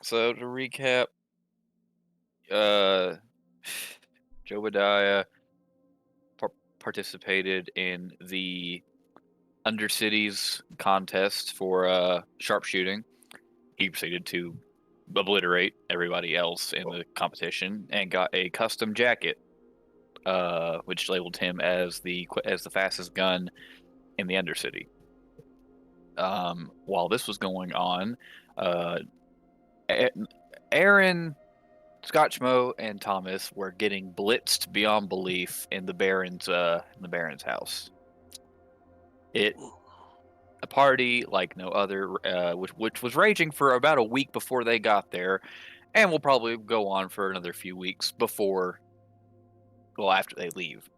So to recap, uh, Jobadia participated in the UnderCity's contest for sharpshooting. He proceeded to obliterate everybody else in the competition and got a custom jacket, which labeled him as the fastest gun in the Undercity. While this was going on, uh, Arron, Scotchmo, and Thomas were getting blitzed beyond belief in the Baron's house. A party like no other, which was raging for about a week before they got there, and will probably go on for another few weeks after they leave.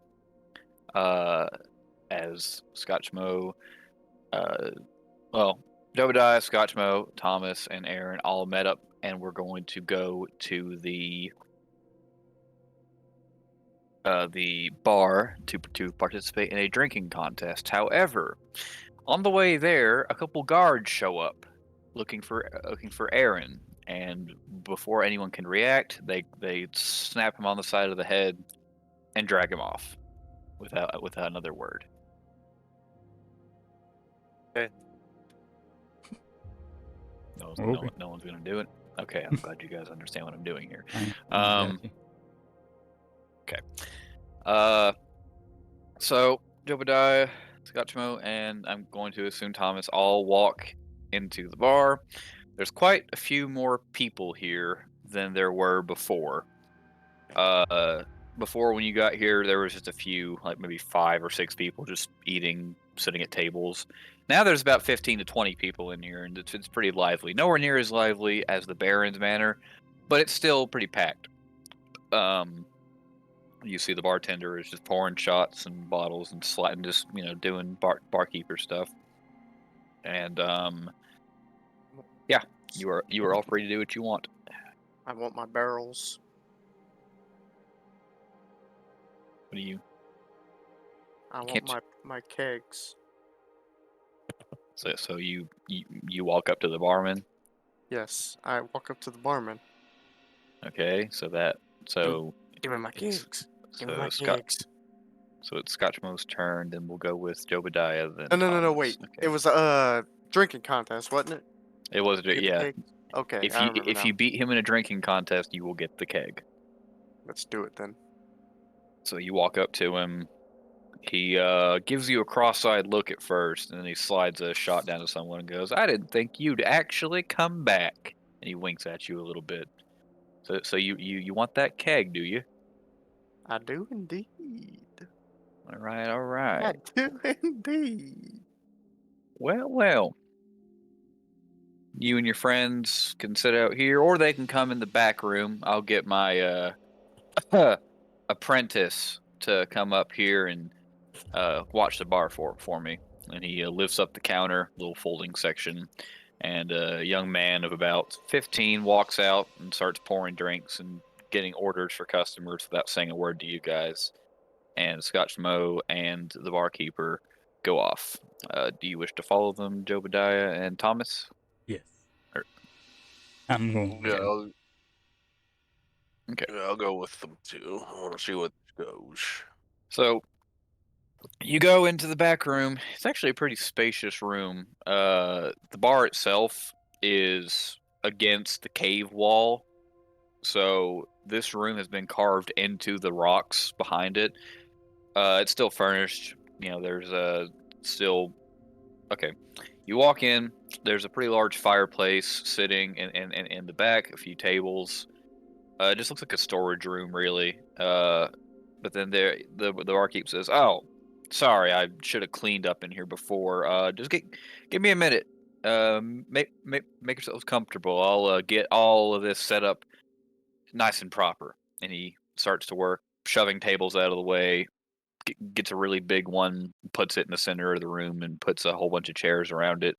As Scotchmo, Jobadia, Scotchmo, Thomas, and Arron all met up, and we're going to go to the bar to participate in a drinking contest. However, on the way there, a couple guards show up, looking for Arron, and before anyone can react, they snap him on the side of the head and drag him off, without another word. Okay. No one's gonna do it. Okay, I'm glad you guys understand what I'm doing here. Okay. So Jobadia, Scotchmo, and I'm going to assume Thomas all walk into the bar. There's quite a few more people here than there were before. Before when you got here, there was just a few, like maybe 5 or 6 people just eating, sitting at tables. Now there's about 15 to 20 people in here, and it's pretty lively. Nowhere near as lively as the Baron's Manor, but it's still pretty packed. You see the bartender is just pouring shots and bottles and sliding, just doing barkeeper stuff. And yeah, you are all free to do what you want. I want my barrels. What do you? I want my kegs. So you walk up to the barman. Yes, I walk up to the barman. Okay, so Give me my kegs. Give me my Scott. kegs. So it's Scotchmo's turn, then we'll go with Jobadia, then No, Thomas. wait. Okay. It was a drinking contest, wasn't it? It was, yeah. Okay, If you beat him in a drinking contest, you will get the keg. Let's do it then. So you walk up to him. He gives you a cross-eyed look at first, and then he slides a shot down to someone and goes, "I didn't think you'd actually come back." And he winks at you a little bit. So you want that keg, do you? I do indeed. All right. I do indeed. Well. You and your friends can sit out here, or they can come in the back room. I'll get my apprentice to come up here and watch the bar for me. And he lifts up the counter, little folding section, and a young man of about 15 walks out and starts pouring drinks and getting orders for customers without saying a word to you guys. And Scotchmo and the barkeeper go off. Do you wish to follow them, Jobadia and Thomas? Yes. I'm going with him. Okay. Yeah, I'll go with them too. I want to see what goes. So you go into the back room. It's actually a pretty spacious room. The bar itself is against the cave wall. So this room has been carved into the rocks behind it. It's still furnished. There's still okay. You walk in. There's a pretty large fireplace sitting in the back. A few tables. It just looks like a storage room, really. But then the barkeep says, "Oh, sorry, I should have cleaned up in here before. Just give me a minute. Make yourselves comfortable. I'll get all of this set up nice and proper." And he starts to work, shoving tables out of the way. Gets a really big one, puts it in the center of the room, and puts a whole bunch of chairs around it.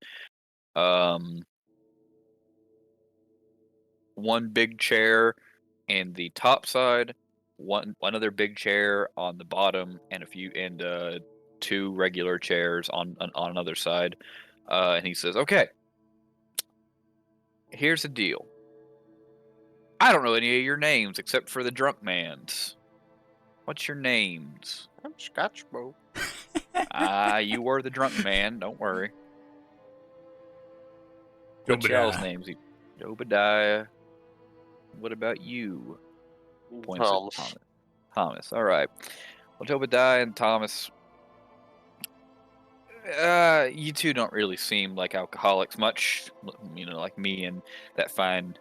One big chair in the top side, one other big chair on the bottom, and 2 regular chairs on another side. And he says, "Okay, here's the deal. I don't know any of your names except for the drunk man's. What's your names? I'm Scotchmo. You were the drunk man. Don't worry. What's y'all's Jobadia. names? Jobadia. What about you? Points at Thomas. Thomas. Thomas. All right. Well, Jobadia and Thomas. You two don't really seem like alcoholics much. You know, like me and that fine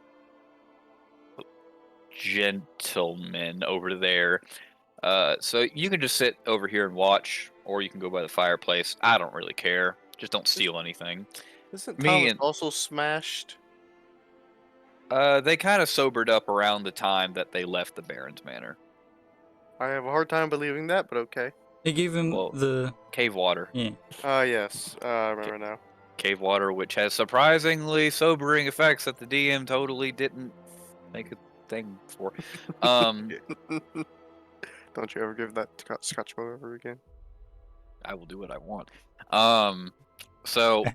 gentleman over there. So you can just sit over here and watch, or you can go by the fireplace. I don't really care. Just don't steal anything. Isn't Me Thomas and also smashed? they kind of sobered up around the time that they left the Baron's Manor. I have a hard time believing that, but okay. They gave him Well, the Cave water. yeah. Yes. I remember now. Cave water, which has surprisingly sobering effects that the DM totally didn't make a thing for. Don't you ever give that to Scotchmo ever again? I will do what I want. So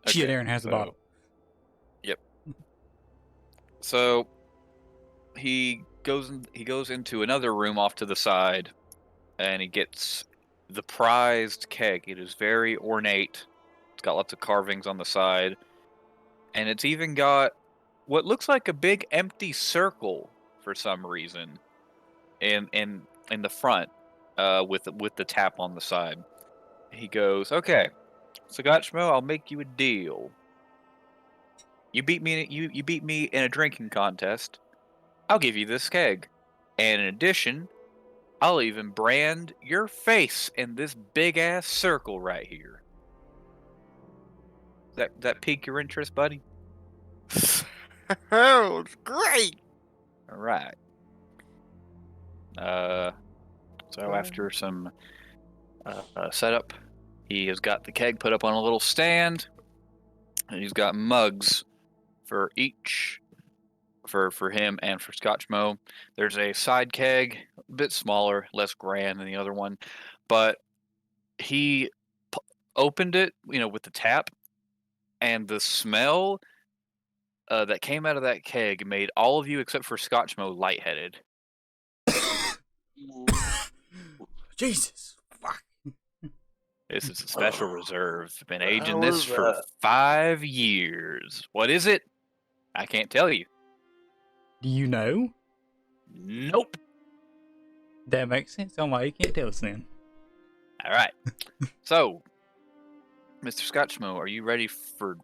Shit, okay, Arron has the bottle. Yep. So he goes into another room off to the side, and he gets the prized keg. It is very ornate. It's got lots of carvings on the side, and it's even got what looks like a big empty circle for some reason in the front, with the tap on the side. He goes, "Okay, so Scotchmo, I'll make you a deal. You beat me. You beat me in a drinking contest. I'll give you this keg, and in addition, I'll even brand your face in this big ass circle right here. That pique your interest, buddy? Oh, it's great! All right. So after some setup, he has got the keg put up on a little stand, and he's got mugs for each, for him and for Scotchmo. There's a side keg, a bit smaller, less grand than the other one, but he opened it, with the tap, and the smell that came out of that keg made all of you except for Scotchmo lightheaded. Jesus. Fuck. This is a special reserve. Been aging How this is for that? 5 years. What is it? I can't tell you. Do you know? Nope. That makes sense. Oh my, you can't tell us then. All right. So, Mr. Scotchmo, are you ready for...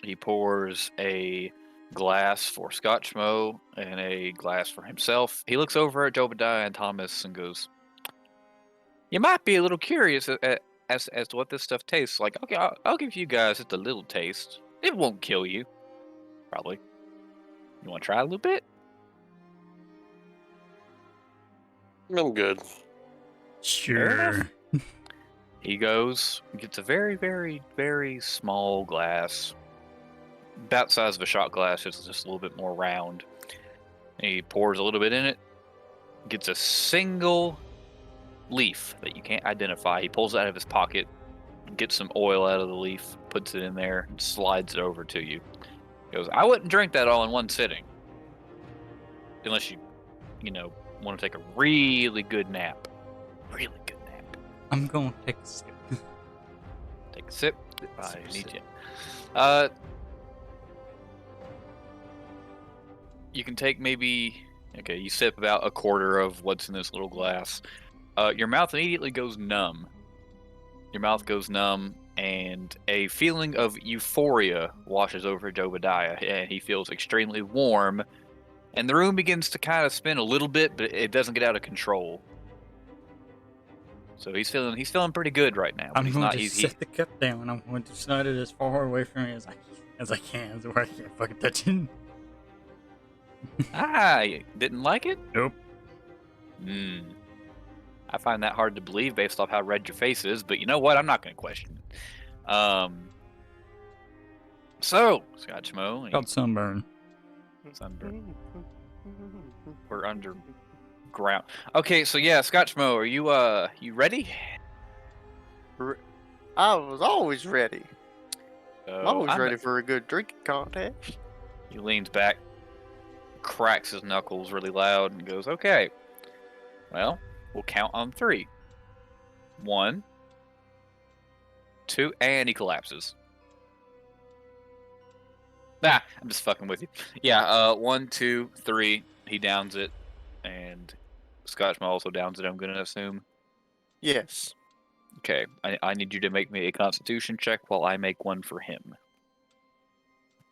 He pours a glass for Scotchmo and a glass for himself. He looks over at Jobadia and Thomas and goes, "You might be a little curious as to what this stuff tastes like. Okay, I'll give you guys just a little taste. It won't kill you, probably. You want to try a little bit?" I'm good. Sure. He goes, gets a very, very, very small glass, about the size of a shot glass, just a little bit more round. He pours a little bit in it, gets a single leaf that you can't identify. He pulls it out of his pocket, gets some oil out of the leaf, puts it in there, and slides it over to you. He goes, "I wouldn't drink that all in one sitting, unless you want to take a really good nap. Really good nap. I'm going to take a sip. Take a sip. I Sip, need sip. you. You can take maybe... Okay, you sip about a quarter of what's in this little glass. Your mouth immediately goes numb. Your mouth goes numb, and a feeling of euphoria washes over Jobadia, and he feels extremely warm. And the room begins to kind of spin a little bit, but it doesn't get out of control. So he's feeling pretty good right now. But I'm he's going not. to set the cup down and I'm going to slide it as far away from me as I can, so I can't fucking touch it. You didn't like it? Nope. I find that hard to believe based off how red your face is, but you know what? I'm not going to question it. So, Scotchmo, Called sunburn. sunburn. We're underground. Okay, so yeah, Scotchmo, are you ready? I was always ready. I'm So always I'm ready for a good drinking contest. He leans back, cracks his knuckles really loud, and goes, "Okay, well, we'll count on 3. 1, 2, and he collapses." Nah, I'm just fucking with you. Yeah, 1, 2, 3. He downs it, and Scotchmo also downs it. I'm gonna assume. Yes. Okay, I need you to make me a Constitution check while I make one for him.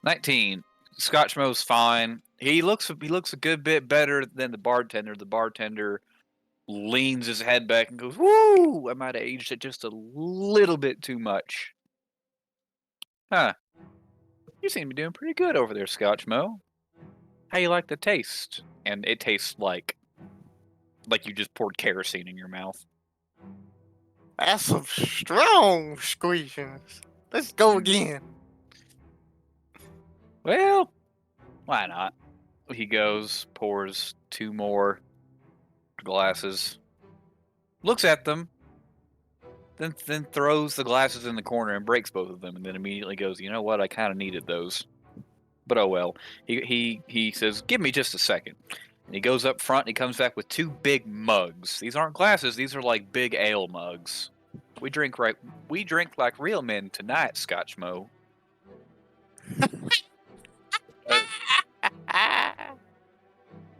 19. Scotchmo's fine. He looks a good bit better than the bartender. The bartender leans his head back and goes, "Woo! I might have aged it just a little bit too much." Huh. You seem to be doing pretty good over there, Scotchmo. How you like the taste? And it tastes like you just poured kerosene in your mouth. That's some strong squeezings. Let's go again. Well, why not? He goes, pours 2 more glasses, looks at them, then throws the glasses in the corner and breaks both of them, and then immediately goes, "You know what? I kind of needed those, but oh well." He says, "Give me just a second." And he goes up front and he comes back with 2 big mugs. These aren't glasses; these are like big ale mugs. We drink like real men tonight, Scotchmo.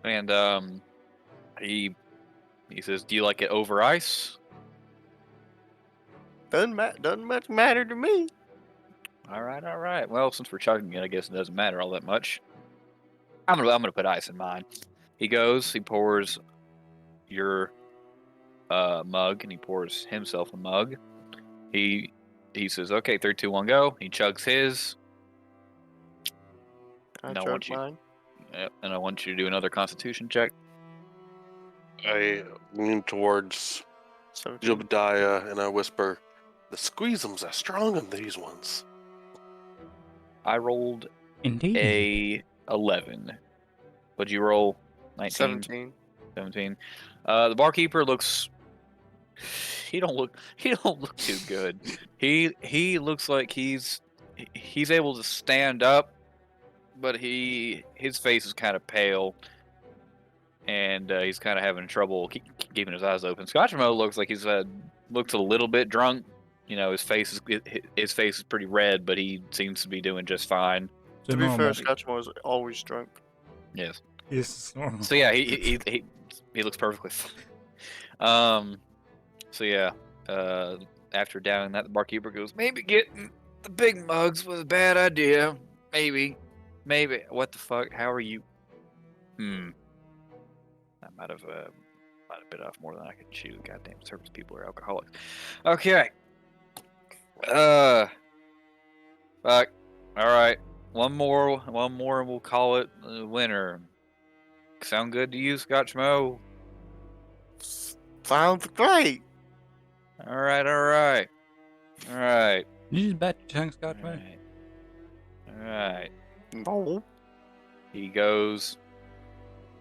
And he says, "Do you like it over ice?" Doesn't much matter to me. All right. Well, since we're chugging it, I guess it doesn't matter all that much. I'm gonna put ice in mine. He goes, he pours your mug, and he pours himself a mug. He says, "Okay, 3, 2, 1, go." He chugs his. I And I chug want you, mine. and I want you to do another Constitution check. I lean towards 17. Jobadia and I whisper, "The squeezums are strong on these ones." I rolled Indeed. a 11. What'd you roll? 19, 17. 17. The barkeeper looks. He don't look too good. He looks like he's able to stand up, but his face is kind of pale, and he's kind of having trouble keeping his eyes open. Scotchmo looks like looks a little bit drunk. You know, his face is pretty red, but he seems to be doing just fine. So To be fair, normal. Scotchmo is always drunk. Yes. Yes, it's normal. So yeah, he looks perfectly fine. So yeah, after downing that, the barkeeper goes, "Maybe getting the big mugs was a bad idea. Maybe. What the fuck? How are you? I might have bit off more than I could chew. Goddamn service people are alcoholics. Okay. Fuck. All right. One more, and we'll call it the winner. Sound good to you, Scotchmo? Sounds great. All right. You just bet your tongue, Scotch, man. All right. No. He goes,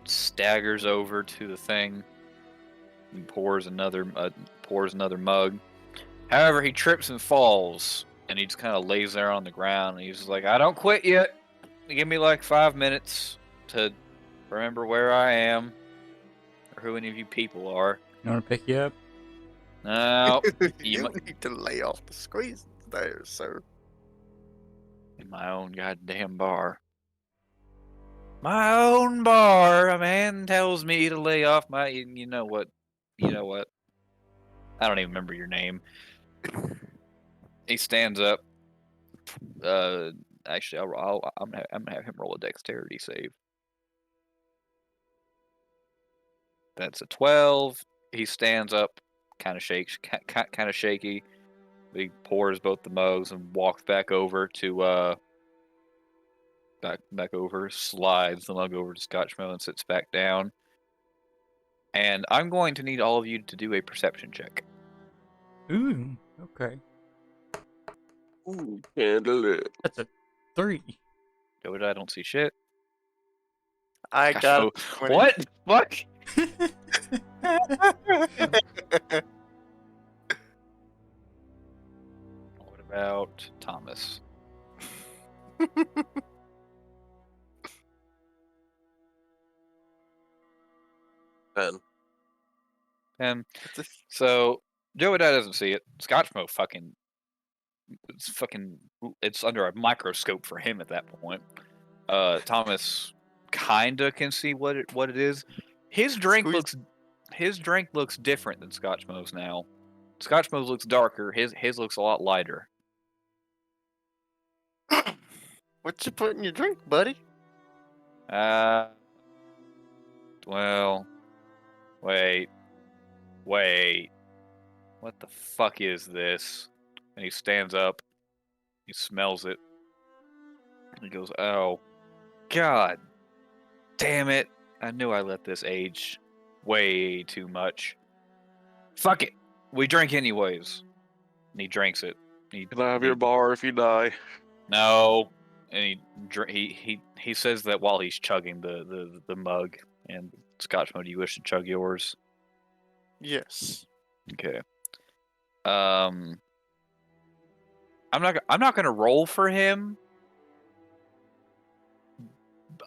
staggers over to the thing, and pours another mug. However, he trips and falls, and he just kind of lays there on the ground. And he's just like, "I don't quit yet. Give me like 5 minutes to remember where I am or who any of you people are." You want to pick you up? No, You need to lay off the squeezes there, sir. in my own goddamn bar. My own bar. A man tells me to lay off my. You know what? I don't even remember your name. He stands up. Actually, I'm gonna have him roll a dexterity save. That's a 12. He stands up, kind of shakes, kind of shaky. He pours both the mugs and walks back over to back over, slides the mug over to Scotchmo and sits back down. And I'm going to need all of you to do a perception check. Ooh, okay. Ooh, handle it. That's a 3. I don't see shit. I Gosh, got oh, 20. what? Fuck? What about Thomas? 10. And so Jobadia doesn't see it. Scotchmo it's under a microscope for him at that point. Thomas kinda can see what it is. His drink looks different than Scotchmo's now. Scotchmo's looks darker. His looks a lot lighter. What you put in your drink, buddy? Well, wait. What the fuck is this? And he stands up. He smells it. And he goes, "Oh, God damn it! I knew I let this age way too much. Fuck it. We drink anyways." And he drinks it. Can I have your bar if you die? No. And he says that while he's chugging the mug. And Scotchmo, do you wish to chug yours? Yes. Okay. I'm not gonna roll for him.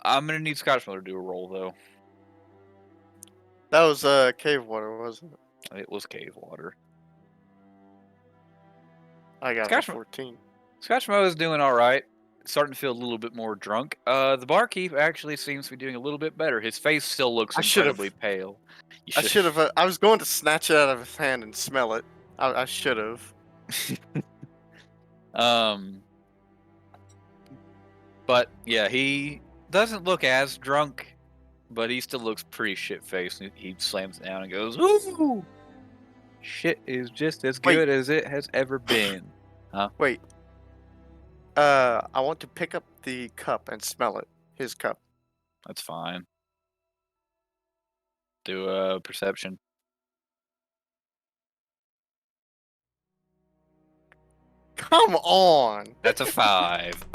I'm gonna need Scotchmo to do a roll though. That was cave water, wasn't it? It was cave water. I got a 14. Scotchmo is doing all right. Starting to feel a little bit more drunk. The barkeep actually seems to be doing a little bit better. His face still looks incredibly pale. I should have. I was going to snatch it out of his hand and smell it. I should have. But yeah, he doesn't look as drunk, but he still looks pretty shit faced. He slams it down and goes, "Ooh, shit is just as good as it has ever been." Huh? Wait. I want to pick up the cup and smell it. His cup. That's fine. Do a perception. Come on. That's a 5.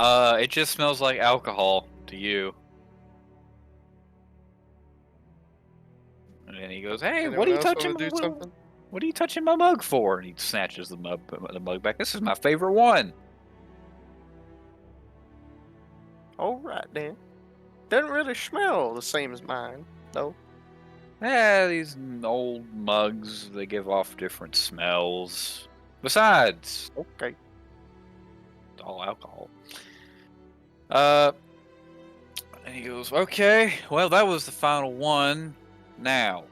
It just smells like alcohol to you. And then he goes, "Hey, what are you touching? What are you touching my mug for?" And he snatches the mug back. "This is my favorite one." All right then. Doesn't really smell the same as mine, though. Yeah, these old mugs, they give off different smells. Besides, Okay. it's all alcohol. And he goes, "Okay, well, that was the final one. Now,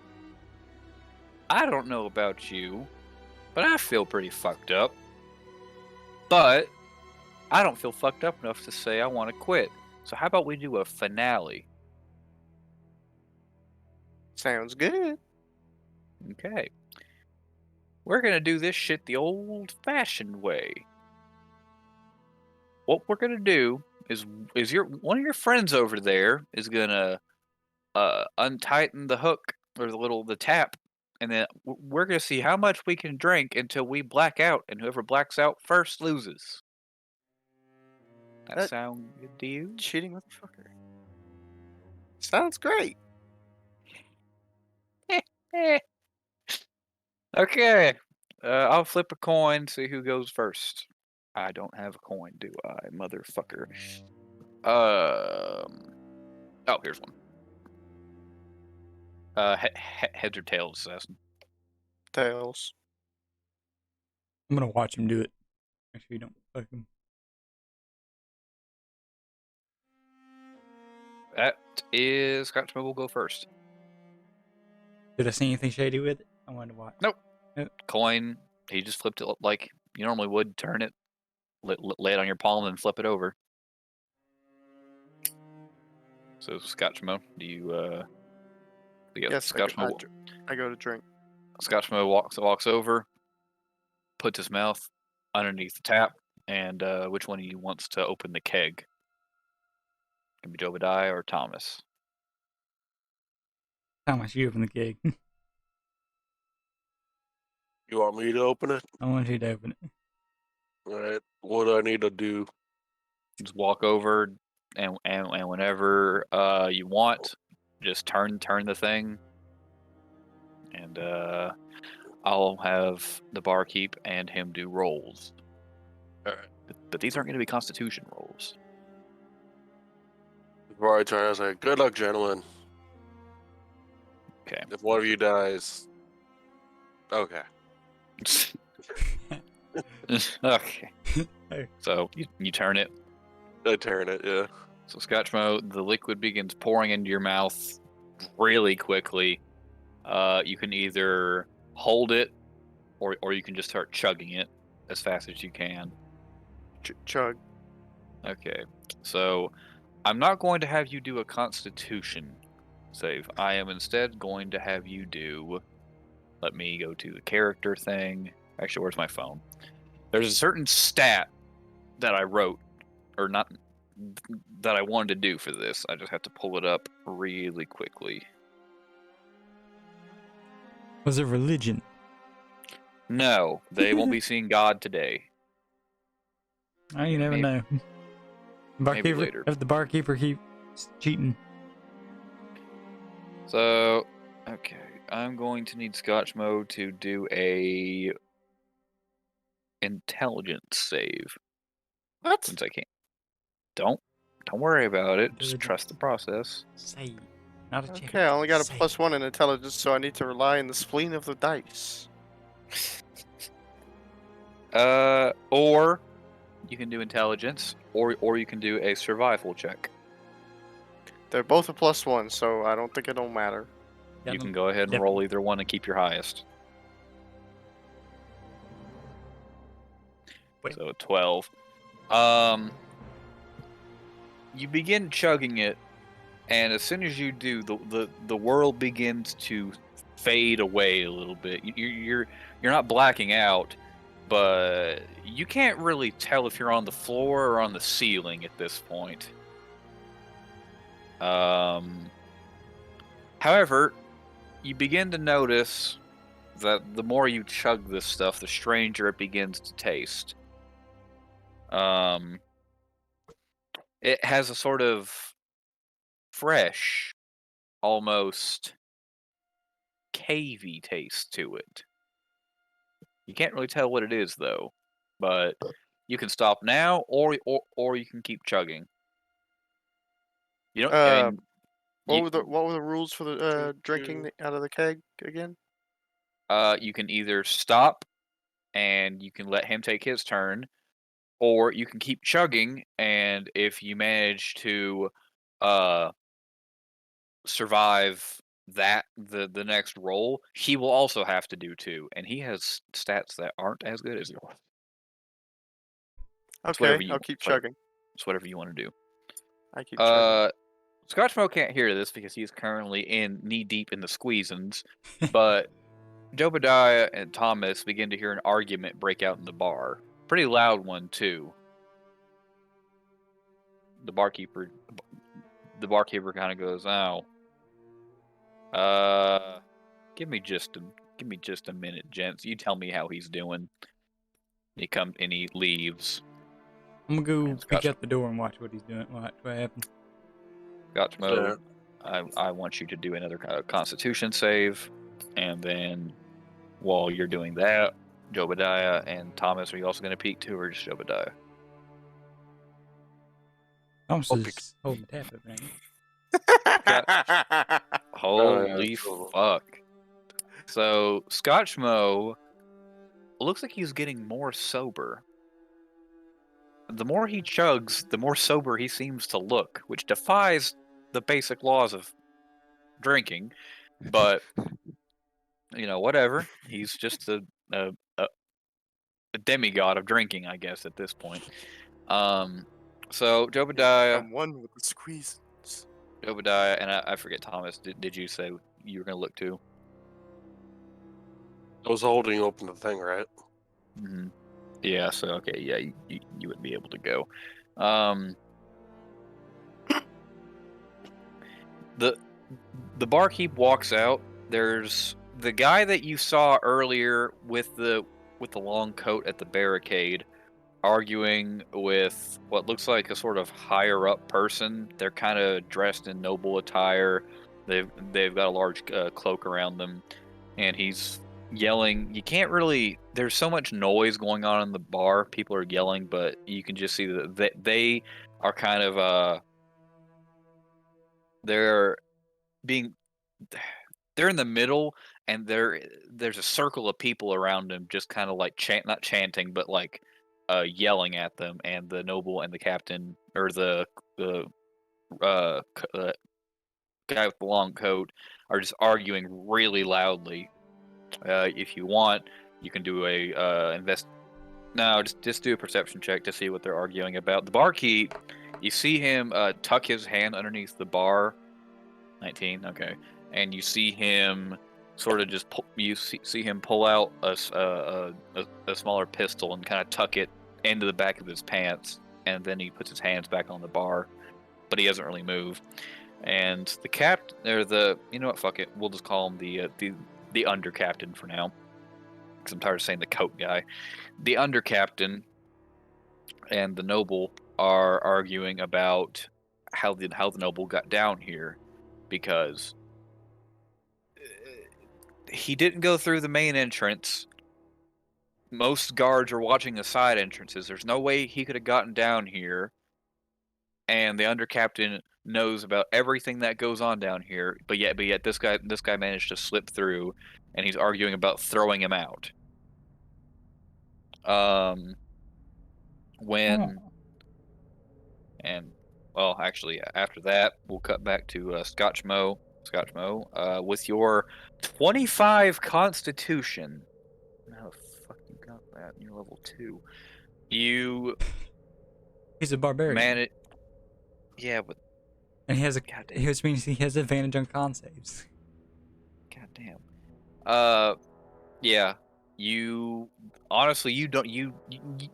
I don't know about you, but I feel pretty fucked up. But I don't feel fucked up enough to say I want to quit. So how about we do a finale?" Sounds good. Okay. We're gonna do this shit the old-fashioned way. What we're gonna do is one of your friends over there is gonna untighten the hook or the tap, and then we're gonna see how much we can drink until we black out, and whoever blacks out first loses. That sound good to you? Cheating motherfucker. Sounds great. Okay. I'll flip a coin, see who goes first. I don't have a coin, do I, motherfucker? Oh, here's one. Heads or tails, Assassin? Tails. I'm gonna watch him do it. Make sure you don't fuck him. That is Scotchmo will go first. Did I see anything shady with it? I wanted to watch. Nope. Coin. He just flipped it like you normally would. Turn it, lay it on your palm, and flip it over. So Scotchmo, do you Yes, Scotchmo. I go to drink. Scotchmo walks over, puts his mouth underneath the tap, and which one of you wants to open the keg? Can be Jobadia or Thomas. Thomas, you open the keg. You want me to open it? I want you to open it. Alright. What do I need to do? Just walk over, and whenever you want, just turn the thing, and I'll have the barkeep and him do rolls. Alright. But these aren't going to be Constitution rolls. Before I turn, I say, "Good luck, gentlemen." Okay. If one of you dies, okay. Okay. Hey. So you turn it. I turn it, yeah. So Scotchmo, the liquid begins pouring into your mouth really quickly. You can either hold it, or you can just start chugging it as fast as you can. Chug. Okay. So I'm not going to have you do a Constitution save. I am instead going to have you do. Let me go to the character thing. Actually, where's my phone? There's a certain stat that I wrote, or not, that I wanted to do for this. I just have to pull it up really quickly. Was it religion? No, they won't be seeing God today. Oh, you never know. Maybe later. If the barkeeper keeps cheating. So, okay, I'm going to need Scotchmo to do a intelligence save. What? Since I can't. Don't worry about it. Just Intelligence. trust the process. Save. Not a check. Okay, I only got a Save. +1 in intelligence, so I need to rely on the spleen of the dice. Or you can do intelligence, or you can do a survival check. They're both a +1, so I don't think it don't matter. You can go ahead and roll either one and keep your highest. Wait. So 12. You begin chugging it, and as soon as you do, the world begins to fade away a little bit. You're not blacking out, but you can't really tell if you're on the floor or on the ceiling at this point. However, you begin to notice that the more you chug this stuff, the stranger it begins to taste. It has a sort of fresh, almost cavey taste to it. You can't really tell what it is though, but you can stop now, or you can keep chugging. You don't. I mean, What were the rules for the drinking out of the keg again? you can either stop, and you can let him take his turn, or you can keep chugging, and if you manage to survive the next roll, he will also have to do two, and he has stats that aren't as good as yours. Okay, I'll keep chugging. It's whatever you want to do. I keep chugging. Scotchmo can't hear this because he's currently knee deep in the squeezins, but Jobadia and Thomas begin to hear an argument break out in the bar. Pretty loud one too. The barkeeper kind of goes, "Oh, give me just a minute, gents. You tell me how he's doing." And he leaves. I'm gonna go And peek out the door and watch what he's doing. Watch what happens. Scotchmo, I want you to do another Constitution save, and then while you're doing that, Jobadia and Thomas, are you also going to peek too, or just Jobadia? I'm just holding the tap up, man. Holy cool. fuck! So Scotchmo looks like he's getting more sober. The more he chugs, the more sober he seems to look, which defies the basic laws of drinking. But whatever. He's just a demigod of drinking, I guess, at this point. So Jobadia, I'm one with the squeeze. and I forget, Thomas, did you say you were going to look too? I was holding open the thing, right? Mm-hmm. Yeah, so, okay, yeah, you would be able to go. The barkeep walks out. There's the guy that you saw earlier with the long coat at the barricade, arguing with what looks like a sort of higher up person. They're kind of dressed in noble attire. They've got a large cloak around them, and he's yelling. You can't really. There's so much noise going on in the bar. People are yelling, but you can just see that they are kind of they're being. they're in the middle, and there's a circle of people around them, just kind of like not chanting, but like yelling at them. And the noble and the captain, or the guy with the long coat, are just arguing really loudly. If you want, you can do a invest. No, just do a perception check to see what they're arguing about. The barkeep, you see him tuck his hand underneath the bar. 19, okay, and you see him sort of just see him pull out a smaller pistol and kind of tuck it into the back of his pants, and then he puts his hands back on the bar, but he doesn't really move. And the captain, or you know what, fuck it, we'll just call him the under captain for now, because I'm tired of saying the coat guy. The under captain and the noble are arguing about how the noble got down here, because he didn't go through the main entrance. Most guards are watching the side entrances. There's no way he could have gotten down here. And the under captain knows about everything that goes on down here. But yet this guy managed to slip through, and he's arguing about throwing him out. Well, actually, after that, we'll cut back to Scotchmo, with your 25 Constitution. How the fuck you got that? You're level 2. You He's a barbarian. Yeah, but And he has goddamn. which means he has advantage on con saves. Goddamn. Yeah. You honestly, you don't.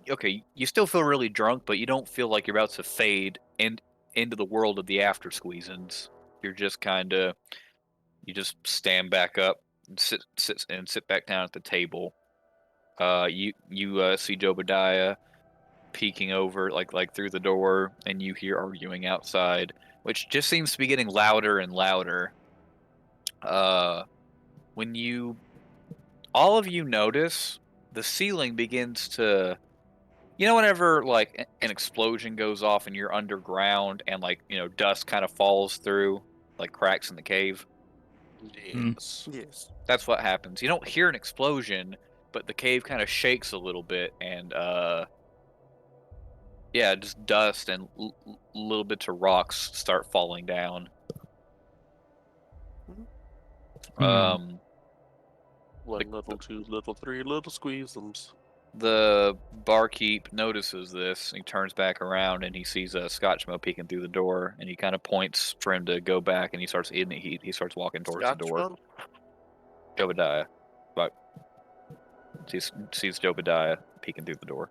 Okay. You still feel really drunk, but you don't feel like you're about to fade into the world of the after squeezins. You're just kind of. You just stand back up and sit back down at the table. You see Jobadia peeking over like through the door, and you hear arguing outside, which just seems to be getting louder and louder. When all of you notice the ceiling begins to, whenever like an explosion goes off and you're underground, and like dust kind of falls through like cracks in the cave. Yes. Yes. That's what happens. You don't hear an explosion, but the cave kind of shakes a little bit, and yeah, just dust and little bits of rocks start falling down. One little, 2 little, 3 little squeezums. The barkeep notices this. He turns back around and he sees a Scotchmo peeking through the door, and he kind of points for him to go back, and he starts walking towards the door. Scotchmo? Jobadia, but sees Jobadia peeking through the door.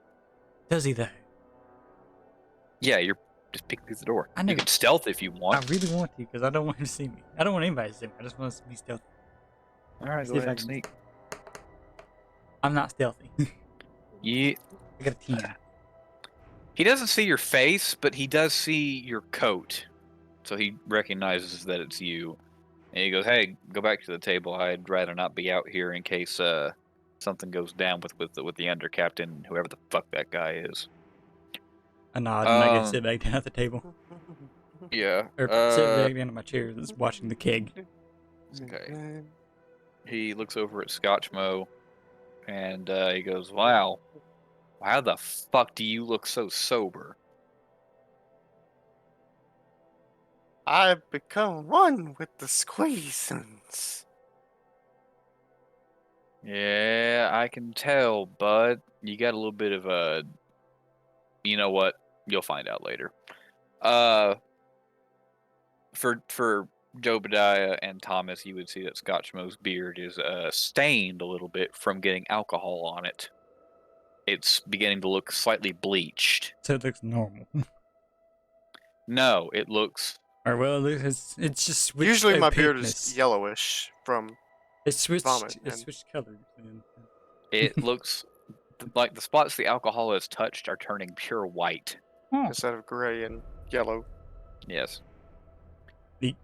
Does he though? Yeah, you're just peeking through the door. I know. You can stealth if you want. I really want to, because I don't want him to see me. I don't want anybody to see me. I just want us to be stealthy. All right, See go if I ahead and can- sneak. I'm not stealthy. Yeah. I got a 10. He doesn't see your face, but he does see your coat. So he recognizes that it's you. And he goes, "Hey, go back to the table. I'd rather not be out here in case something goes down with the under captain, whoever the fuck that guy is." I nod and I get to sit back down at the table. Yeah. Or sit back down in my chair that's watching the keg. Okay. He looks over at Scotchmo, and he goes, "Wow, how the fuck do you look so sober?" I've become one with the squeezins. Yeah, I can tell, bud. You got a little bit of a... You know what? You'll find out later. For Jobadia and Thomas, you would see that Scotchmo's beard is stained a little bit from getting alcohol on it. It's beginning to look slightly bleached. So it looks normal. No, it looks... Or well, it's just switched. Usually my beard opaqueness. is yellowish from It's switched. vomit, It's and- switched colors. Man. It looks like the spots the alcohol has touched are turning pure white. Oh. instead of gray and yellow. Yes. Neat.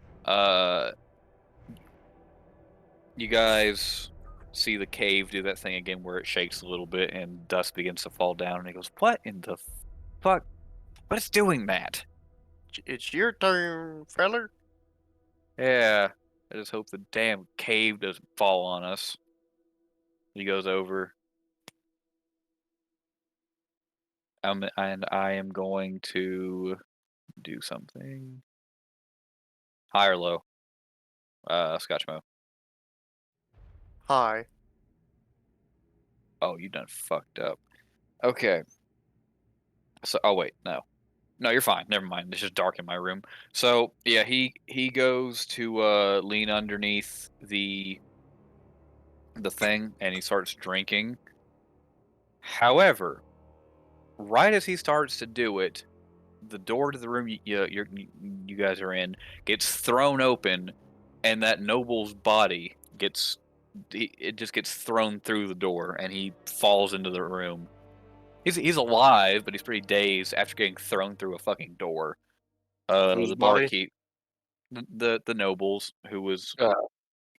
You guys see the cave do that thing again where it shakes a little bit and dust begins to fall down, and he goes, "What in the fuck? What is doing that?" It's your turn, feller. Yeah. I just hope the damn cave doesn't fall on us. He goes over. And I am going to do something. High or low? Scotchmo. Hi. Oh, you done fucked up. Okay. So, oh wait, no. No, you're fine. Never mind. It's just dark in my room. So, yeah, he goes to lean underneath the thing and he starts drinking. However, right as he starts to do it, the door to the room you guys are in gets thrown open, and that noble's body it just gets thrown through the door, and he falls into the room. He's alive, but he's pretty dazed after getting thrown through a fucking door. Whose The body? barkeep, the nobles, who was Uh,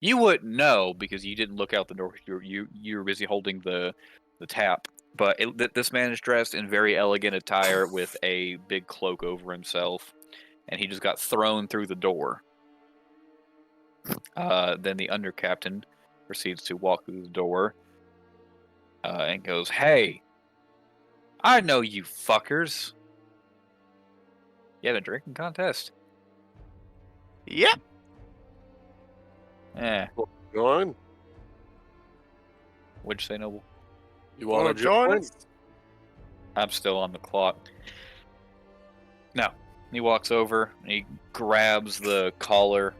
you wouldn't know because you didn't look out the door. You were busy holding the tap. But this man is dressed in very elegant attire with a big cloak over himself, and he just got thrown through the door. Then the under captain proceeds to walk through the door and goes, "Hey, I know you fuckers. You had a drinking contest? Yep. Eh, join? what'd you say, Noble? You Wanna want to join join? us? I'm still on the clock." No. He walks over and he grabs the collar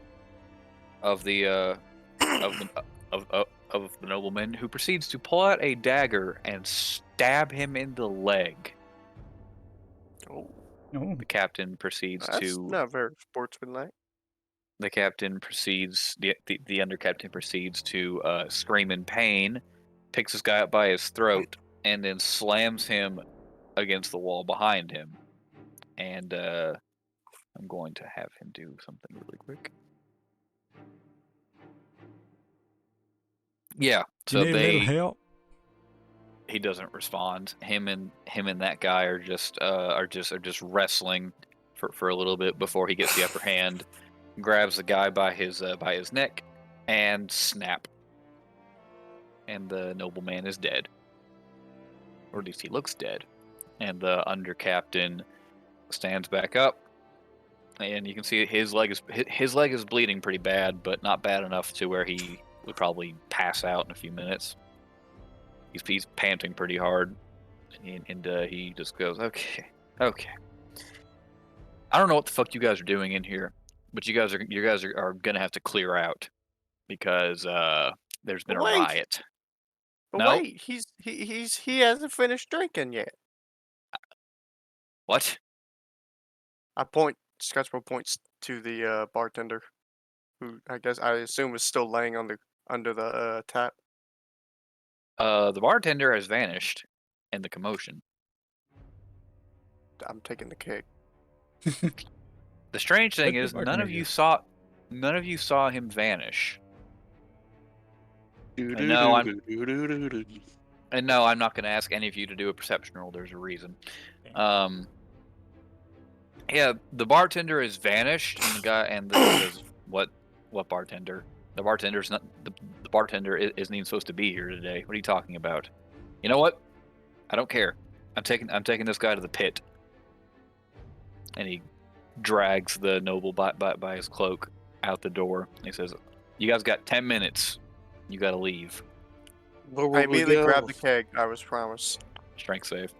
of the of the of the nobleman, who proceeds to pull out a dagger and stab him in the leg. Oh, Oh, The captain proceeds that's to not very sportsmanlike. the under captain proceeds to scream in pain, picks this guy up by his throat, and then slams him against the wall behind him. And I'm going to have him do something really quick. Yeah, you so need a little help? he doesn't respond. Him and that guy are just wrestling for a little bit before he gets the upper hand. Grabs the guy by his neck, and snap. And the nobleman is dead, or at least he looks dead. And the under captain stands back up, and you can see his leg is bleeding pretty bad, but not bad enough to where he would probably pass out in a few minutes. He's panting pretty hard, and he just goes, "Okay. I don't know what the fuck you guys are doing in here, but you guys are gonna have to clear out because there's been But a wait, riot." but No? wait, he hasn't finished drinking yet. What? Scotchmo points to the bartender, who I assume is still laying under the tap. The bartender has vanished in the commotion. I'm taking the keg. The strange thing Where'd is the none of bartender you saw him vanish. Do, And do, no, do, do, do, do, do, do. I'm not going to ask any of you to do a perception roll. There's a reason. Yeah, the bartender has vanished, and the guy says, "What bartender? The bartender's not the bartender isn't even supposed to be here today. What are you talking about? You know what? I don't care. I'm taking this guy to the pit." And he drags the noble by his cloak out the door. He says, "You guys got 10 minutes. You got to leave." Where I will we immediately go? grabbed the keg I was promised. Strength save.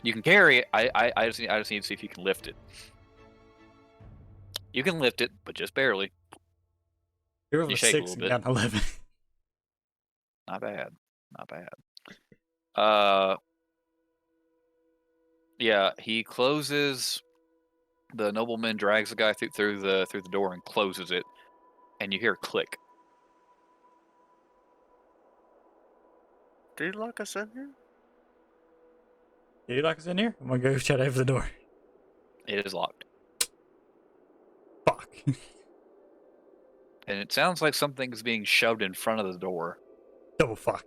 You can carry it. I just need to see if you can lift it. You can lift it, but just barely. You're over You shake a 6 little and bit. got an 11. Not bad. Not bad. Yeah, he closes. The nobleman drags the guy through the door and closes it, and you hear a click. Did he lock us in here? Did you lock us in here? I'm gonna go shut over the door. It is locked, Fuck. and it sounds like something is being shoved in front of the door. Double fuck.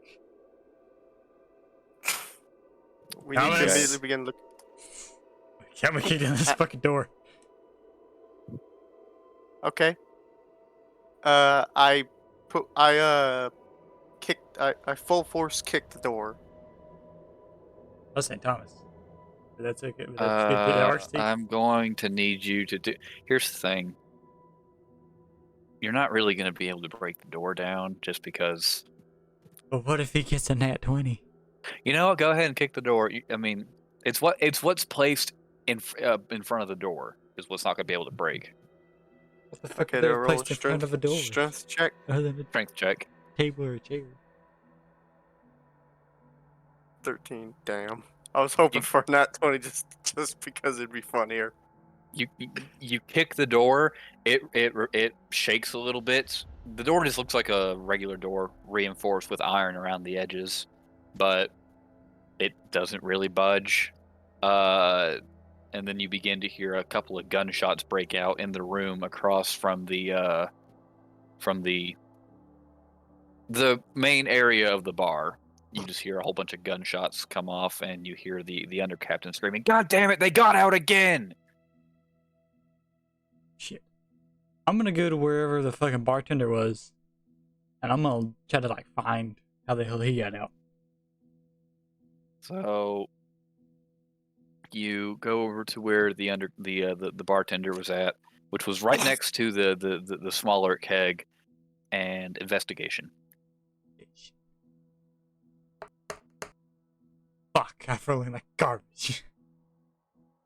We need to Thomas. immediately begin looking. Can't we get in this fucking door? Okay. I full force kicked the door. That's St. Thomas. But that's okay. But that's good. Good RC. I'm going to need you to do. Here's the thing. You're not really going to be able to break the door down just because. But what if he gets a nat 20? You know what? Go ahead and kick the door. I mean, it's what's placed in front of the door is what's not going to be able to break. What the fuck Okay, are do I they roll a placed in front of a door? strength check? Other than a Strength check. table or a chair. 13. Damn. I was hoping You- for a nat 20 just because it'd be funnier. You kick the door. It shakes a little bit. The door just looks like a regular door, reinforced with iron around the edges, but it doesn't really budge. And then you begin to hear a couple of gunshots break out in the room across from the main area of the bar. You just hear a whole bunch of gunshots come off, and you hear the undercaptain screaming, "God damn it! They got out again!" Shit. I'm gonna go to wherever the fucking bartender was, and I'm gonna try to like find how the hell he got out. So you go over to where the bartender was at, which was right next to the smaller keg, and investigation. Bitch. Fuck! I feel like garbage.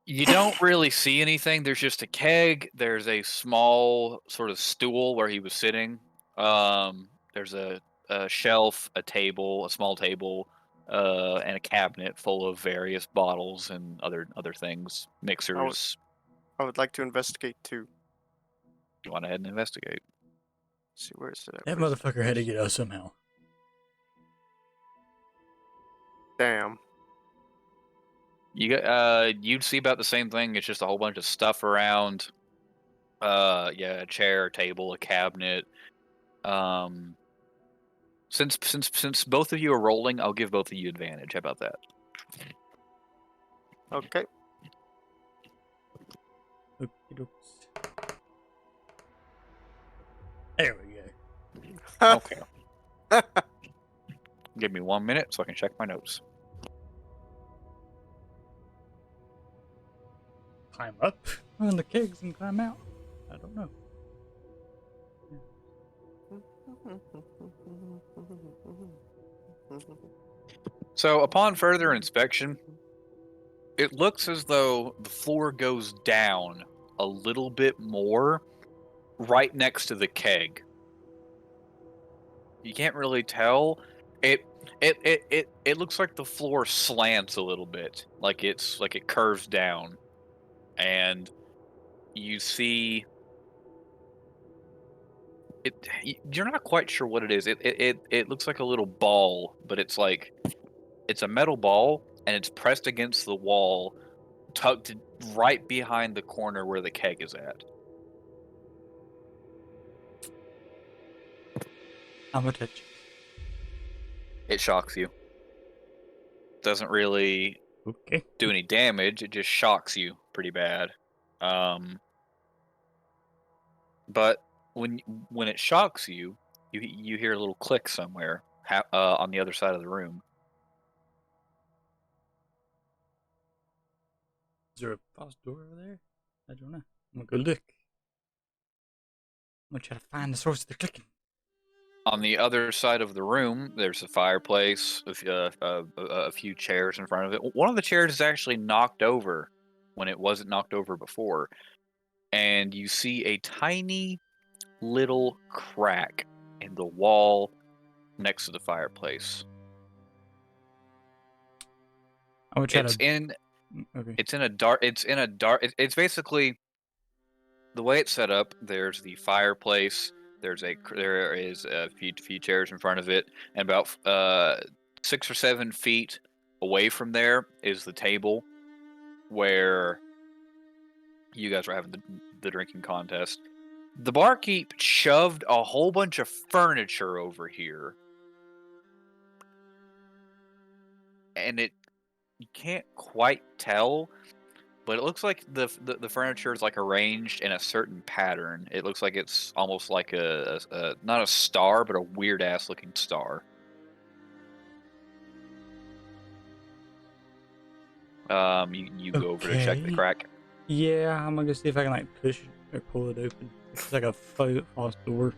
You don't really see anything. There's just a keg. There's a small sort of stool where he was sitting. There's a shelf, a table, a small table, and a cabinet full of various bottles and other things, mixers. I would like to investigate too. You want to head and investigate? Let's see, where is it? That Where's it? motherfucker had to get us somehow. Damn. You'd see about the same thing. It's just a whole bunch of stuff around. Yeah, a chair, a table, a cabinet. Since both of you are rolling, I'll give both of you advantage. How about that? Okay. Okey-dokes. There we go. Okay. Give me 1 minute so I can check my notes. Climb up on the kegs and climb out. I don't know. So, upon further inspection, it looks as though the floor goes down a little bit more right next to the keg. You can't really tell. It looks like the floor slants a little bit, like it curves down, and you see it. You're not quite sure what it is. It looks like a little ball, but it's a metal ball, and it's pressed against the wall, tucked right behind the corner where the keg is at. I'm gonna touch it. It shocks you. Doesn't really Okay. do any damage. It just shocks you pretty bad. But when it shocks you, you hear a little click somewhere on the other side of the room. Is there a false door over there? I don't know. I'm gonna go look. I'm gonna try to find the source of the clicking. On the other side of the room, there's a fireplace, a few chairs in front of it. One of the chairs is actually knocked over when it wasn't knocked over before. And you see a tiny little crack in the wall next to the fireplace. I'm gonna try It's to. Okay. It's in a dark. It's basically the way it's set up. There's the fireplace. There is a few chairs in front of it, and about 6 or 7 feet away from there is the table where you guys were having the drinking contest. The barkeep shoved a whole bunch of furniture over here, and you can't quite tell. but it looks like the furniture is like arranged in a certain pattern. It looks like it's almost like a not a star, but a weird ass looking star. You go over to check the Okay. crack. Yeah, I'm gonna go see if I can like push or pull it open. It's like a false door.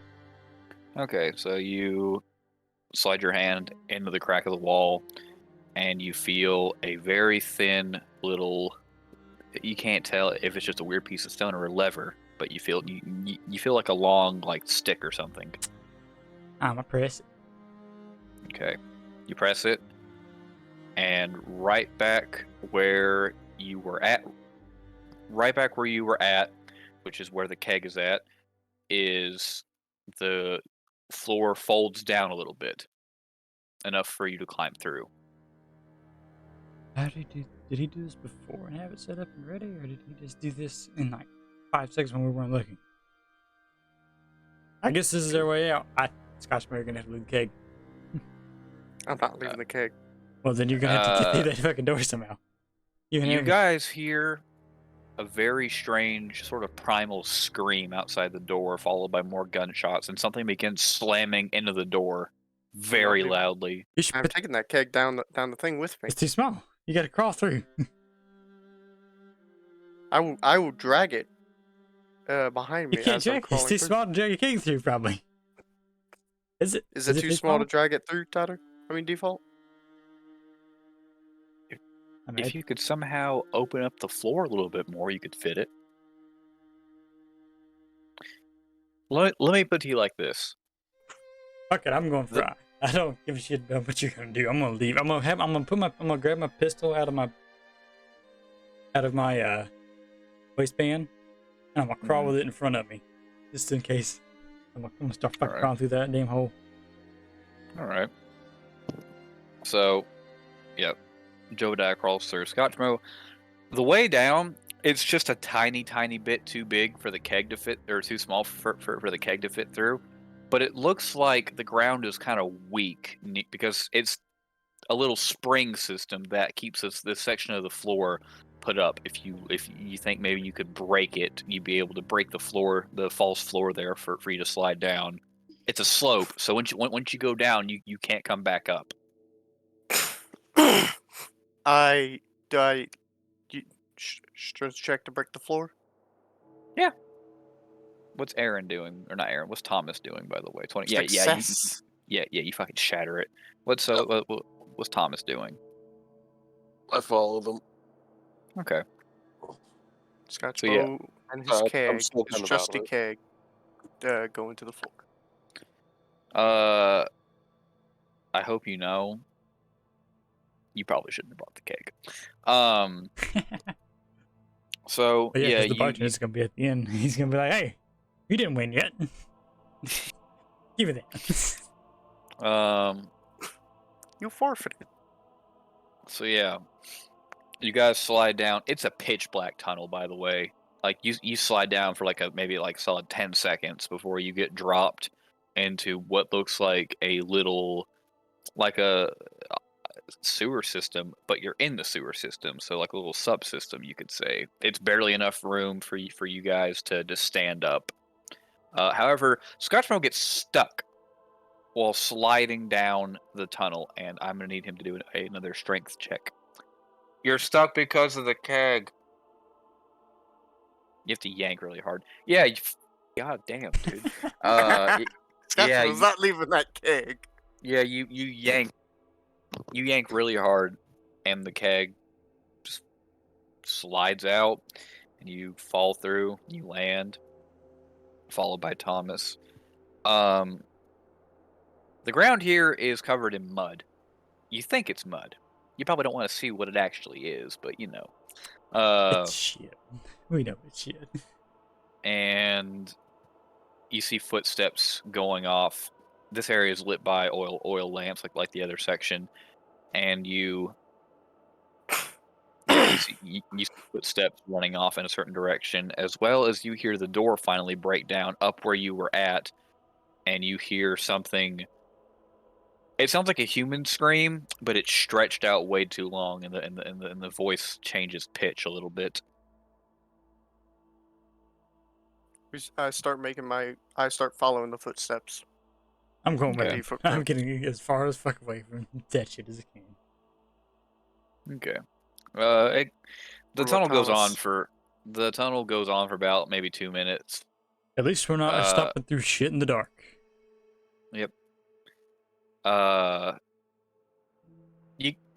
Okay, so you slide your hand into the crack of the wall, and you feel a very thin little. You can't tell if it's just a weird piece of stone or a lever, but you feel you feel like a long like stick or something. I'm gonna press it. Okay, you press it, and right back where you were at, which is where the keg is the floor folds down a little bit, enough for you to climb through. How did did he do this before and have it set up and ready, or did he just do this in like 5 seconds when we weren't looking? I guess this is their way out. Scotchmo, gonna have to leave the keg. I'm not leaving the keg. Well, then you're gonna have to get through that fucking door somehow. You guys hear a very strange sort of primal scream outside the door, followed by more gunshots, and something begins slamming into the door very leaving. loudly. You should I'm put, taking that keg down the thing with me. it's too small. You gotta crawl through. I will drag it behind me You can't as I'm drag it. It's crawling too through. small to drag a keg through, probably. Is it? Is it too small to drag it through, Tyler? I mean, default? I mean, If you could somehow open up the floor a little bit more, you could fit it. Let me put it to you like this. fuck it, I'm going for it. I don't give a shit about what you're gonna do. I'm gonna leave. I'm gonna grab my pistol out of my waistband, and I'm gonna crawl with it in front of me, just in case. I'm gonna start fucking Alright. crawling through that damn hole. All right. So, yep. Jobadia crawls through. Scotchmo, the way down, it's just a tiny, tiny bit too big for the keg to fit, or too small for the keg to fit through. But it looks like the ground is kind of weak because it's a little spring system that keeps this section of the floor put up. If you think maybe you could break it, you'd be able to break the floor, the false floor there for you to slide down. It's a slope, so once you go down, you can't come back up. Strength check to break the floor? What's Arron doing, or not Arron? What's Thomas doing, by the way? 20. Success. You fucking shatter it. What's Thomas doing? I follow them. Okay. Scotchmo So, yeah. and his I'm keg, still his kind of trusty out of keg, go into the floor. I hope you know. You probably shouldn't have brought the cake. So But yeah, yeah, 'cause the bartender's gonna be at the end. He's gonna be like, "Hey, you didn't win yet. Give it that." You forfeited. So yeah, you guys slide down. It's a pitch black tunnel, by the way. Like you slide down for like maybe like solid 10 seconds before you get dropped into what looks like a little, like a sewer system, but you're in the sewer system, so like a little subsystem, you could say. It's barely enough room for you guys to stand up. However, Scotchmo gets stuck while sliding down the tunnel, and I'm gonna need him to do another strength check. You're stuck because of the keg. You have to yank really hard. Yeah, god damn, dude. Scotchmo's not leaving that keg. Yeah, you yank really hard, and the keg just slides out, and you fall through. You land, followed by Thomas. The ground here is covered in mud. You think it's mud. You probably don't want to see what it actually is, but you know. It's shit. We know it's shit. And you see footsteps going off. This area is lit by oil lamps, like the other section, and you see footsteps running off in a certain direction, as well as you hear the door finally break down up where you were at, and you hear something. It sounds like a human scream, but it's stretched out way too long, and the voice changes pitch a little bit. I start following the footsteps. I'm going Okay. with it. I'm getting as far as fuck away from that shit as I can. Okay. The What about tunnel goes on Thomas? for about maybe 2 minutes. At least we're not Uh, stopping through shit in the dark. Yep.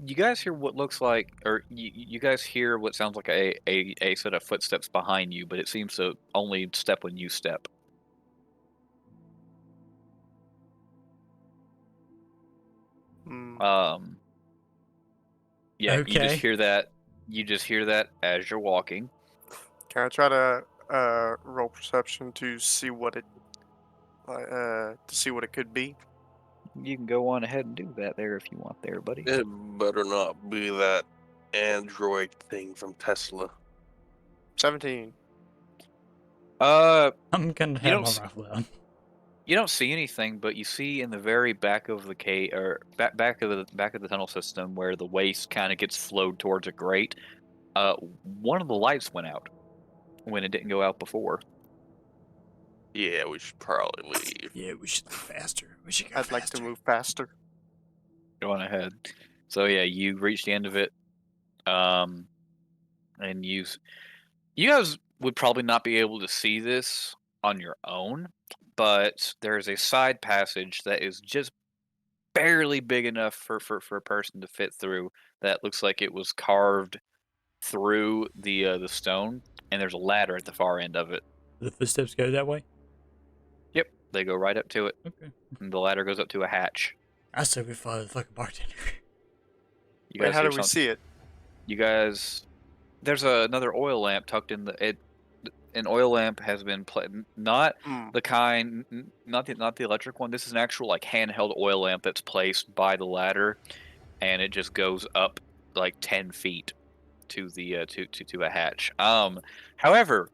You guys hear what looks like, or you guys hear what sounds like a set of footsteps behind you, but it seems to only step when you step. Hmm. Yeah, you just Okay. hear that. You just hear that as you're walking. Can I try to roll perception to see what it could be? You can go on ahead and do that there if you want there, buddy. It better not be that android thing from Tesla. 17. Uh, I'm gonna You have don't my s- rifle out. you don't see anything, but you see in the very back of the cave, or back of the tunnel system, where the waste kind of gets flowed towards a grate. One of the lights went out when it didn't go out before. Yeah, we should probably leave. Yeah, we should go faster. We should go I'd faster. like to move faster. Go on ahead. So yeah, you reach the end of it, and you guys would probably not be able to see this on your own, but there is a side passage that is just barely big enough for a person to fit through. That looks like it was carved through the stone, and there's a ladder at the far end of it. The footsteps go that way? Yep, they go right up to it, Okay. and the ladder goes up to a hatch. I say we follow the fucking bartender. You Wait, guys how hear do we something? see it? You guys, there's another oil lamp tucked in the it. An oil lamp has been not Hmm. the kind, not the electric one. This is an actual like handheld oil lamp that's placed by the ladder, and it just goes up like 10 feet to the to a hatch. However,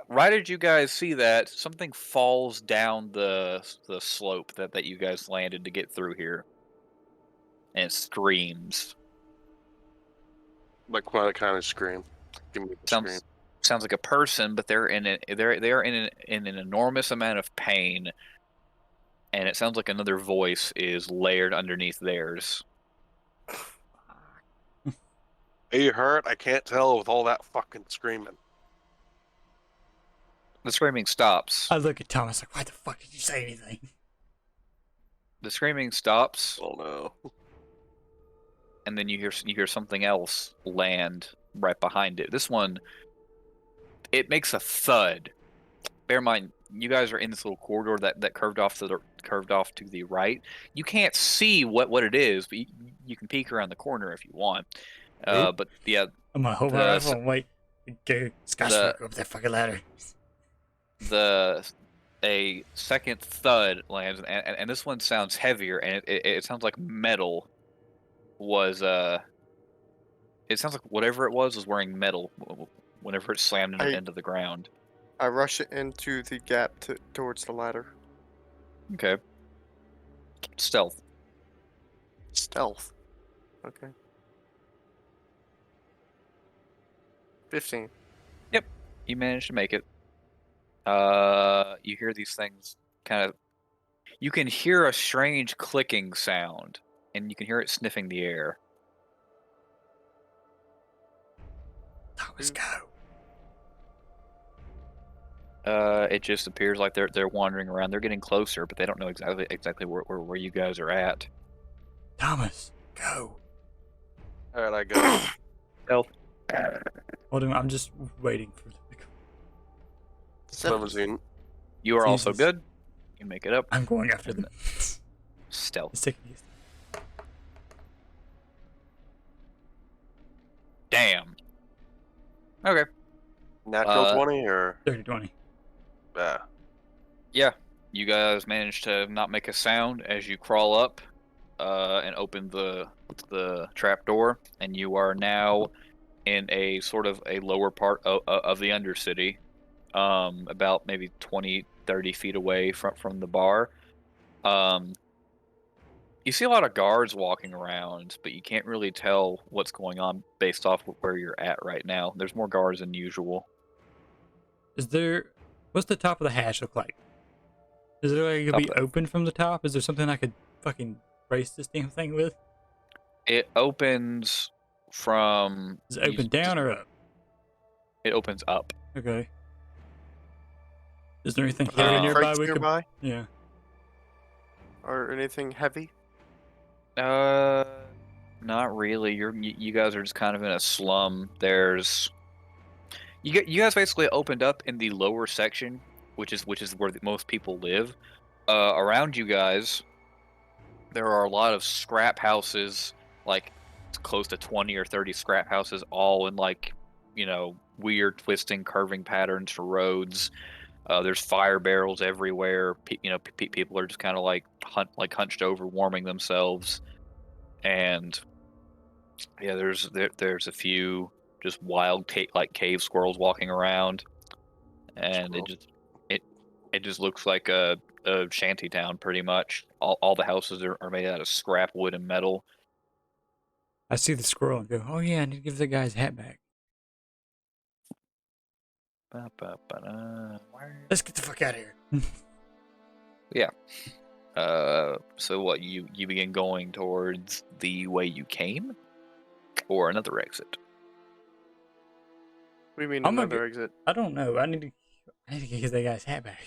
right as you guys see that, something falls down the slope that you guys landed to get through here, and it screams. Like what kind of scream? Give me the scream. Sounds like a person, but they're in an enormous amount of pain, and it sounds like another voice is layered underneath theirs. Are you hurt? I can't tell with all that fucking screaming. The screaming stops. I look at Thomas like, why the fuck did you say anything? The screaming stops, Oh no. and then you hear something else land right behind it. This one, it makes a thud. Bear in mind, you guys are in this little corridor that curved off to the right. You can't see what it is, but you can peek around the corner if you want. But yeah, I'm gonna hold my rifle and wait. Go, Scotchmo, go up that fucking ladder. a second thud lands, and this one sounds heavier, and it sounds like metal was it sounds like whatever it was wearing metal whenever it slammed into the ground. I rush it into the gap towards the ladder. Okay. Stealth. Stealth. Okay. 15. You managed to make it. You hear these things kind of. You can hear a strange clicking sound, and you can hear it sniffing the air. Thomas, go. It just appears like they're wandering around. They're getting closer, but they don't know exactly where you guys are at. Thomas, go. Alright, I go. Stealth. Hold on, I'm just waiting for the 17. You are also Jesus. good. You make it up. I'm going after them. Stealth. It's taking you. Damn. Okay. Natural 20 or 30-20. Yeah. You guys managed to not make a sound as you crawl up and open the trap door, and you are now in a sort of a lower part of the Undercity, about maybe 20-30 feet away from the bar. You see a lot of guards walking around, but you can't really tell what's going on based off of where you're at right now. There's more guards than usual. Is there What's the top of the hatch look like? Is it like it could be open from the top? Is there something I could fucking brace this damn thing with? It opens from. Is it open down or up? It opens up. Okay. Is there anything Are there heavy any nearby crates we could? nearby? Yeah. Or anything heavy? Not really. You guys are just kind of in a slum. There's. You guys basically opened up in the lower section, which is where most people live. Around you guys, there are a lot of scrap houses, like close to 20 or 30 scrap houses, all in like, weird twisting, curving patterns for roads. There's fire barrels everywhere. People are just kind of like hunched over, warming themselves, and yeah, there's a few just wild cave squirrels walking around, and it just looks like a shanty town pretty much. All the houses are made out of scrap wood and metal. I see the squirrel and go, oh yeah, I need to give the guy's hat back. Let's get the fuck out of here. Yeah. So what, you begin going towards the way you came, or another exit? What do you mean I'm gonna another exit? I don't know. I need to give that guy's hat back.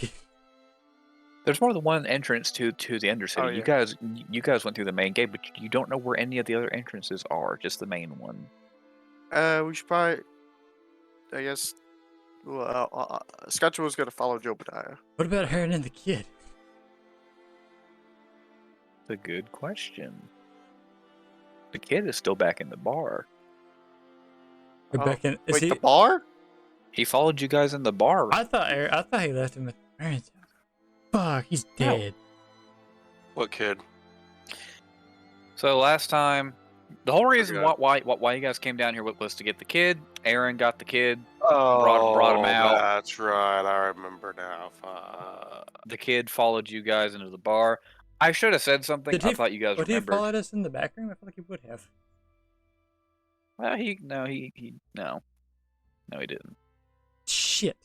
There's more than one entrance to the UnderCity. Oh, yeah. You guys went through the main gate, but you don't know where any of the other entrances are. Just the main one. We should probably, I guess, well, Scotchmo's gonna follow Jobadia. What about Arron and the kid? That's a good question. The kid is still back in the bar. We're back in. Is Wait, he? the bar? He followed you guys in the bar. I thought he left him at Arron's house. Fuck, he's dead. What kid? So last time, the whole reason Forgot. why you guys came down here was to get the kid. Arron got the kid. Oh, brought him out. That's right. I remember now. The kid followed you guys into the bar. I should have said something. I thought you guys Would he have remembered. followed us in the back room? I feel like he would have. Well, no, he didn't. Shit.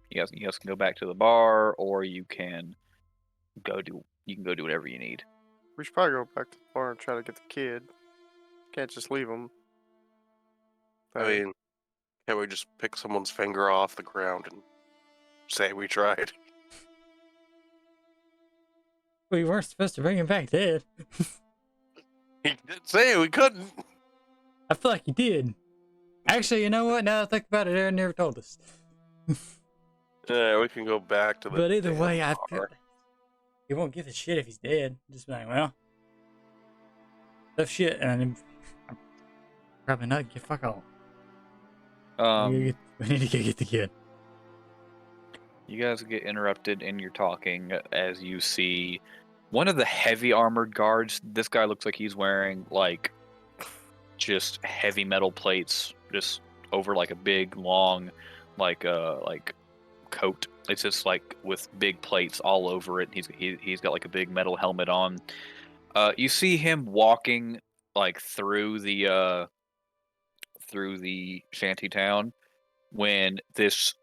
You guys can go back to the bar, or you can go do whatever you need. We should probably go back to the bar and try to get the kid. Can't just leave him. I mean, can't we just pick someone's finger off the ground and say we tried? We weren't supposed to bring him back dead. He did say we couldn't. I feel like he did. Actually, you know what? Now that I think about it, Arron never told us. Yeah, we can go back to the. But either way, I feel bar. he won't give a shit if he's dead. Just be like, well, tough shit, and I'm probably not get fuck all. We need to go get the kid. You guys get interrupted in your talking as you see one of the heavy armored guards. This guy looks like he's wearing like just heavy metal plates just over like a big long like coat. It's just like with big plates all over it. He's got like a big metal helmet on. You see him walking like through the shanty town when this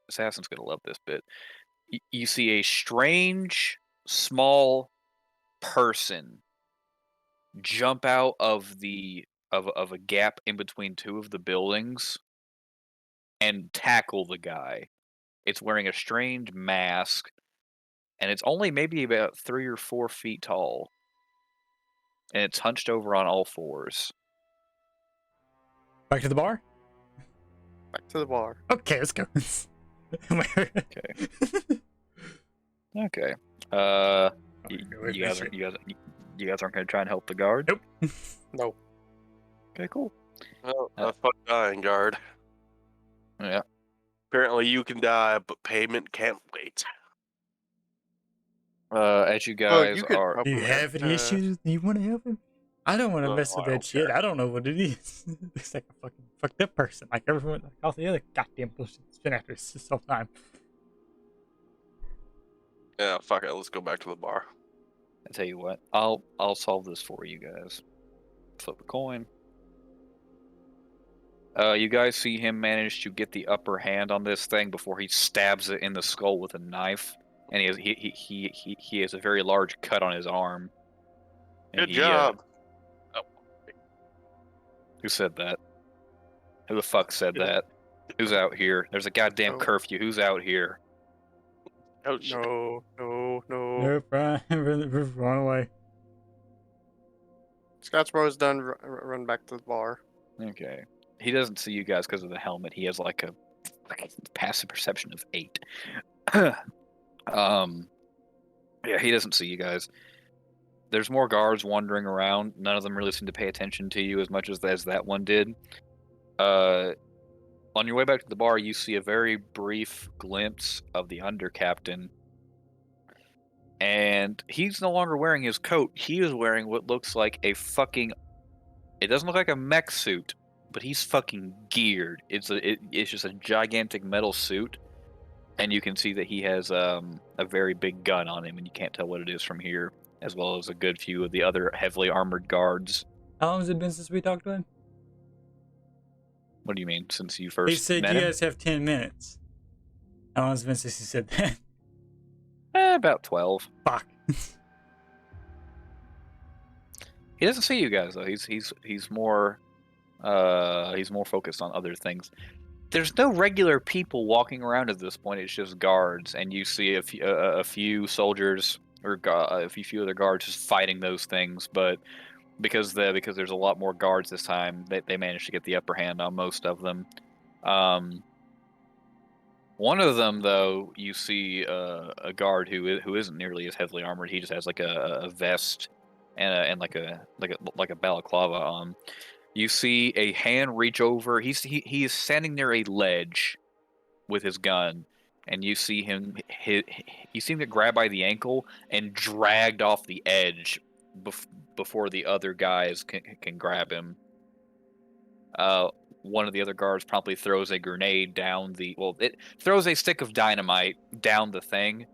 assassin's gonna love this bit. You see a strange small person jump out of a gap in between two of the buildings and tackle the guy. It's wearing a strange mask, and it's only maybe about 3 or 4 feet tall, and it's hunched over on all fours. Back to the bar? Back to the bar. Okay, let's go. Okay. Okay. You guys aren't gonna try and help the guard? Nope. No. Okay, cool. Well, have fun dying, guard. Yeah. Apparently, you can die, but payment can't wait. As you Well, guys you could are. help Do you him have out. any issues? Do you want to help him? I don't want to No, mess with I that don't shit. care. I don't know what it is. Looks like a fucking fucked up person, like everyone, like all the other goddamn bullshit that's been after us this whole time. Yeah, fuck it. Let's go back to the bar. I tell you what, I'll solve this for you guys. Flip a coin. You guys see him manage to get the upper hand on this thing before he stabs it in the skull with a knife, and he has a very large cut on his arm. And Good job. Who said that? Who the fuck said that? Who's out here? There's a goddamn curfew. Who's out here? Oh shit. No. Nope, run away. Scotchmo's done. Run back to the bar. Okay. He doesn't see you guys because of the helmet. He has like a passive perception of 8. Yeah, he doesn't see you guys. There's more guards wandering around. None of them really seem to pay attention to you as much as that one did. On your way back to the bar, you see a very brief glimpse of the undercaptain. And he's no longer wearing his coat. He is wearing what looks like a fucking... It doesn't look like a mech suit, but he's fucking geared. It's just a gigantic metal suit. And you can see that he has a very big gun on him, and you can't tell what it is from here, as well as a good few of the other heavily armored guards. How long has it been since we talked to him? What do you mean, since you first He said met you him? guys have 10 minutes. How long has it been since he said that? About 12. Fuck. He doesn't see you guys though. He's more focused on other things. There's no regular people walking around at this point. It's just guards, and you see a few soldiers or a few other guards just fighting those things. But because there's a lot more guards this time, they managed to get the upper hand on most of them. One of them, though, you see a guard who isn't nearly as heavily armored. He just has like a vest and like a balaclava on. You see a hand reach over. He is standing near a ledge with his gun, and you see him get grabbed by the ankle and dragged off the edge before the other guys can grab him. One of the other guards promptly throws a grenade down it throws a stick of dynamite down the thing,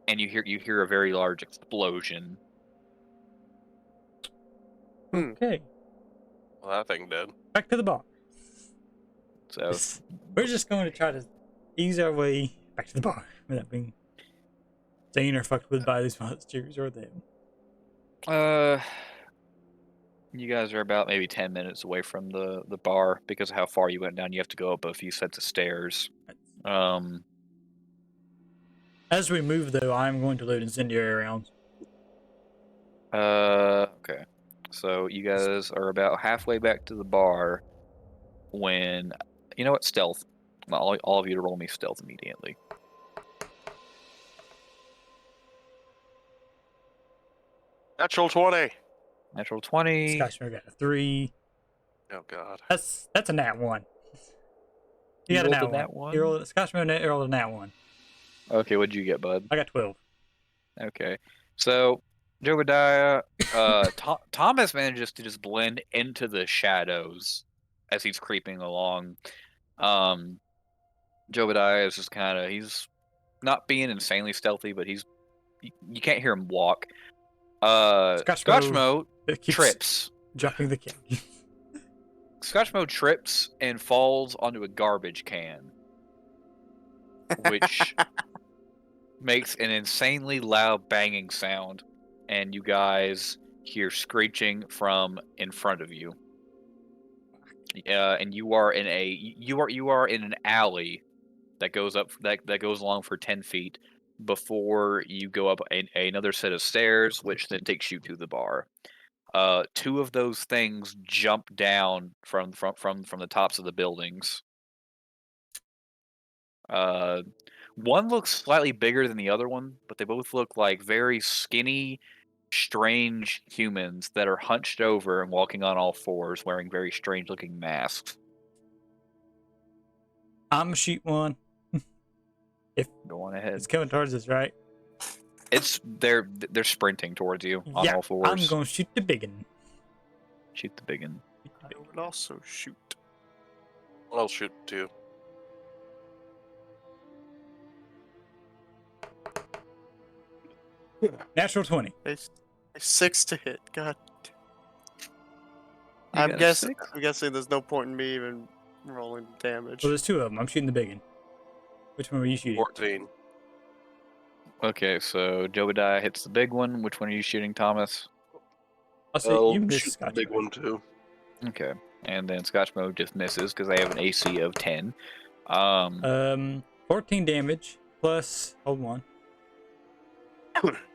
and you hear a very large explosion. Okay. Well, that thing did. Back to the bar. So We're just going to try to ease our way back to the bar without being seen or fucked with by these monsters or them. You guys are about maybe 10 minutes away from the bar because of how far you went down. You have to go up a few sets of stairs. As we move, though, I'm going to load incendiary rounds. Okay. So you guys are about halfway back to the bar when, you know what, stealth. Well, all of you to roll me stealth immediately. Natural 20. Natural 20. Scotchmo got a 3. Oh god. That's a nat 1. You got a nat 1. Scotchmo rolled a nat 1. Okay, what'd you get, bud? I got 12. Okay. So, Jobadia, Thomas manages to just blend into the shadows as he's creeping along. Jobadia is just he's not being insanely stealthy, but you can't hear him walk. Scotchmo trips. Dropping the kick. Scotchmo trips and falls onto a garbage can, which makes an insanely loud banging sound, and you guys hear screeching from in front of you. And you are in an alley that goes up that goes along for 10 feet before you go up another set of stairs, which then takes you to the bar. Two of those things jump down from the tops of the buildings. One looks slightly bigger than the other one, but they both look like very skinny, strange humans that are hunched over and walking on all fours, wearing very strange-looking masks. I'm gonna shoot one. Go on ahead. It's coming towards us, right? They're sprinting towards you on all fours. I'm gonna shoot the biggin. Shoot the biggin. I would also shoot. I'll shoot too. Natural 20. A 6 to hit. God. I'm guessing there's no point in me even Rolling damage. Well, there's two of them. I'm shooting the big one. Which one were you shooting? 14. Okay, so Jobadia hits the big one. Which one are you shooting, Thomas? I'll say I'll you missed shoot the Scotch. big one too. Okay, and then Scotchmo just misses because they have an AC of 10. 14 damage plus. Hold on.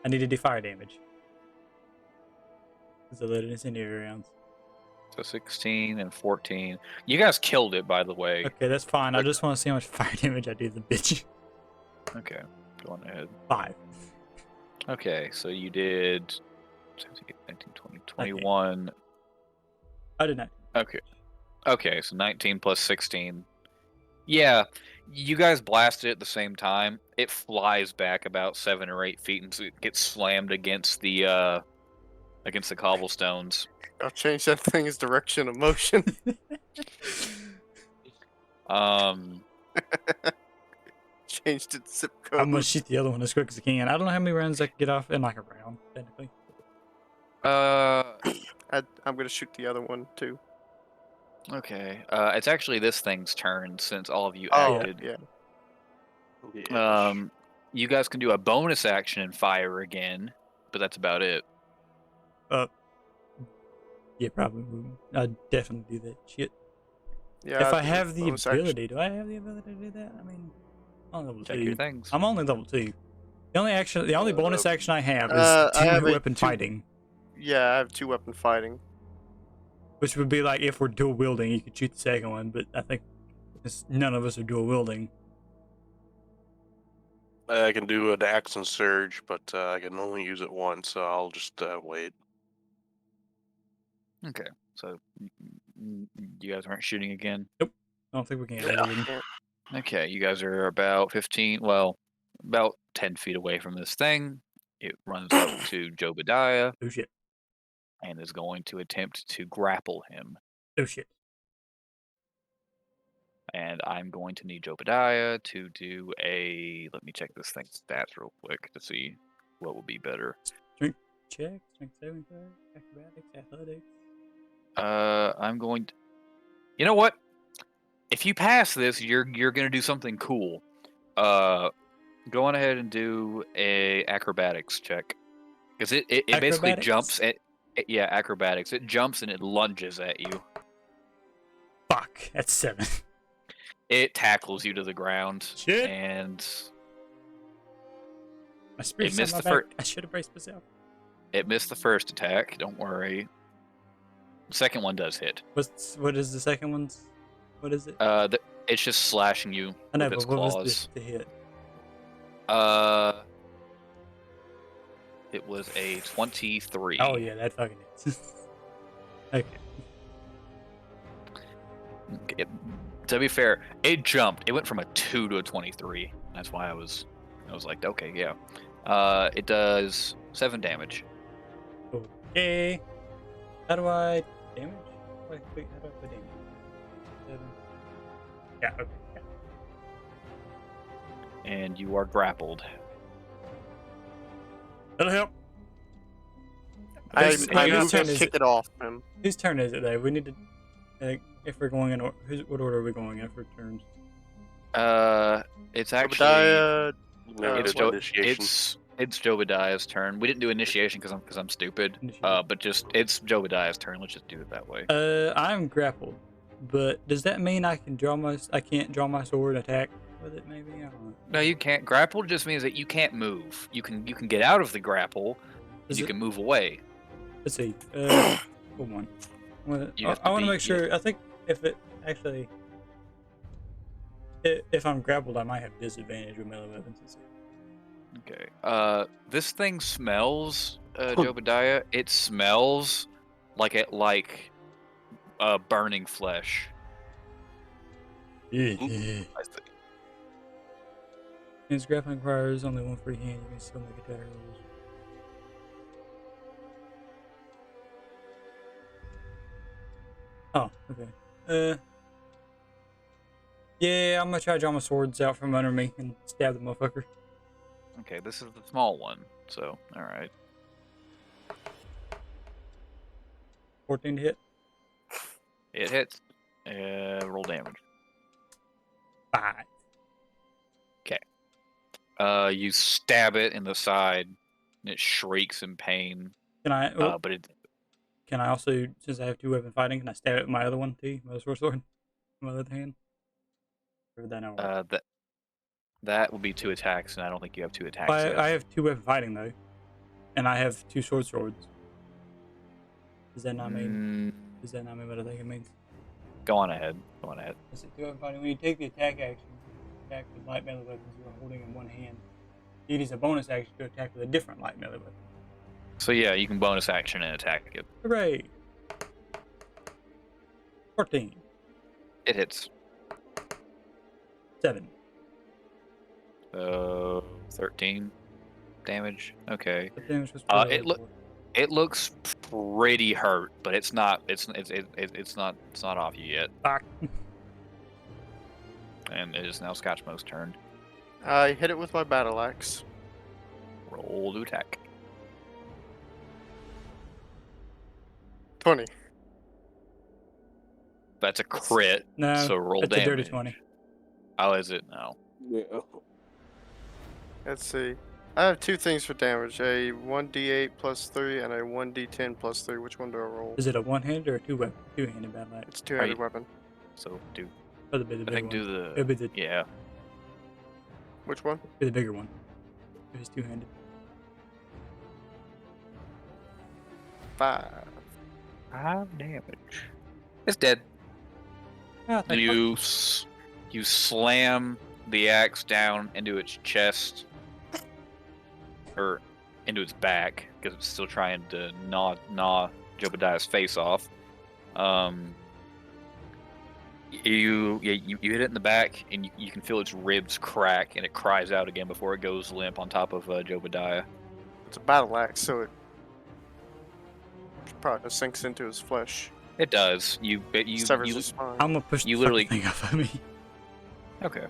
I need to do fire damage. Because I loaded incendiary rounds. So 16 and 14. You guys killed it, by the way. Okay, that's fine. I just want to see how much fire damage I do to the bitch. Okay, go on ahead. 5. Okay, so you did 17, 19, 20, 21. I did not. Okay. Okay, so 19 plus 16. Yeah, you guys blasted it at the same time. It flies back about 7 or 8 feet and it gets slammed against the cobblestones. I'll change that thing's direction of motion. Changed its zip code. I'm gonna shoot the other one as quick as I can. I don't know how many rounds I can get off in like a round, technically. I'm gonna shoot the other one too. Okay. It's actually this thing's turn since all of you Oh, acted. yeah. You guys can do a bonus action and fire again, but that's about it. Yeah, probably. I'd definitely do that shit. Yeah. If I'll I do have the bonus action. ability, do I have the ability to do that? I mean, I'm on level Check 2. your things. I'm only level 2. The only bonus action I have is I have a weapon fighting. Yeah, I have 2-weapon fighting. Which would be like if we're dual wielding, you could shoot the second one, but I think none of us are dual wielding. I can do an axe and surge, but I can only use it once, so I'll just wait. Okay, so you guys aren't shooting again? I don't think we can. Yeah. Okay, you guys are about 15, well, about 10 feet away from this thing. It runs up to Jobadia Oh shit. and is going to attempt to grapple him. Oh shit. And I'm going to need Jobadia to do a... Let me check this thing's stats real quick to see what would be better. Strength check, strength saving throw, acrobatics, athletics. I'm going to... You know what? If you pass this, you're going to do something cool. Go on ahead and do a acrobatics check. Because it basically jumps at... Yeah, acrobatics. It jumps and it lunges at you. Fuck, that's 7. It tackles you to the ground. Shit. And My spirit's missed on my the fir- back. I should have braced myself. it missed the first attack. Don't worry. The second one does hit. What is the second one's? What is it? It's just slashing you I know, with its but what claws. was the hit? It was a 23. Oh yeah, that fucking hits. Okay. To be fair, it jumped. It went from a 2 to a 23. That's why I was like, okay, yeah. It does 7 damage. Okay. How do I damage? Wait, how do I put damage? 7. Yeah. Okay. Yeah. And you are grappled. That'll help. I Whose moved turn and is kicked it? it off him. Whose turn is it though? We need to. If we're going in, what order are we going in for turns? It's actually Jobadia, Never it's did initiation. it's Jobadiah's turn. We didn't do initiation because I'm stupid. But just it's Jobadiah's turn. Let's just do it that way. I'm grappled, but does that mean I can't draw my sword and attack with it? Maybe I don't know. No, you can't. Grapple just means that you can't move. You can get out of the grapple. Is You it- can move away. Let's see. Hold on. You have I to want to be- make sure. I think if it actually, if I'm grappled, I might have disadvantage with melee weapons. Let's see. Okay. This thing smells, Jobadiah. It smells like burning flesh. Yeah. I think. Since grappling requires only one free hand, you can still make attack rolls. Oh, okay. Yeah, I'm gonna try to draw my swords out from under me and stab the motherfucker. Okay, this is the small one. So, all right. 14 to hit. It hits. Roll damage. 5. You stab it in the side, and it shrieks in pain. Can I? But it. Can I also, since I have 2 weapon fighting, can I stab it with my other one too? My other sword, my other hand. Or would that not work? That would be 2 attacks, and I don't think you have 2 attacks. I have 2 weapon fighting though, and I have 2 swords. Does that not mean? Does that not mean what I think it means? Go on ahead. Let's see, 2 weapon fighting. When you take the attack action, attack with light melee weapons you are holding in one hand. You use a bonus action to attack with a different light melee weapon. So yeah, you can bonus action and attack it. Hooray! 14. It hits. 7. 13 damage. Okay. What damage was It looks pretty hurt, but it's not. It's not off you yet. Fuck. And it is now Scotchmo's turn. I hit it with my battle axe. Roll to attack. 20. That's a crit. No, so roll it's damage. a dirty 20. Oh, is it? No. Yeah. Let's see. I have 2 things for damage. A 1d8 plus 3 and a 1d10 plus 3. Which one do I roll? Is it a one-handed or a two-handed battle axe? It's a 2-handed weapon. So do. Or the big I think one? do the. It'd be the, Yeah. Which one? be the bigger one. If it's two-handed. 5. 5 damage. It's dead. Ah, thank fuck. You slam the axe down into its chest, or into its back, because it's still trying to gnaw Jobadiah's face off. You hit it in the back, and you can feel its ribs crack, and it cries out again before it goes limp on top of Jobadiah. It's a battle axe, so it probably sinks into his flesh. It does. Severs his spine. I'm gonna push you the literally- fucking thing off of me. Okay.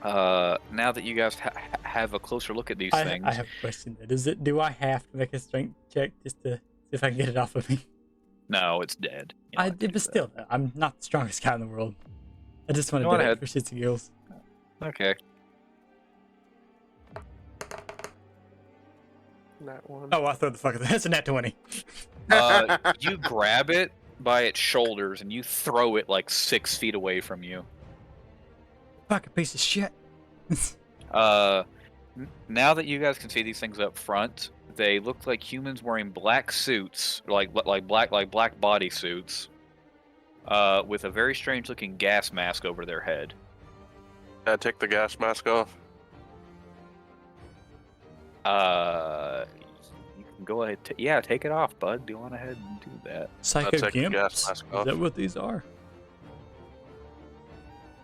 Now that you guys have a closer look at these things, I have a question. Do I have to make a strength check just to see if I can get it off of me? no, it's dead. You don't have to But do still, I'm not the strongest guy in the world. I just want to Go do it ahead. for shits and giggles. that. Okay. That one. Oh, I thought the fuck. That's a nat 20. You grab it by its shoulders and you throw it like 6 feet away from you. Fucking piece of shit. Now that you guys can see these things up front, they look like humans wearing black suits, like black body suits, with a very strange looking gas mask over their head. Take the gas mask off. You can go ahead. Take it off, bud. Go on ahead and do that. Psycho take the gas gimps. mask Is off. that what these are?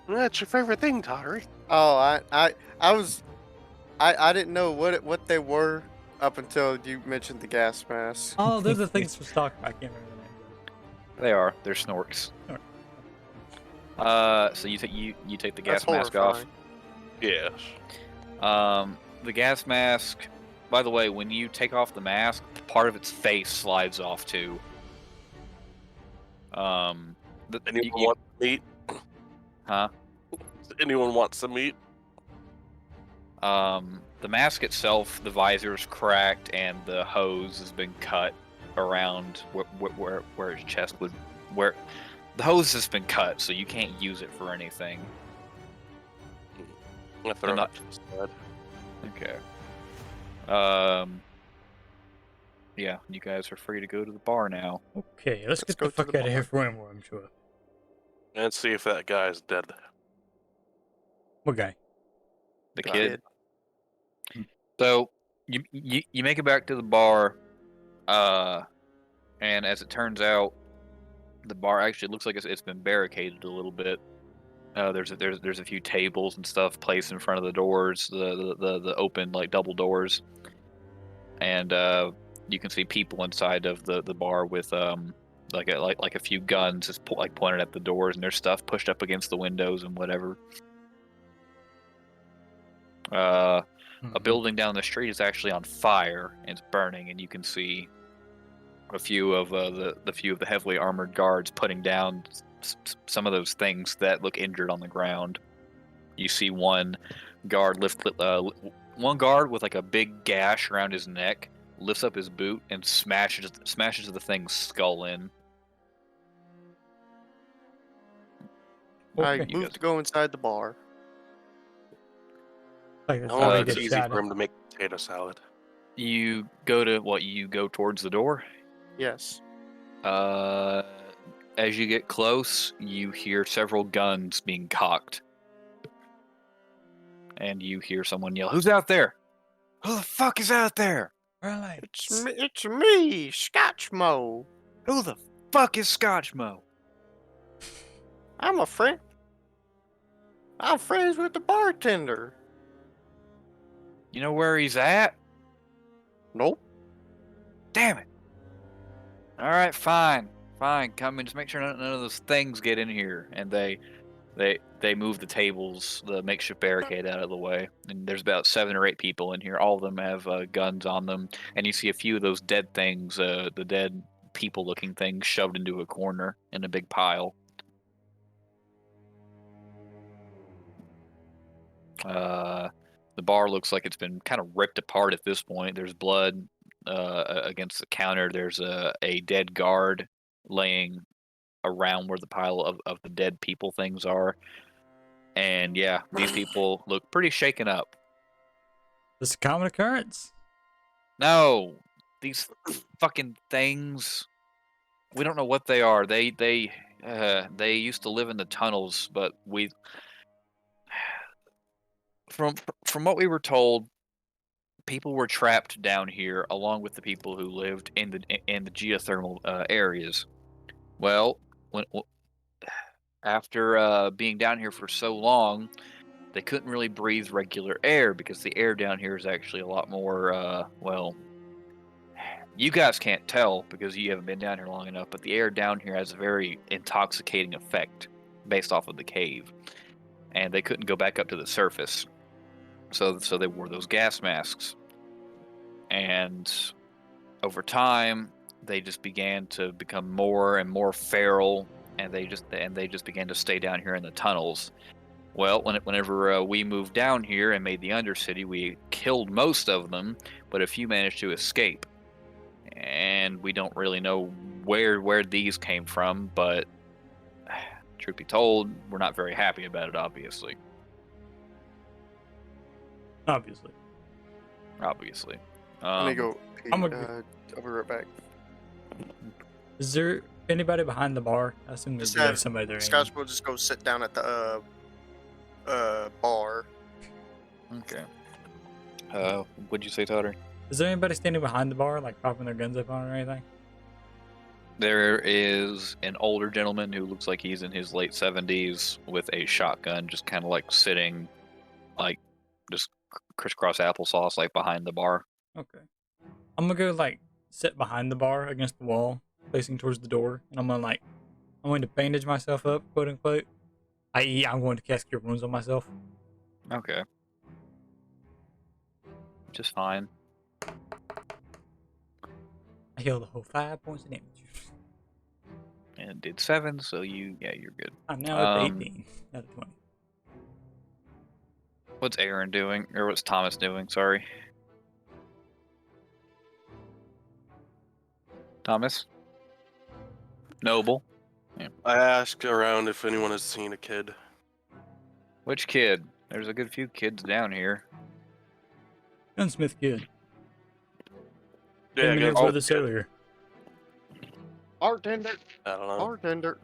That's your favorite thing, Tottery. Oh, I didn't know what they were up until you mentioned the gas mask. Oh, those are things for stock. I can't remember the name. They are. They're snorks. So you take the gas That's mask off. horrifying. Yes. The gas mask. By the way, when you take off the mask, part of its face slides off too. Anyone want meat? Huh? Anyone want some meat? The mask itself, the visor's cracked, and the hose has been cut around where its chest would. Where the hose has been cut, so you can't use it for anything. I throw not- it to the side. Okay. Yeah, you guys are free to go to the bar now. Okay, let's get go the to fuck the out of here for one more, I'm sure. And see if that guy's dead. What guy? The The kid. So you make it back to the bar, and as it turns out, the bar actually looks like it's been barricaded a little bit. There's a few tables and stuff placed in front of the doors, the open like double doors, and you can see people inside of the bar with like a few guns just pointed at the doors, and there's stuff pushed up against the windows and whatever. A building down the street is actually on fire and it's burning, and you can see a few of the heavily armored guards putting down some of those things that look injured on the ground. You see one guard one guard with like a big gash around his neck lifts up his boot and smashes the thing's skull in. I Okay. move to go inside the bar. Like that's Oh, how he it's gets easy shot for at. him to make potato salad. You go towards the door. Yes. As you get close, you hear several guns being cocked. And you hear someone yell, "Who's out there? Who the fuck is out there? Really? It's me, Scotchmo. Who the fuck is Scotchmo?" I'm a friend. I'm friends with the bartender. You know where he's at? Nope. Damn it. All right, fine. Come in. Just make sure none of those things get in here. And they move the tables, the makeshift barricade out of the way. And there's about 7 or 8 people in here. All of them have guns on them. And you see a few of those dead things, the dead people-looking things, shoved into a corner in a big pile. The bar looks like it's been kind of ripped apart at this point. There's blood against the counter. There's a dead guard laying around where the pile of the dead people things are. And yeah, these people look pretty shaken up. This is a common occurrence. No, these fucking things. We don't know what they are. They used to live in the tunnels, but from what we were told, people were trapped down here along with the people who lived in the geothermal areas. Well, after being down here for so long, they couldn't really breathe regular air because the air down here is actually a lot more, well, you guys can't tell because you haven't been down here long enough, but the air down here has a very intoxicating effect based off of the cave. And they couldn't go back up to the surface. So they wore those gas masks. And over time, they just began to become more and more feral, and they just began to stay down here in the tunnels. Well, whenever we moved down here and made the Undercity, we killed most of them, but a few managed to escape. And we don't really know where these came from, but truth be told, we're not very happy about it, obviously. Obviously. Let me go. I'm I'll be right back. Is there anybody behind the bar? I assume there's Just have somebody there. Scotch will just go sit down at the bar. Okay. What'd you say, Tottery? Is there anybody standing behind the bar, like popping their guns up on it or anything? There is an older gentleman who looks like he's in his late 70s with a shotgun, just kind of like sitting, like just crisscross applesauce, like behind the bar. Okay. I'm gonna go like sit behind the bar against the wall, facing towards the door, and I'm going to bandage myself up, quote unquote. I.e., I'm going to cast Cure Wounds on myself. Okay. Just fine. I healed a whole 5 points of damage. And it did 7, so you're good. I'm now at 18 out of 20. What's Arron doing? Or what's Thomas doing? Sorry. Thomas? Noble? Yeah. I asked around if anyone has seen a kid. Which kid? There's a good few kids down here. Gunsmith kid. Yeah, Came in here with us earlier. Bartender. I don't know. Bartender.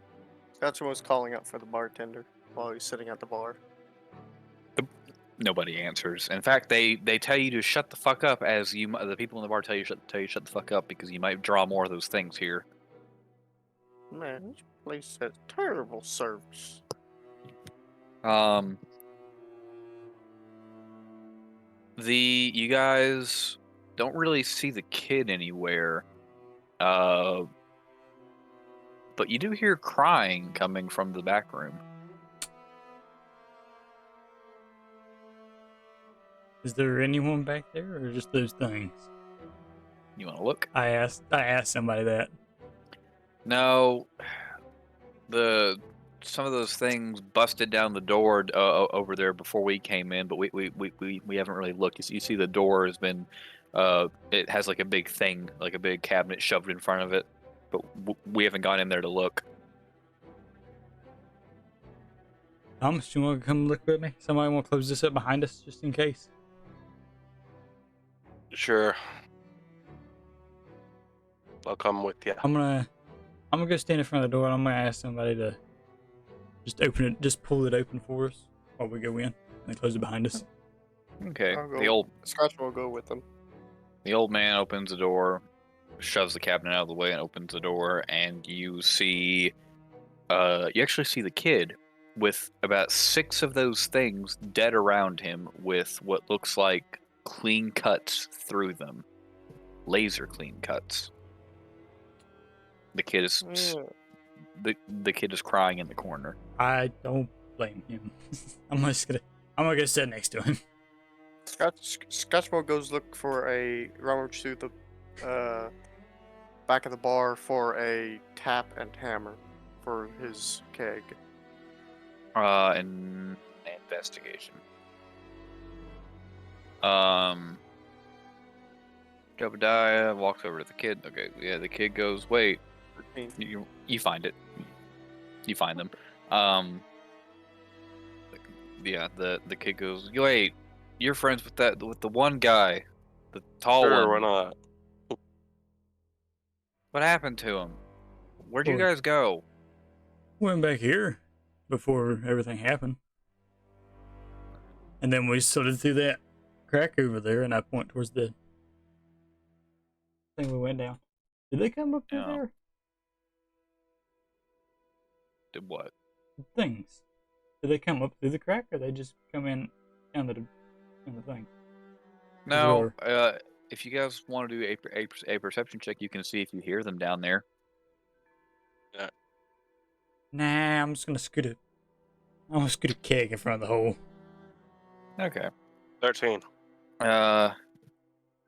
Scotch was calling out for the bartender while he's sitting at the bar. Nobody answers. In fact, they tell you to shut the fuck up as the people in the bar tell you shut the fuck up because you might draw more of those things here. Man, this place has terrible service. You guys don't really see the kid anywhere. But you do hear crying coming from the back room. Is there anyone back there, or just those things? You want to look? I asked somebody that. No. some of those things busted down the door over there before we came in, but we haven't really looked. You see the door has been, it has like a big thing, like a big cabinet shoved in front of it, but we haven't gone in there to look. Thomas, you want to come look with me? Somebody want to close this up behind us, just in case? Sure. I'll come with you. I'm gonna go stand in front of the door, and I'm gonna ask somebody to just open it, just pull it open for us while we go in, and close it behind us. Okay. I'll go. The old Scotchmo will go with them. The old man opens the door, shoves the cabinet out of the way, and opens the door, and you see, you actually see the kid with about 6 of those things dead around him, with what looks like clean cuts through them, laser clean cuts. The kid is the kid is crying in the corner. I don't blame him. I'm gonna go sit next to him. Scotchmo goes look for rummage through the back of the bar for a tap and hammer for his keg. An investigation. Jobadia walks over to the kid. Okay, yeah, the kid goes, wait. You find it. You find them. Yeah, the kid goes, wait, you're friends with the one guy, the tall Sure, one. why not? What happened to him? Where'd you Well, guys go? Went back here before everything happened, and then we sorted through that crack over there, and I point towards the thing we went down. Did they come up through Yeah. there? Did what? Things. Did they come up through the crack, or they just come in down the thing? No. If you guys want to do a perception check, you can see if you hear them down there. Nah, I'm just gonna scoot a keg in front of the hole. Okay. 13. I'm Yeah,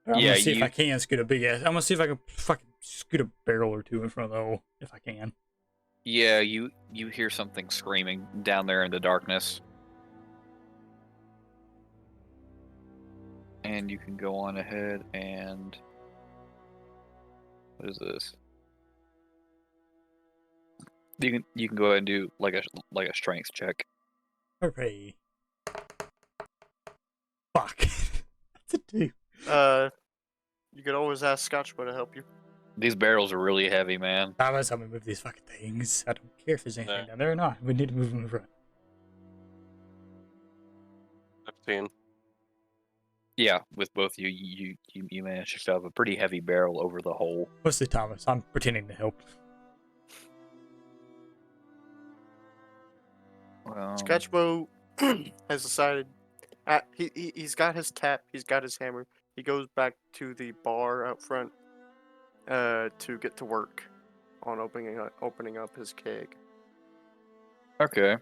gonna see if I can scoot a big ass. I'm gonna see if I can fucking scoot a barrel or two in front of the hole, if I can. Yeah, you hear something screaming down there in the darkness. And you can go on ahead and... What is this? You can go ahead and do like a strength check. Hooray. Fuck. That's a 2. You could always ask Scotchmo to help you. These barrels are really heavy, man. Thomas, help me move these fucking things. I don't care if there's anything down there or not. We need to move them in front. 15. Yeah, with both you managed to shove a pretty heavy barrel over the hole. Mostly Thomas. I'm pretending to help. Scotchmo has decided. He's got his tap. He's got his hammer. He goes back to the bar out front to get to work on opening up his keg. Okay.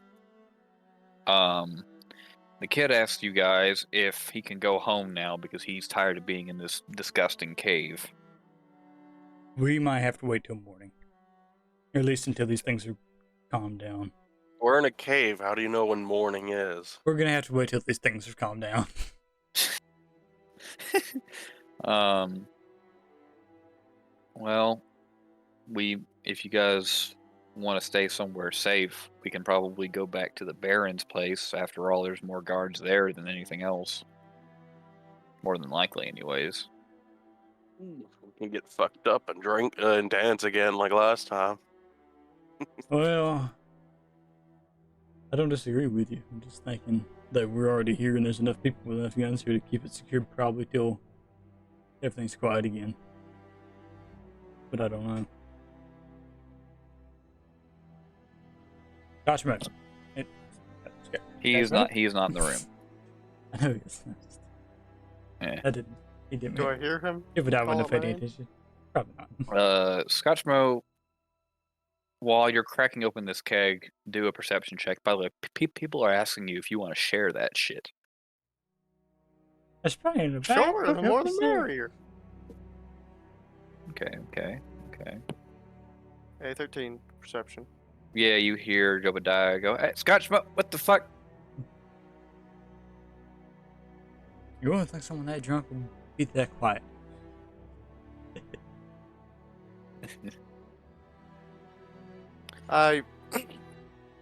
The kid asked you guys if he can go home now because he's tired of being in this disgusting cave. We might have to wait till morning. Or at least until these things are calmed down. We're in a cave. How do you know when morning is? We're gonna have to wait till these things are calmed down. Well, if you guys want to stay somewhere safe, we can probably go back to the Baron's place. After all, there's more guards there than anything else. More than likely, anyways. We can get fucked up and drink and dance again like last time. Well, I don't disagree with you. I'm just thinking that we're already here and there's enough people with enough guns here to keep it secure probably till everything's quiet again. But I don't know. Scotchmo. He is not in the room. I know he is. Yeah. He didn't. Do I hear him? If I wouldn't have paid call any my name? attention. Probably not. Scotchmo, while you're cracking open this keg, do a perception check. By the way, people are asking you if you want to share that shit. That's probably in the back. Sure, the more the merrier. Okay. A 13 perception. Yeah, you hear Jobadia go, "Hey, Scotchmo, what the fuck?" You wouldn't think someone that drunk would be that quiet.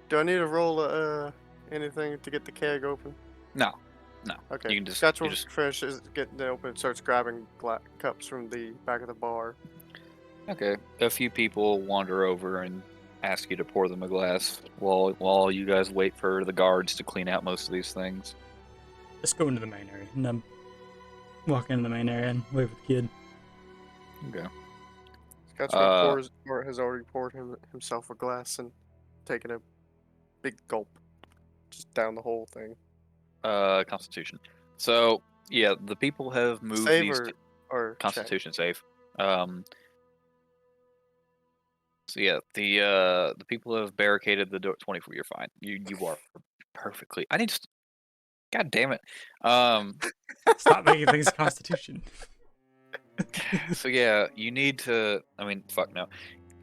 Do I need to roll anything to get the keg open? No. Okay. You can just Scotchmo finishes getting it open and starts grabbing cups from the back of the bar. Okay. A few people wander over and ask you to pour them a glass while you guys wait for the guards to clean out most of these things. Let's go into the main area. And walk into the main area and wait for the kid. Okay. Scotchmo has already poured himself a glass and taken a big gulp, just down the whole thing. Constitution. So yeah, the people have moved Save these or Constitution save. So yeah, the people have barricaded the door. 24. You're fine. You are perfectly. I need to. God damn it. Stop making things Constitution. So yeah, you need to. I mean, fuck no.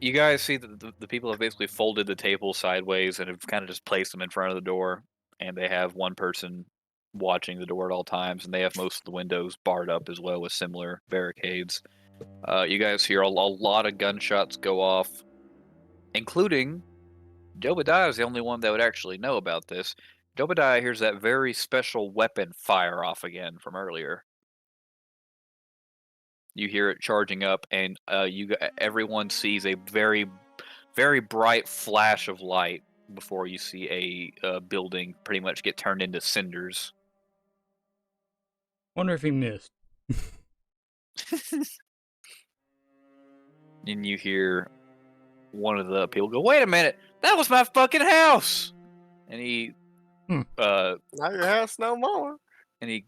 You guys see that the people have basically folded the table sideways and have kind of just placed them in front of the door, and they have one person watching the door at all times, and they have most of the windows barred up as well with similar barricades. You guys hear a lot of gunshots go off, including Jobadia is the only one that would actually know about this. Jobadia hears that very special weapon fire off again from earlier. You hear it charging up, and everyone sees a very, very bright flash of light before you see a building pretty much get turned into cinders. Wonder if he missed. And you hear one of the people go, "Wait a minute, that was my fucking house!" And he, not your house no more. And he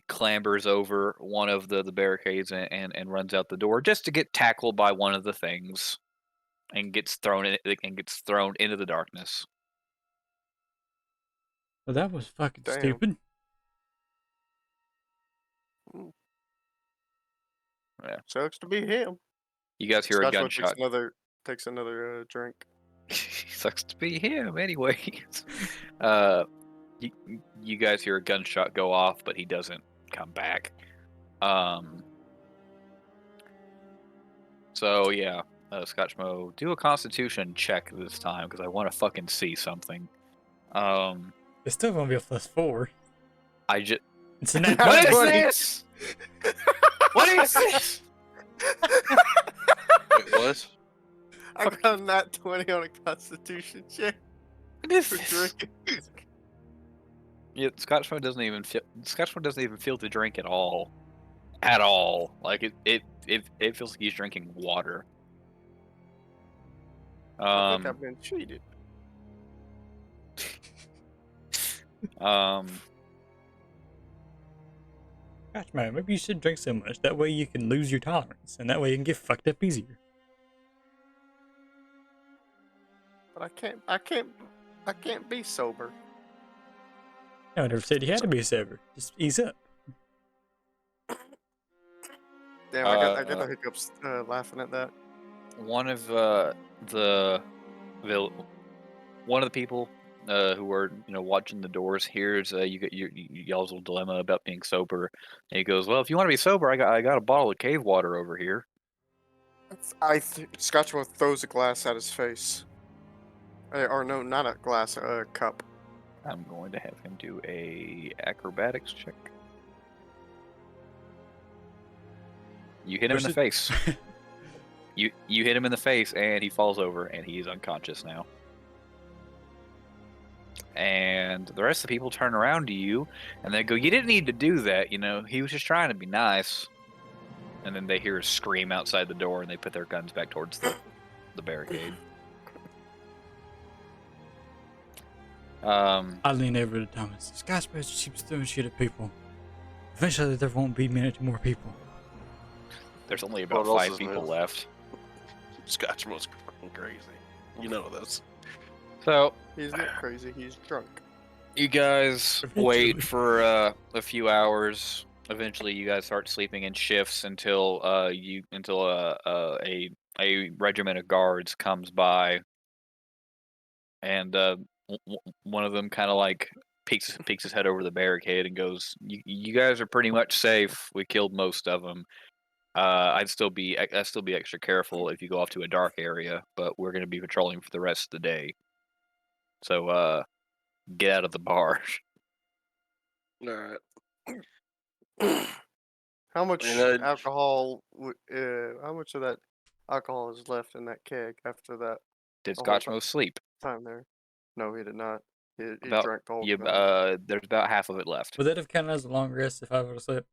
clambers over one of the barricades and runs out the door just to get tackled by one of the things, and gets thrown into the darkness. Well, that was fucking Damn. stupid. Yeah. Sucks to be him. You guys hear a Scotchmo gunshot. takes another drink. Sucks to be him, anyways. You guys hear a gunshot go off, but he doesn't come back. So yeah, Scotchmo, do a Constitution check this time because I want to fucking see something. It's still gonna be a +4. It's a net. What is this? What is this? Wait, what? I got a nat 20 on a Constitution check for drinking. Yeah, Scotchmo doesn't even feel the drink at all. At all. Like it feels like he's drinking water. I think I've been cheated. Gosh, man, maybe you should drink so much. That way you can lose your tolerance, and that way you can get fucked up easier. But I can't be sober. I never said you had to be sober. Just ease up. Damn, I get the hiccups laughing at that. One of one of the people who are watching the doors hears y'all's little dilemma about being sober, and he goes, "Well, if you want to be sober, I got a bottle of cave water over here." Scotchmo throws a glass at his face. Or no, not a glass, a cup. I'm going to have him do a acrobatics check. You hit him in the face. You hit him in the face, and he falls over, and he is unconscious now. And the rest of the people turn around to you, and they go, "You didn't need to do that, he was just trying to be nice." And then they hear a scream outside the door, and they put their guns back towards the barricade. I lean over to Thomas. Scotchmo just keeps throwing shit at people. Eventually, there won't be many more people. There's only about 5 people left. Scotchmo's fucking crazy. You know this. So he's not crazy. He's drunk. You guys wait for a few hours. Eventually, you guys start sleeping in shifts until a regiment of guards comes by and one of them kind of like peeks his head over the barricade and goes, "You guys are pretty much safe. We killed most of them. I'd still be extra careful if you go off to a dark area, but we're gonna be patrolling for the rest of the day. So get out of the bar." All right. How much And, alcohol? How much of that alcohol is left in that keg after that Did the whole Scotchmo sleep? time there? No, he did not. He About drank the whole you. gun. There's about half of it left. Would that have counted as a long rest if I would have slept?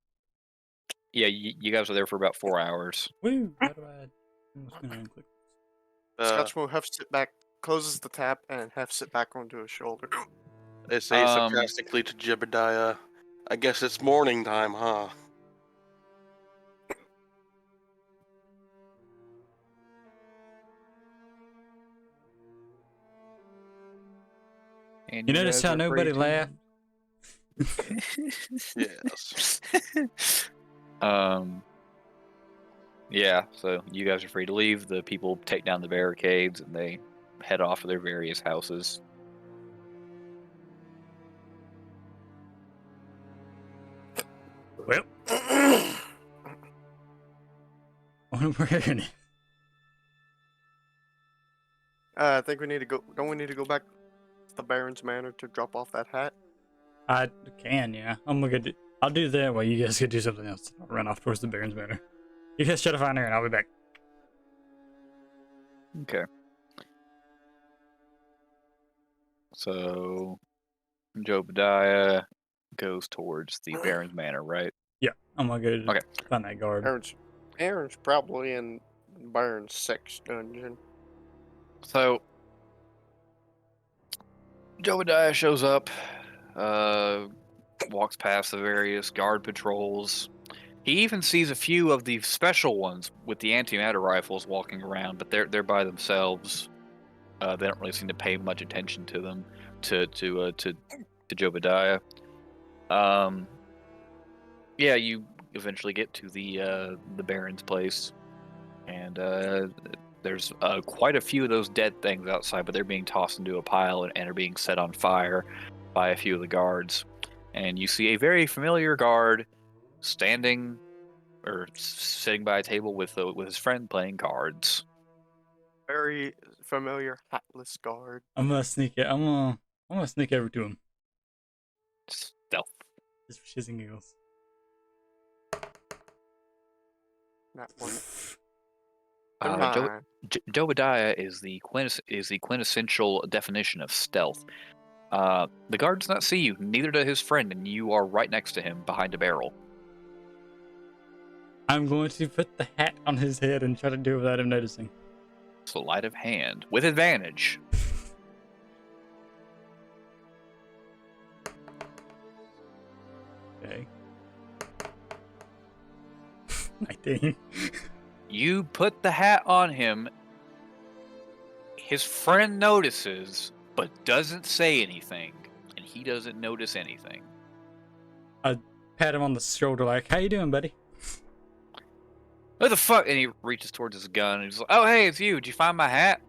Yeah, you guys were there for about 4 hours. Woo! How do I? I'm just gonna unclick. Scotchmo hefts it back, closes the tap, and hefts it back onto his shoulder. they say sarcastically to Jobadia, "I guess it's morning time, huh?" And You you notice guys how are free nobody to- laughed? Yes. Yeah, so you guys are free to leave. The people take down the barricades and they head off to their various houses. Well, we're in it. I think we need to go. Don't we need to go back to the Baron's Manor to drop off that hat? I can, yeah. I'll do that while you guys go do something else. I'll run off towards the Baron's Manor. You guys try to find her, and I'll be back. Okay. So Jobadia goes towards the Baron's Manor, right? Yeah, I'm gonna go Okay. find that guard. Aaron's probably in Baron's sex dungeon. So Jobadia shows up, walks past the various guard patrols. He even sees a few of the special ones with the antimatter rifles walking around, but they're by themselves. They don't really seem to pay much attention to them, to Jobadia. Yeah, you eventually get to the Baron's place, and there's quite a few of those dead things outside, but they're being tossed into a pile and are being set on fire by a few of the guards. And you see a very familiar guard standing or sitting by a table with his friend playing cards. Very familiar hatless guard. I'm gonna sneak it. I'm gonna sneak over to him. Stealth. Just for shits and giggles. Not one. Jobadia is the quintessential definition of stealth. The guard does not see you, neither does his friend, and you are right next to him behind a barrel. I'm going to put the hat on his head and try to do it without him noticing. Sleight of hand with advantage. Okay. 19. You put the hat on him. His friend notices, but doesn't say anything, and he doesn't notice anything. I pat him on the shoulder like, how you doing, buddy? Who the fuck? And he reaches towards his gun and he's like, "Oh, hey, it's you. Did you find my hat?"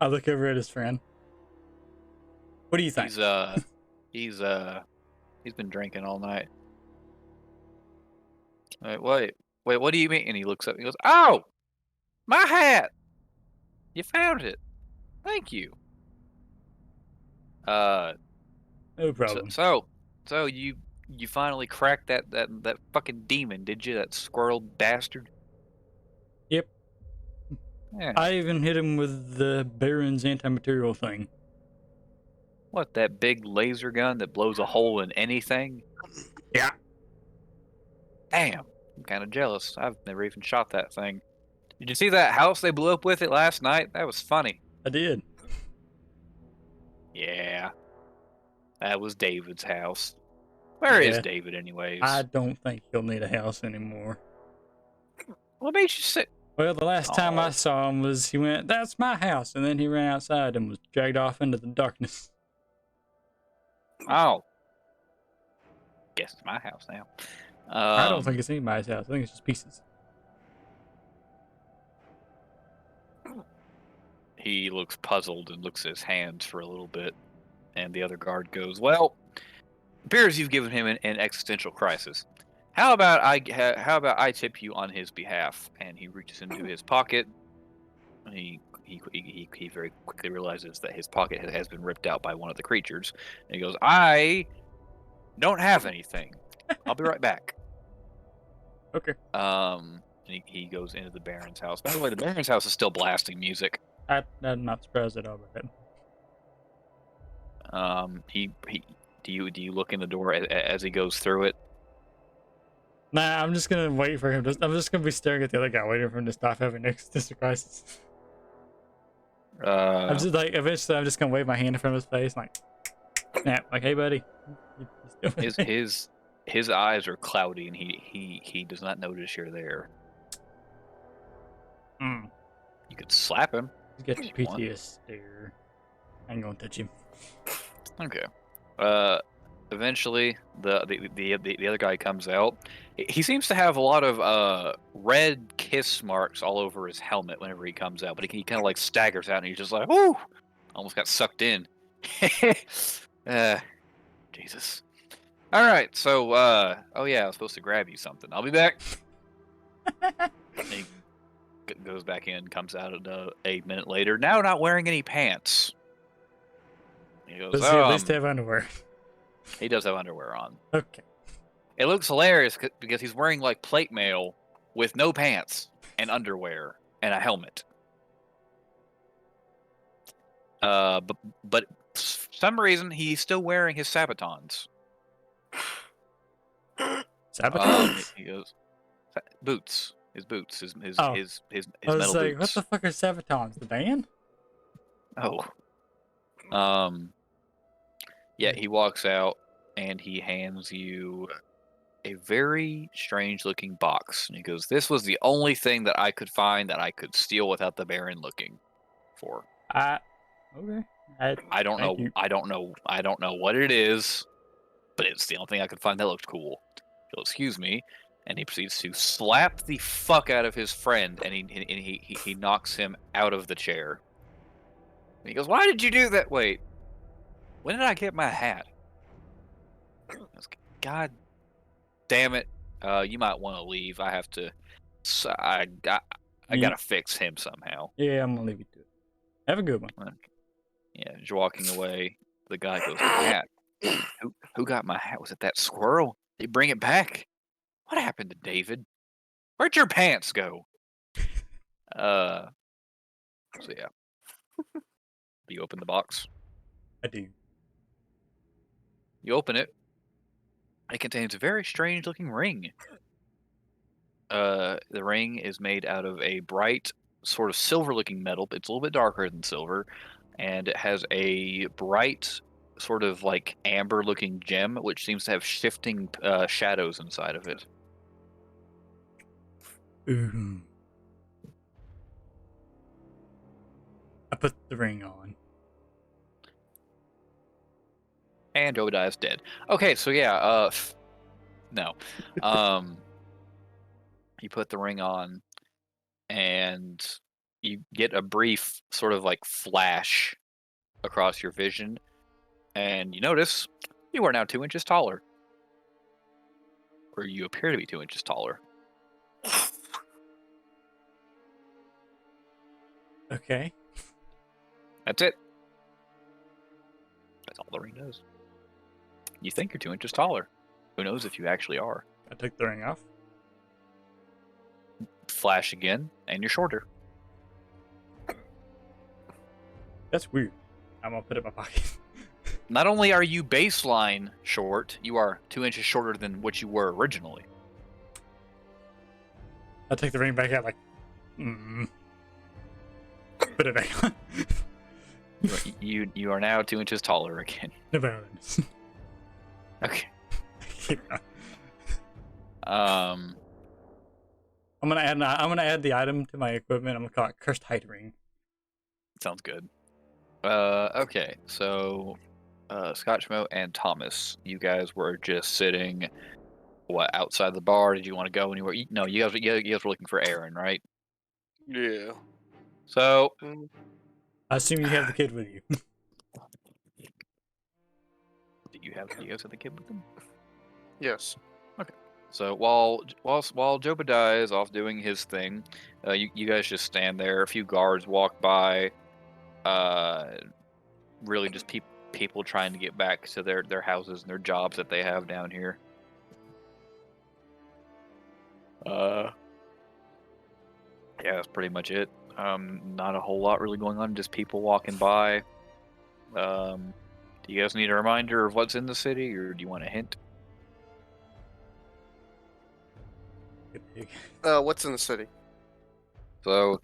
I look over at his friend. What do you think? He's been drinking all night. Wait, what do you mean? And he looks up and he goes, "Oh, my hat! You found it. Thank you." No problem. So you finally cracked that fucking demon, did you? That squirrel bastard. Yep. Yeah. I even hit him with the Baron's anti-material thing. What, that big laser gun that blows a hole in anything? Yeah. Damn, I'm kind of jealous. I've never even shot that thing. Did you see that house they blew up with it last night? That was funny. I did. Yeah. That was David's house. Where is Yeah. David, anyways? I don't think he'll need a house anymore. What made you sit? Well, the last time Oh. I saw him was he went, "That's my house," and then he ran outside and was dragged off into the darkness. Oh. Guess it's my house now. I don't think it's anybody's house. I think it's just pieces. He looks puzzled and looks at his hands for a little bit, and the other guard goes, "Well, appears you've given him an existential crisis. How about I tip you on his behalf?" And he reaches into his pocket. And he very quickly realizes that his pocket has been ripped out by one of the creatures, and he goes, "I don't have anything. I'll be right back." Okay. And he goes into the Baron's house. By the way, the Baron's house is still blasting music. I'm not surprised at all by that. Do you look in the door as he goes through it? Nah, I'm just gonna wait for him. I'm just gonna be staring at the other guy, waiting for him to stop having existential crisis. I'm just like, eventually, I'm just gonna wave my hand in front of his face, like, snap, like, "Hey, buddy." His eyes are cloudy, and he does not notice you're there. Mm. You could slap him. He's got the PTS stare. I ain't gonna touch him. Okay. Eventually, the other guy comes out. He seems to have a lot of red kiss marks all over his helmet whenever he comes out, but he kind of like staggers out, and he's just like, "Whoo!" Almost got sucked in. Jesus. All right, so oh yeah, I was supposed to grab you something. I'll be back. He goes back in, comes out a minute later. Now not wearing any pants. He goes, Does he at least have underwear? He does have underwear on. Okay. It looks hilarious because he's wearing like plate mail with no pants and underwear and a helmet. But for some reason he's still wearing his sabatons. Sabotage? He goes, boots. His boots. His I metal was like, boots. what the fuck are sabatons? The band? Oh. Yeah, he walks out and he hands you a very strange looking box. And he goes, "This was the only thing that I could find that I could steal without the Baron looking for." Okay. I don't know. You. I don't know what it is, but it's the only thing I could find that looked cool. He'll excuse me, and he proceeds to slap the fuck out of his friend, and he knocks him out of the chair. And he goes, "Why did you do that? Wait, when did I get my hat?" God damn it! You might want to leave. I have to. I gotta fix him somehow. Yeah, I'm gonna leave you to it. Have a good one. Yeah, as you're walking away, the guy goes, "Hat. Who got my hat? Was it that squirrel? Did he bring it back? What happened to David? Where'd your pants go?" So yeah. Do you open the box? I do. You open it. It contains a very strange looking ring. The ring is made out of a bright, sort of silver looking metal. It's a little bit darker than silver, and it has a bright, sort of like amber looking gem, which seems to have shifting shadows inside of it. Ooh. I put the ring on. And Jobadia is dead. Okay, so yeah, no. You put the ring on, and you get a brief sort of like flash across your vision, and you notice you are now 2 inches taller. Or you appear to be 2 inches taller. Okay. That's it. That's all the ring does. You think you're 2 inches taller. Who knows if you actually are? I took the ring off. Flash again, and you're shorter. That's weird. I'm gonna put it in my pocket. Not only are you baseline short, you are 2 inches shorter than what you were originally. I take the ring back out, like, put it back on. You are now 2 inches taller again. No violence. Okay. I'm gonna add the item to my equipment. I'm gonna call it Cursed Height Ring. Sounds good. Okay, so Scotchmo and Thomas, you guys were just sitting, outside the bar? Did you want to go anywhere? No, you guys were looking for Arron, right? Yeah. So I assume you have the kid with you. Do you guys have the kid with them? Yes. So while Jobadia is off doing his thing, you guys just stand there. A few guards walk by. Really just people trying to get back to their houses and their jobs that they have down here. Yeah, that's pretty much it. Not a whole lot really going on. Just people walking by. Do you guys need a reminder of what's in the city, or do you want a hint? What's in the city? So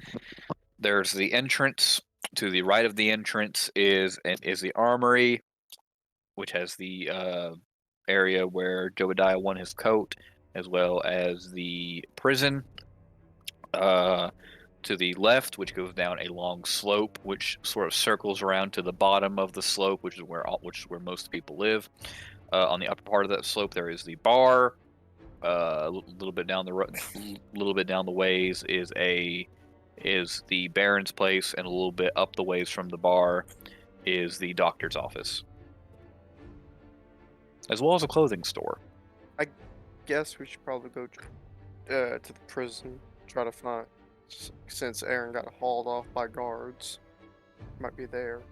there's the entrance. To the right of the entrance is the armory, which has the area where Jobadia won his coat, as well as the prison. To the left, which goes down a long slope, which sort of circles around to the bottom of the slope, which is where most people live. On the upper part of that slope, there is the bar. A little bit down the ways is the Baron's place, and a little bit up the ways from the bar is the doctor's office, as well as a clothing store. Guess we should probably go to the prison, try to find, since Arron got hauled off by guards. Might be there.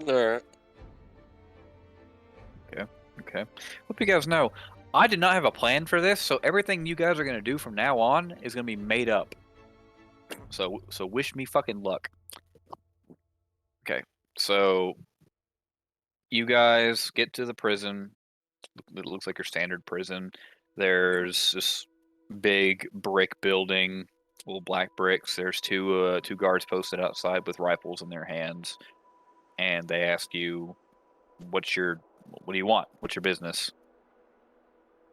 Alright. Okay. Hope you guys know, I did not have a plan for this, so everything you guys are gonna do from now on is gonna be made up. So wish me fucking luck. Okay, so you guys get to the prison. It looks like your standard prison. There's this big brick building, little black bricks. There's two guards posted outside with rifles in their hands, and they ask you, what do you want? What's your business?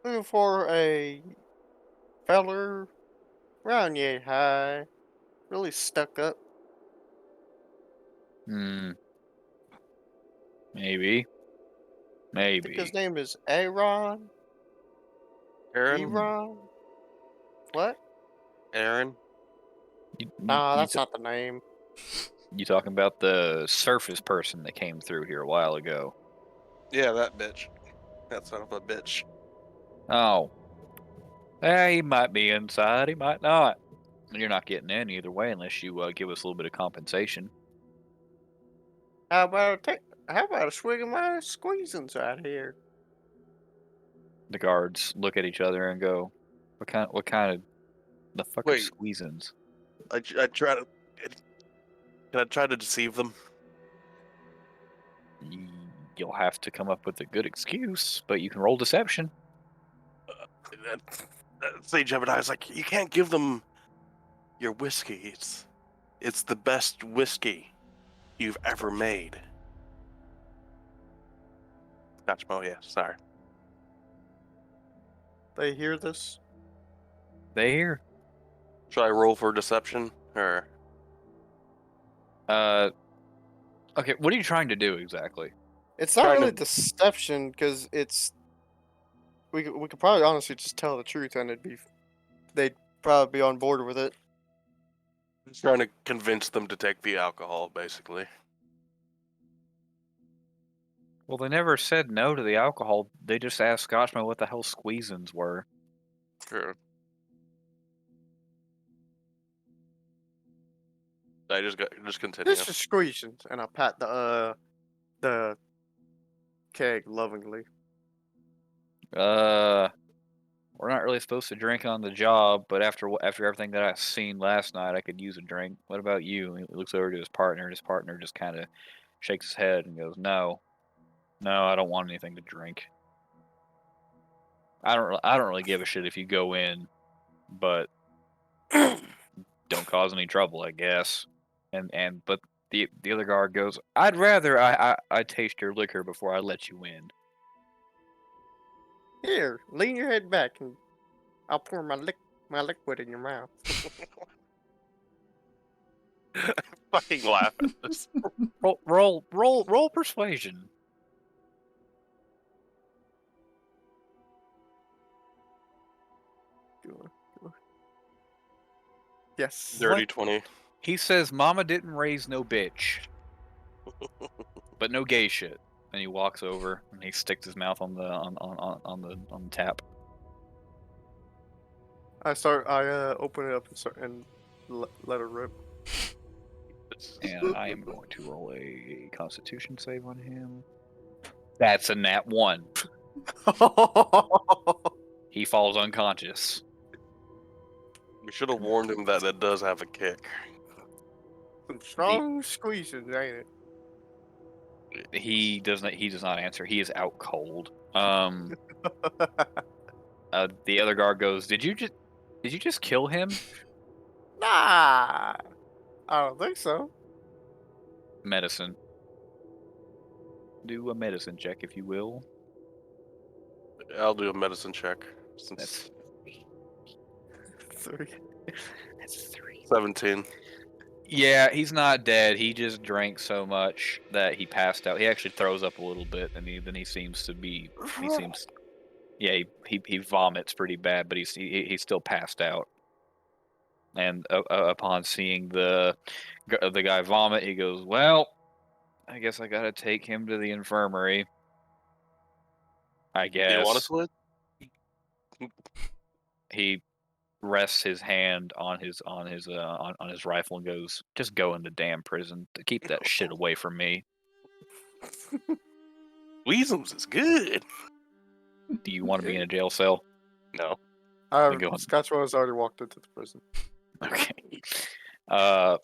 Looking for a feller around yay high, really stuck up. Maybe. I think his name is Arron. Arron? Arron? What? Arron? Nah, that's not the name. You talking about the surface person that came through here a while ago? Yeah, that bitch. That son of a bitch. Oh. He might be inside, he might not. You're not getting in either way unless you give us a little bit of compensation. How about a swig of my squeezins out here? The guards look at each other and go, what kind of the fuck are Wait. squeezins? I try to... Can I try to deceive them? You'll have to come up with a good excuse, but you can roll deception. Say, Jebediah's like, you can't give them your whiskey. It's the best whiskey you've ever made. Scotchmo, yeah, sorry. They hear this? They hear. Should I roll for deception, or? Okay, what are you trying to do exactly? It's not Trying really to- deception, because we could probably honestly just tell the truth, and they'd probably be on board with it. Just trying to convince them to take the alcohol, basically. Well, they never said no to the alcohol. They just asked Scotchmo what the hell squeezins were. Sure. I just continue. This is squeezins, and I pat the keg lovingly. We're not really supposed to drink on the job, but after everything that I seen last night, I could use a drink. What about you? He looks over to his partner. His partner just kind of shakes his head and goes, "No, I don't want anything to drink. I don't really give a shit if you go in, but don't cause any trouble, I guess." But the other guard goes, "I'd rather I taste your liquor before I let you in." Here, lean your head back, and I'll pour my liquid in your mouth. Fucking laugh at this. Roll persuasion. Yes. Dirty 20. He says, "Mama didn't raise no bitch, but no gay shit." And he walks over and he sticks his mouth on the tap. I open it up and let her rip. And I am going to roll a Constitution save on him. That's a nat 1. He falls unconscious. We should have warned him that that does have a kick. Some strong squeezing, ain't it? He does not answer. He is out cold. The other guard goes, Did you just kill him?" Nah, I don't think so. Medicine. Do a medicine check, if you will. I'll do a medicine check. That's 3. That's 3. 17. Yeah, he's not dead. He just drank so much that he passed out. He actually throws up a little bit, and then he seems to be. He seems. Yeah, he vomits pretty bad, but he's still passed out. And upon seeing the guy vomit, he goes, "Well, I guess I gotta take him to the infirmary. I Do you want to guess." switch? He rests his hand on his rifle and goes, "Just go in the damn prison. Keep that shit away from me." Weasels is good. Do you want to be in a jail cell? No. Then go on. Scotchmo has already walked into the prison. Okay. So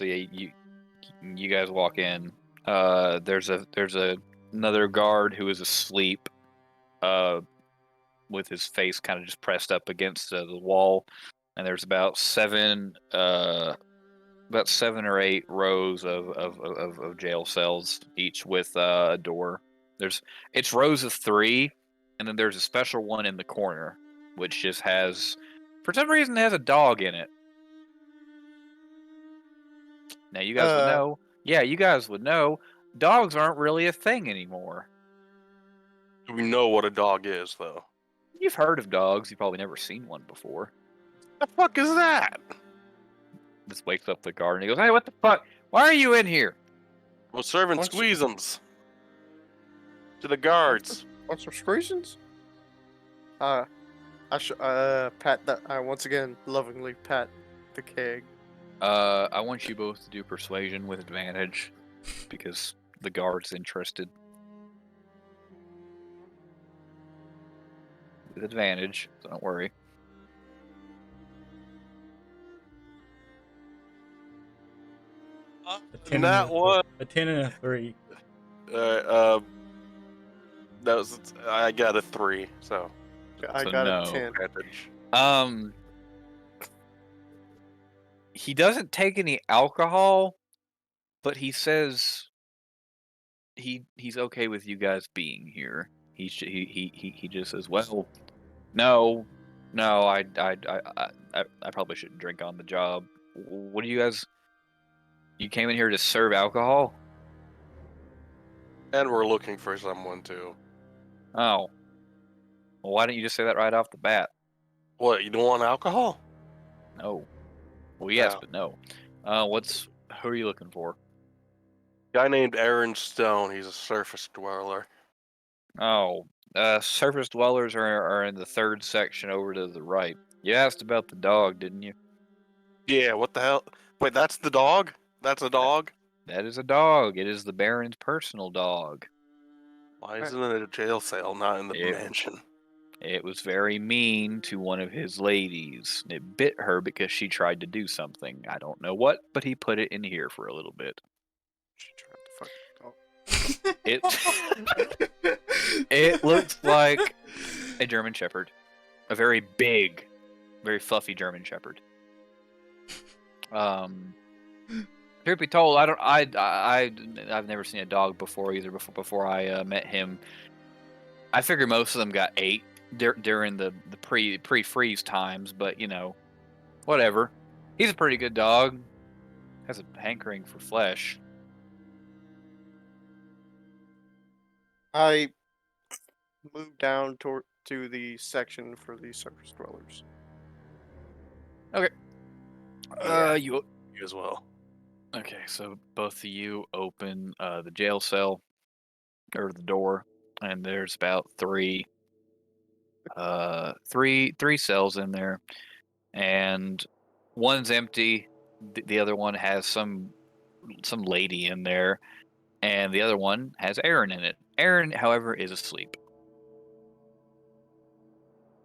yeah, you guys walk in. There's another guard who is asleep, with his face kind of just pressed up against the wall, and there's about 7 or 8 rows of jail cells, each with a door. It's rows of 3, and then there's a special one in the corner, which just has, for some reason, has a dog in it. Now you guys would know. Yeah, you guys would know. Dogs aren't really a thing anymore. Do we know what a dog is, though? You've heard of dogs. You've probably never seen one before. The fuck is that? This wakes up the guard and he goes, "Hey, what the fuck? Why are you in here?" We're serving What's- squeezums to the guards. Want some screetions? I pat that. I once again lovingly pat the keg. I want you both to do persuasion with advantage, because the guard's interested. With advantage, so don't worry. A That one. A 10 and a 3. That was. I got a 3, so. I So got no. a 10. Advantage. He doesn't take any alcohol, but he says he's okay with you guys being here. He just says, "Well, no, I probably shouldn't drink on the job. What do you guys? You came in here to serve alcohol?" And we're looking for someone too. Oh, well, why didn't you just say that right off the bat? What, you don't want alcohol? No. Well, yes, No. but no. Who are you looking for? Guy named Arron Stone. He's a surface dweller. Oh, surface dwellers are in the 3rd section over to the right. You asked about the dog, didn't you? Yeah, what the hell? Wait, that's the dog? That's a dog? That is a dog. It is the Baron's personal dog. Why isn't it a jail cell, not in the It- mansion? It was very mean to one of his ladies. It bit her because she tried to do something. I don't know what, but he put it in here for a little bit. She tried to fuck the dog. It looks like a German Shepherd. A very big, very fluffy German Shepherd. Truth be told, I've never seen a dog before either. Before I met him, I figured most of them got ate during the pre-freeze times, but you know, whatever. He's a pretty good dog. Has a hankering for flesh. I moved down to the section for the surface dwellers. You You as well. okay? So both of you open the jail cell or the door, and there's about three cells in there, and one's empty. The other one has some lady in there, and the other one has Arron in it. Arron, however, is asleep.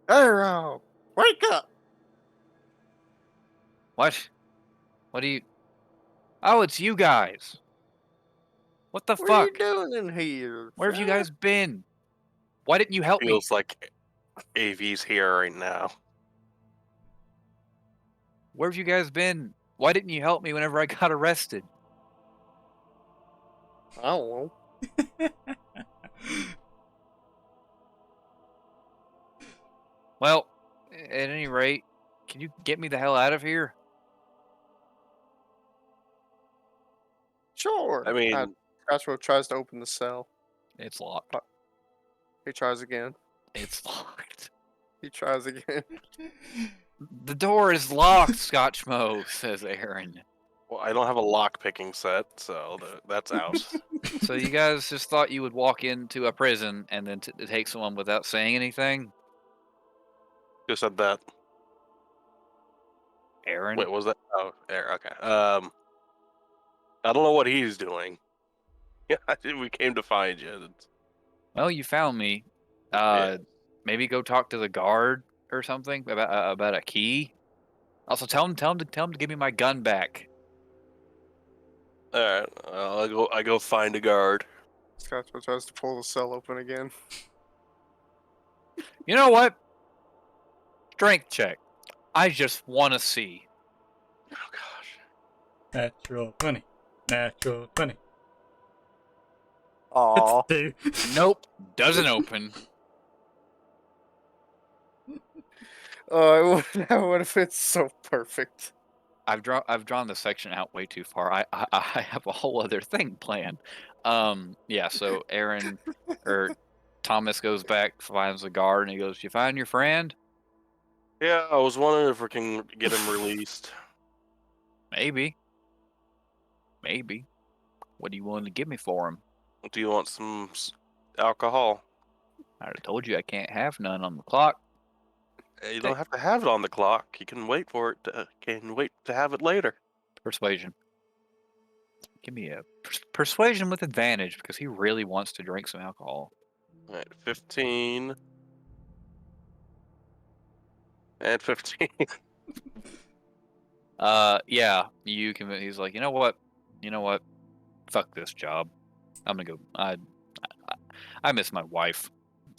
Arrow, wake up! What? What do you? Oh, it's you guys. What the What are you fuck? doing in here? Where have you fella? guys been? Why didn't you help me? Feels like AV's here right now. Where have you guys been? Why didn't you help me whenever I got arrested? I don't know. Well, at any rate, can you get me the hell out of here? Sure. I mean, Scotchmo tries to open the cell. It's locked. He tries again. It's locked. He tries again. The door is locked, Scotchmo, says Arron. well, I don't have a lock picking set, so that's out. So you guys just thought you would walk into a prison and then take someone without saying anything? Who said that? Arron? Wait, was that? Oh, there. Okay. I don't know what he's doing. Yeah, we came to find you. Well, you found me. Yeah. Maybe go talk to the guard or something about a key. Also, tell him to give me my gun back. All right. I go find a guard. Scotchmo tries to pull the cell open again. You know what? Strength check. I just want to see. Oh gosh. Natural 20. Natural 20. Aw. Dude. Nope, doesn't open. Oh, that would have been so perfect. I've drawn the section out way too far. I have a whole other thing planned. Yeah. So Arron or Thomas goes back, finds the guard, and he goes, "You find your friend? Yeah, I was wondering if we can get him released. Maybe. Maybe. What do you want to give me for him? Do you want some alcohol? I already told you I can't have none on the clock. You don't have to have it on the clock. You can wait for it. Can wait to have it later. Persuasion. Give me a persuasion with advantage because he really wants to drink some alcohol. All right, 15 and 15. Yeah, you can. He's like, you know what? Fuck this job. I'm gonna go. I miss my wife.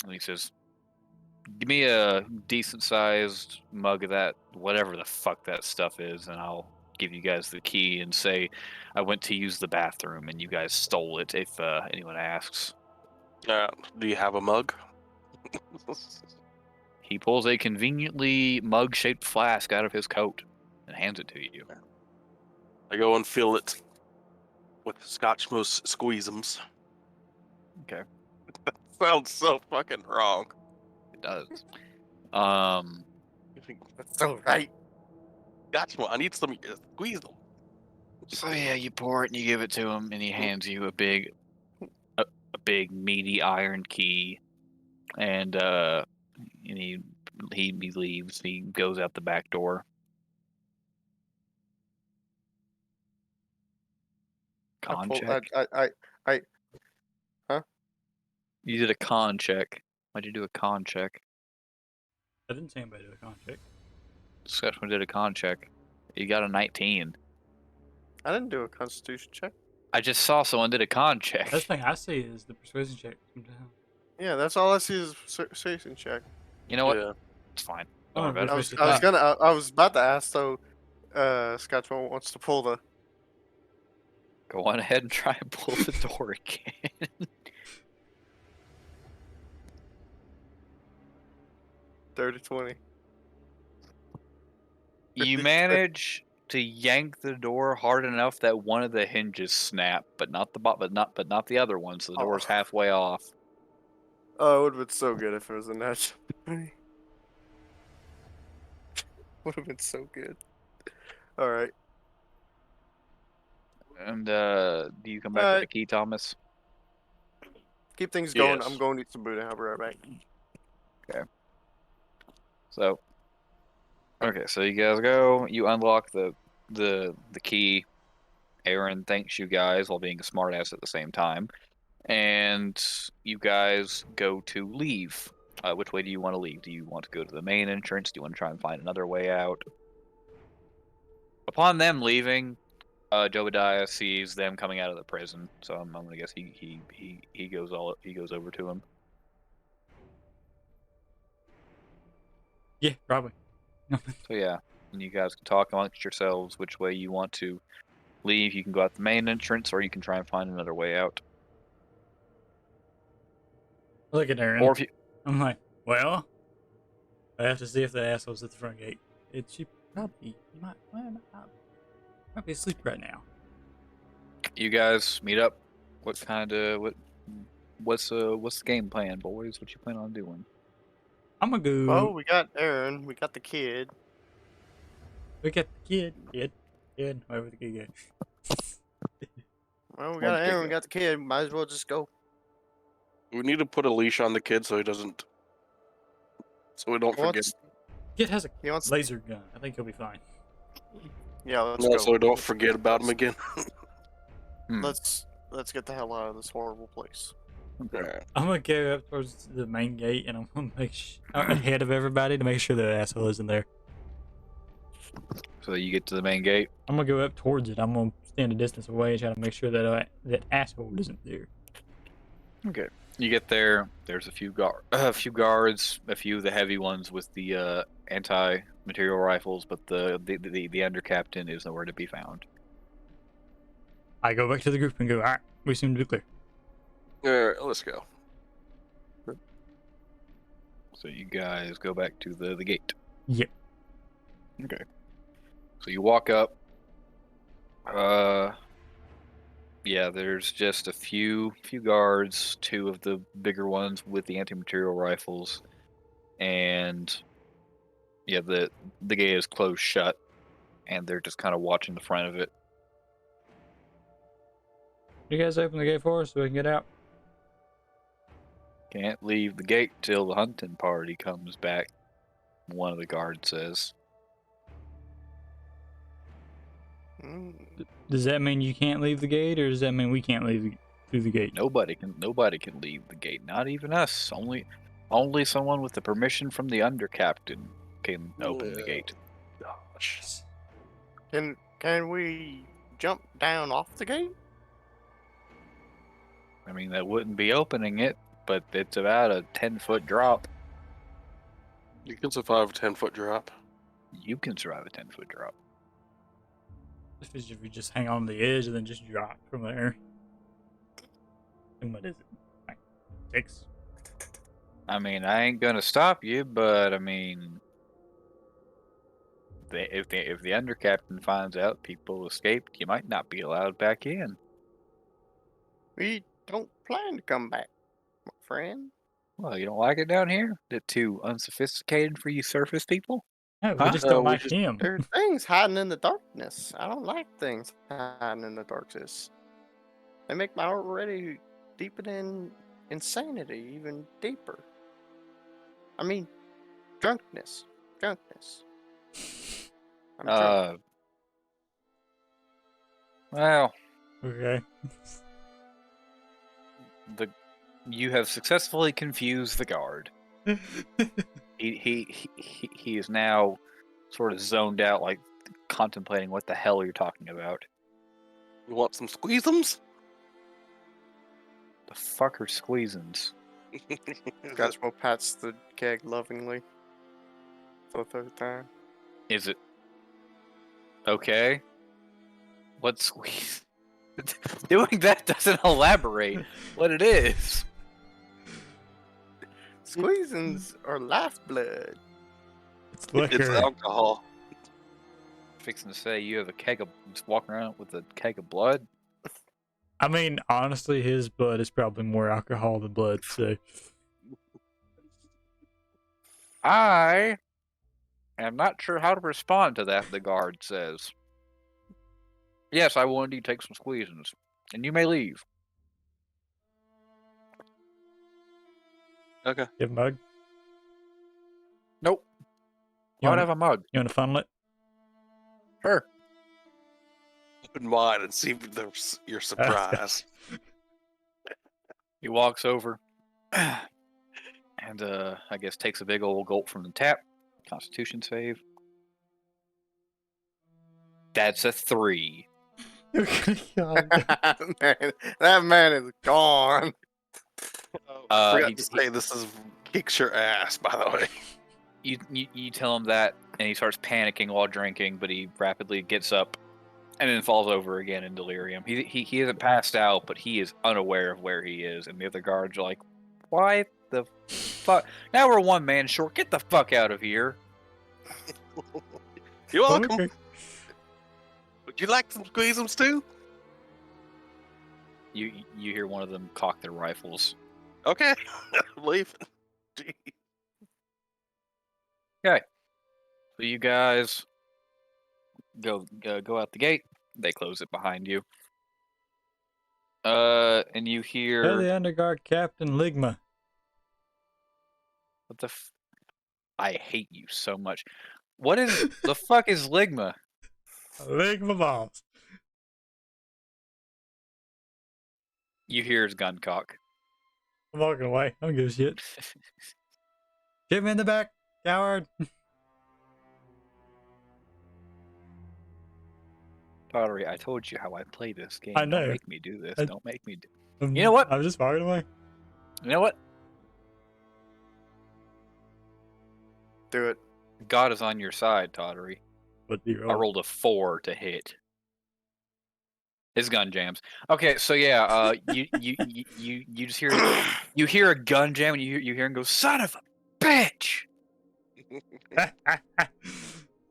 And he says, give me a decent sized mug of that, whatever the fuck that stuff is, and I'll give you guys the key and say I went to use the bathroom and you guys stole it if anyone asks. Do you have a mug? He pulls a conveniently mug shaped flask out of his coat and hands it to you. I go and fill it with Scotchmo squeezums. Okay. Sounds so fucking wrong. It does. That's so right. Scotchmo, I need some squeeze them. So yeah, you pour it and you give it to him, and he hands you a big meaty iron key, and he leaves. He goes out the back door. Con check. You did a con check. Why'd you do a con check? I didn't say anybody do a con check. Scotchman did a con check. You got a 19. I didn't do a constitution check. I just saw someone did a con check. That's the thing I see is the persuasion check. Yeah, that's all I see is persuasion check. You know what? Yeah. It's fine. Oh, Don't worry about it. I was about to ask though. Scotchmo wants to pull the. Go on ahead and try and pull the door again. Dirty 20. You manage to yank the door hard enough that one of the hinges snap, but not the other one. So the door's halfway off. Oh, it would have been so good if it was a natural 20. Would have been so good. All right. And do you come back with the key, Thomas? Keep things going. Yes. I'm going to eat some Buddha. I'll be right back. Okay. So, okay, so you guys go. You unlock the key. Arron thanks you guys while being a smartass at the same time, and you guys go to leave. Which way do you want to leave? Do you want to go to the main entrance? Do you want to try and find another way out? Upon them leaving, Jobadia sees them coming out of the prison, so I'm gonna guess he goes over to him. Yeah, probably. So yeah, and you guys can talk amongst yourselves which way you want to leave. You can go out the main entrance, or you can try and find another way out. Look at Arron. Or if you, I'm like, well, I have to see if the asshole's at the front gate. She probably might be asleep right now. you guys meet up, what's the game plan, boys? What you plan on doing? I'm gonna go. Well, we got Aaron. We got the kid. We got the kid. Wherever the kid goes. Well, we got Aaron. We got the kid. Might as well just go. We need to put a leash on the kid so he doesn't. So we don't forget. Kid has a He wants. laser gun. I think he'll be fine. Yeah, let's No, go. so we don't forget about him again. Let's get the hell out of this horrible place. Alright. I'm gonna go up towards the main gate and I'm gonna make ahead of everybody to make sure the asshole isn't there. So you get to the main gate. I'm gonna go up towards it. I'm gonna stand a distance away and try to make sure that that asshole isn't there. Okay. You get there. There's a few guards, a few of the heavy ones with the anti-material rifles, but the under captain is nowhere to be found. I go back to the group and go, all right, we seem to be clear. Alright, let's go. So you guys go back to the gate. Yep. Okay. So you walk up. Yeah, there's just a few guards, two of the bigger ones with the anti-material rifles, and yeah, the gate is closed shut, and they're just kind of watching the front of it. You guys open the gate for us so we can get out? Can't leave the gate till the hunting party comes back, one of the guards says. Does that mean you can't leave the gate, or does that mean we can't leave through the gate? Nobody can leave the gate, not even us. Only someone with the permission from the under captain can open the gate. Gosh. Can we jump down off the gate? I mean, that wouldn't be opening it, but it's about a 10-foot drop. You can survive a 10-foot drop. You can survive a 10-foot drop. If we just hang on the edge and then just drop from there. And what is it? Like 6? I mean, I ain't gonna stop you, but I mean, if the under captain finds out people escaped, you might not be allowed back in. We don't plan to come back, my friend. Well, you don't like it down here? Is it too unsophisticated for you surface people? No, Huh? we just don't we like just- him. There are things hiding in the darkness. I don't like things hiding in the darkness. They make my already deepening insanity even deeper. I mean, drunkenness. I'm drunk. Well, Okay. you have successfully confused the guard. He is now sort of zoned out, like contemplating what the hell you're talking about. You want some squeezums? The fuck are squeezins? Scotchmo pats the keg lovingly for the third time. Is it okay? What squeeze? Doing that doesn't elaborate what it is. Squeezins are lifeblood. It's liquor. It's alcohol. Fixing to say you have a keg of just walking around with a keg of blood. I mean, honestly, his blood is probably more alcohol than blood, so. I am not sure how to respond to that, the guard says. Yes, I will indeed take some squeezins, and you may leave. Okay. You have a mug? Nope. You I would wanna- have a mug. You want to funnel it? Sure. Open wide and see if you're surprised. He walks over and I guess takes a big old gulp from the tap. Constitution save. That's a 3. God. Man, that man is gone. Forgot to say this is kicks your ass, by the way. You tell him that, and he starts panicking while drinking, but he rapidly gets up and then falls over again in delirium. He isn't passed out, but he is unaware of where he is, and the other guards are like, "Why the fuck? Now we're one man short. Get the fuck out of here!" You're welcome. Okay. Would you like some squeezums too? You hear one of them cock their rifles. Okay. I'm leaving. Gee. So you guys go out the gate. They close it behind you. And you Tell hear the underguard Captain Ligma. what the I hate you so much. What is the fuck is Ligma? Ligma balls. You hear his gun cock. I'm walking away. I don't give a shit. Shoot me in the back, coward. Tottery, I told you how I play this game. I know. Don't make me do this. Don't make me do. You know what? I was just walking away. You know what? Do it. God is on your side, Tottery. What do you I roll? rolled a 4 to hit. His gun jams. Okay, so yeah, you just hear a gun jam and you hear him go, "Son of a bitch!"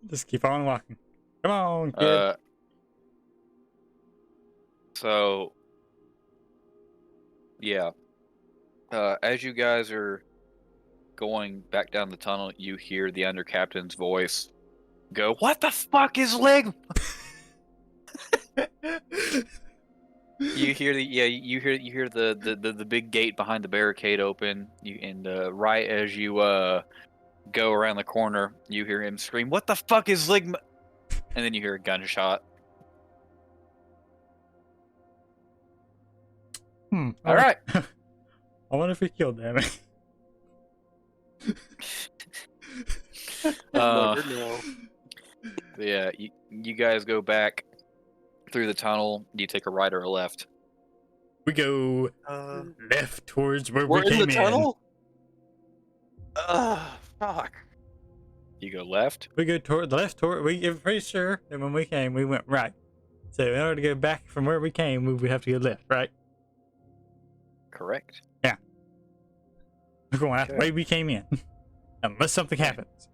Just keep on walking. Come on, kid. So yeah, as you guys are going back down the tunnel, you hear the under captain's voice go, "What the fuck is Lig?" You hear you hear the big gate behind the barricade open. Right as you go around the corner, you hear him scream, "What the fuck is Ligma?" And then you hear a gunshot. All right. I wonder if he killed them. Never know. Yeah, you guys go back through the tunnel. Do you take a right or a left? We go left towards where We're we in came the tunnel? Fuck. You go left. We go toward the left toward. I'm pretty sure that when we came, we went right. So in order to go back from where we came, we would have to go left, right? Correct. Yeah. We're going out the Okay. way we came in, unless something happens.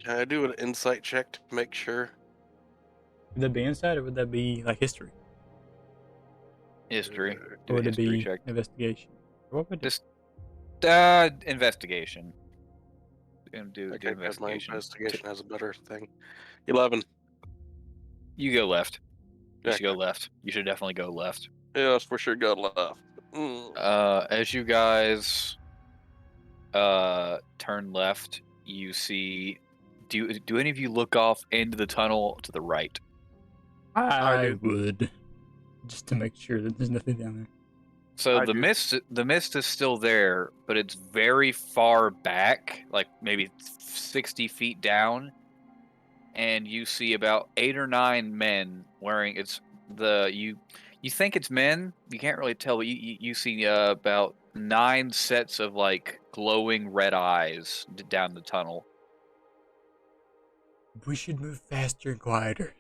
Can I do an insight check to make sure? Would that be inside or would that be like history? History. Or Do a would it history be check. investigation? What would it Just investigation. Do Okay, because my investigation. investigation has a better thing. 11. You go left. You should go Okay. left. You should definitely go left. Yes, for sure got left. As you guys turn left, you see. Do any of you look off into the tunnel to the right? I would, just to make sure that there's nothing down there. So I the do. mist is still there, but it's very far back, like maybe 60 feet down, and you see about 8 or 9 men wearing you think it's men, you can't really tell, but you see about 9 sets of like glowing red eyes down the tunnel. We should move faster and quieter.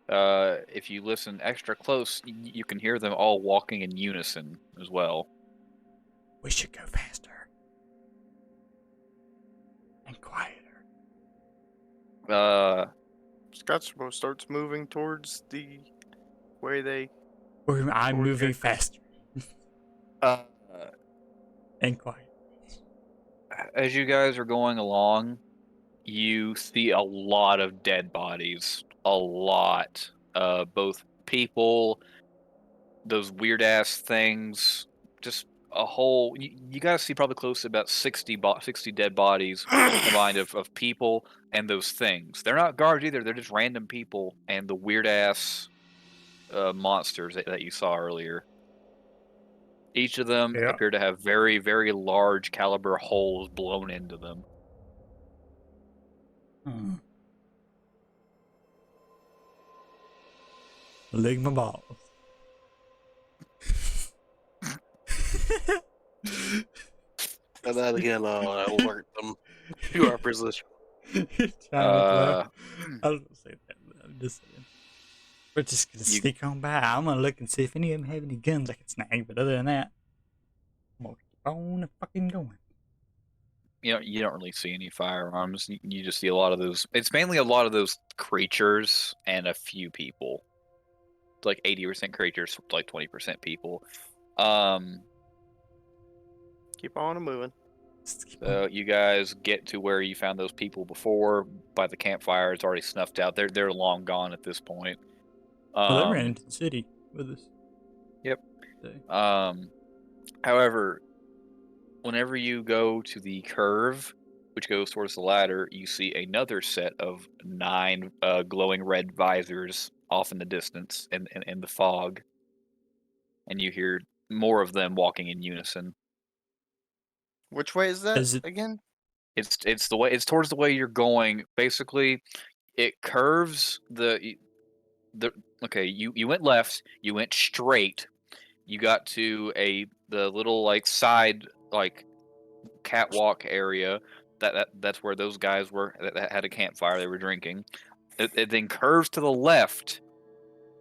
If you listen extra close, you can hear them all walking in unison as well. We should go faster and quieter. Scotchmo starts moving towards the way they. I'm Or moving get- faster Uh, and quiet. as you guys are going along, you see a lot of dead bodies a lot. Both people, those weird ass things, just a whole. You guys see probably close to about 60 dead bodies combined of people and those things. They're not guards either. They're just random people and the weird ass monsters that you saw earlier. Each of them Yeah. appear to have very, very large caliber holes blown into them. Lick my balls. And then again, alert them to our position. I was gonna say that, but I'm just saying. We're just gonna sneak on by. I'm gonna look and see if any of them have any guns I can snag, but other than that, I'm gonna keep on fucking going. You don't really see any firearms. You just see a lot of those. It's mainly a lot of those creatures and a few people. It's like 80% creatures, like 20% people. Keep on moving. So you guys get to where you found those people before. By the campfire, it's already snuffed out. They're long gone at this point. Well, they ran into the city with us. Yep. However, whenever you go to the curve, which goes towards the ladder, you see another set of 9 glowing red visors off in the distance in the fog, and you hear more of them walking in unison. Which way is that Is it- again? It's towards the way you're going. Basically, it curves the okay. You went left. You went straight. You got to the little like side like catwalk area. That's where those guys were that had a campfire. They were drinking. It then curves to the left,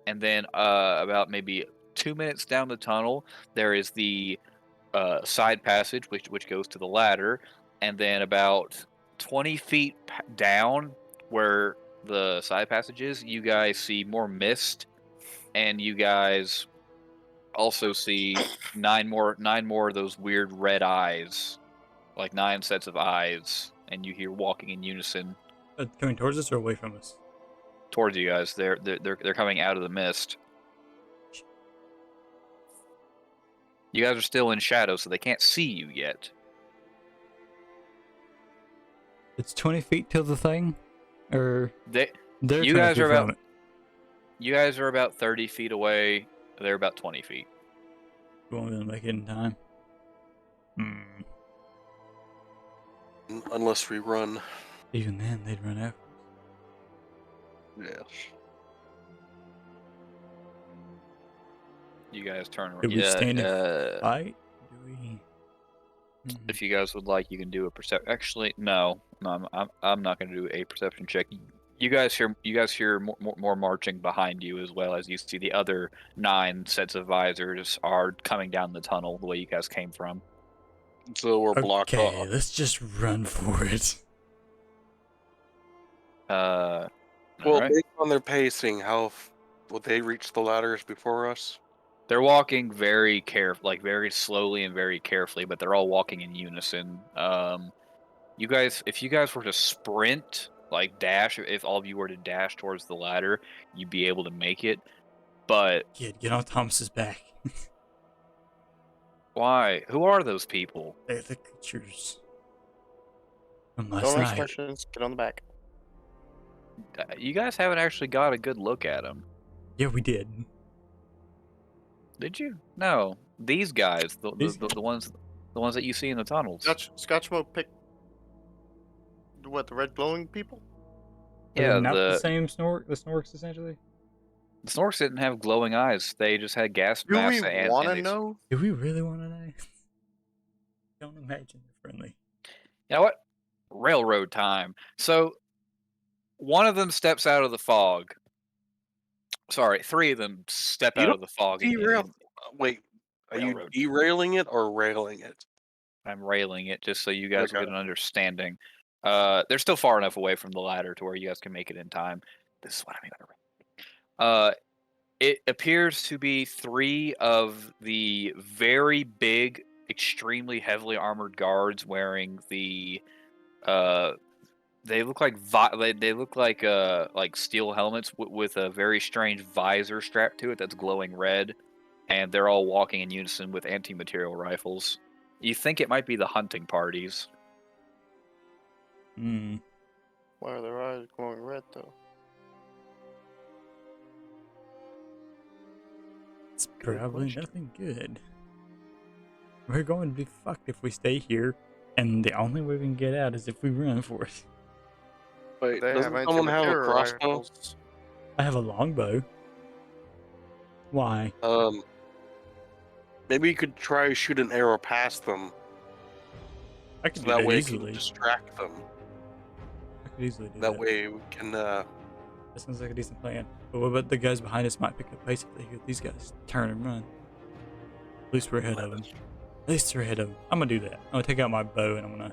and then about maybe 2 minutes down the tunnel, there is the side passage which goes to the ladder, and then about 20 feet down where the side passage is, you guys see more mist, and you guys also see nine more of those weird red eyes, like 9 sets of eyes, and you hear walking in unison coming towards us or away from us? towards you guys. They're coming out of the mist. You guys are still in shadow, so they can't see you yet. It's 20 feet till the thing, or they're You 20 guys feet are from about it. you guys are about 30 feet away. They're about 20 feet. We won't be able to make it in time. Unless we run. Even then, they'd run after us. Yeah. You guys turn around. Do we stand and fight? Do we? If you guys would like, you can do a perception. Actually, no, I'm not going to do a perception check. You guys hear more marching behind you, as well as you see the other 9 sets of visors are coming down the tunnel the way you guys came from. So we're blocked off. Okay, let's just run for it. Well, right. based on their pacing, how will they reach the ladders before us? They're walking very very slowly and very carefully, but they're all walking in unison. You guys, if you guys were to sprint, like dash, if all of you were to dash towards the ladder, you'd be able to make it. But Kid, get on Thomas's back. why? Who are those people? They're the creatures from last Don't ask night. questions. Get on the back. You guys haven't actually got a good look at them. Yeah, we did. Did you? No, these guys, the ones that you see in the tunnels. Scotchmo picked what, the red glowing people? Are Yeah, they not the same the Snorks essentially. The Snorks didn't have glowing eyes. They just had gas Do masks. we want to know? Do we really want to know? Don't imagine they're friendly. You know what? Railroad time. So, one of them steps out of the fog. Sorry, 3 of them step out of the fog. Wait, are you Railroad. derailing it or railing it? I'm railing it just so you guys will Okay. get an understanding. They're still far enough away from the ladder to where you guys can make it in time. This is what I mean by rail. It appears to be 3 of the very big, extremely heavily armored guards wearing the They look like they look like steel helmets with a very strange visor strapped to it that's glowing red, and they're all walking in unison with anti-material rifles. You think it might be the hunting parties? Hmm. Why are their eyes glowing red though? It's Good probably question. nothing good. We're going to be fucked if we stay here, and the only way we can get out is if we run for it. Wait, They have doesn't someone have a anti-material crossbow? rifles. I have a longbow. Why? Maybe you could try shoot an arrow past them, I could so do that that way it easily. can distract them. I could easily do That that. way we can. That sounds like a decent plan. But what about the guys behind us might pick up pace if they hear these guys turn and run? At least we're ahead of them. At least we're ahead of them. I'm gonna do that. I'm gonna take out my bow and I'm gonna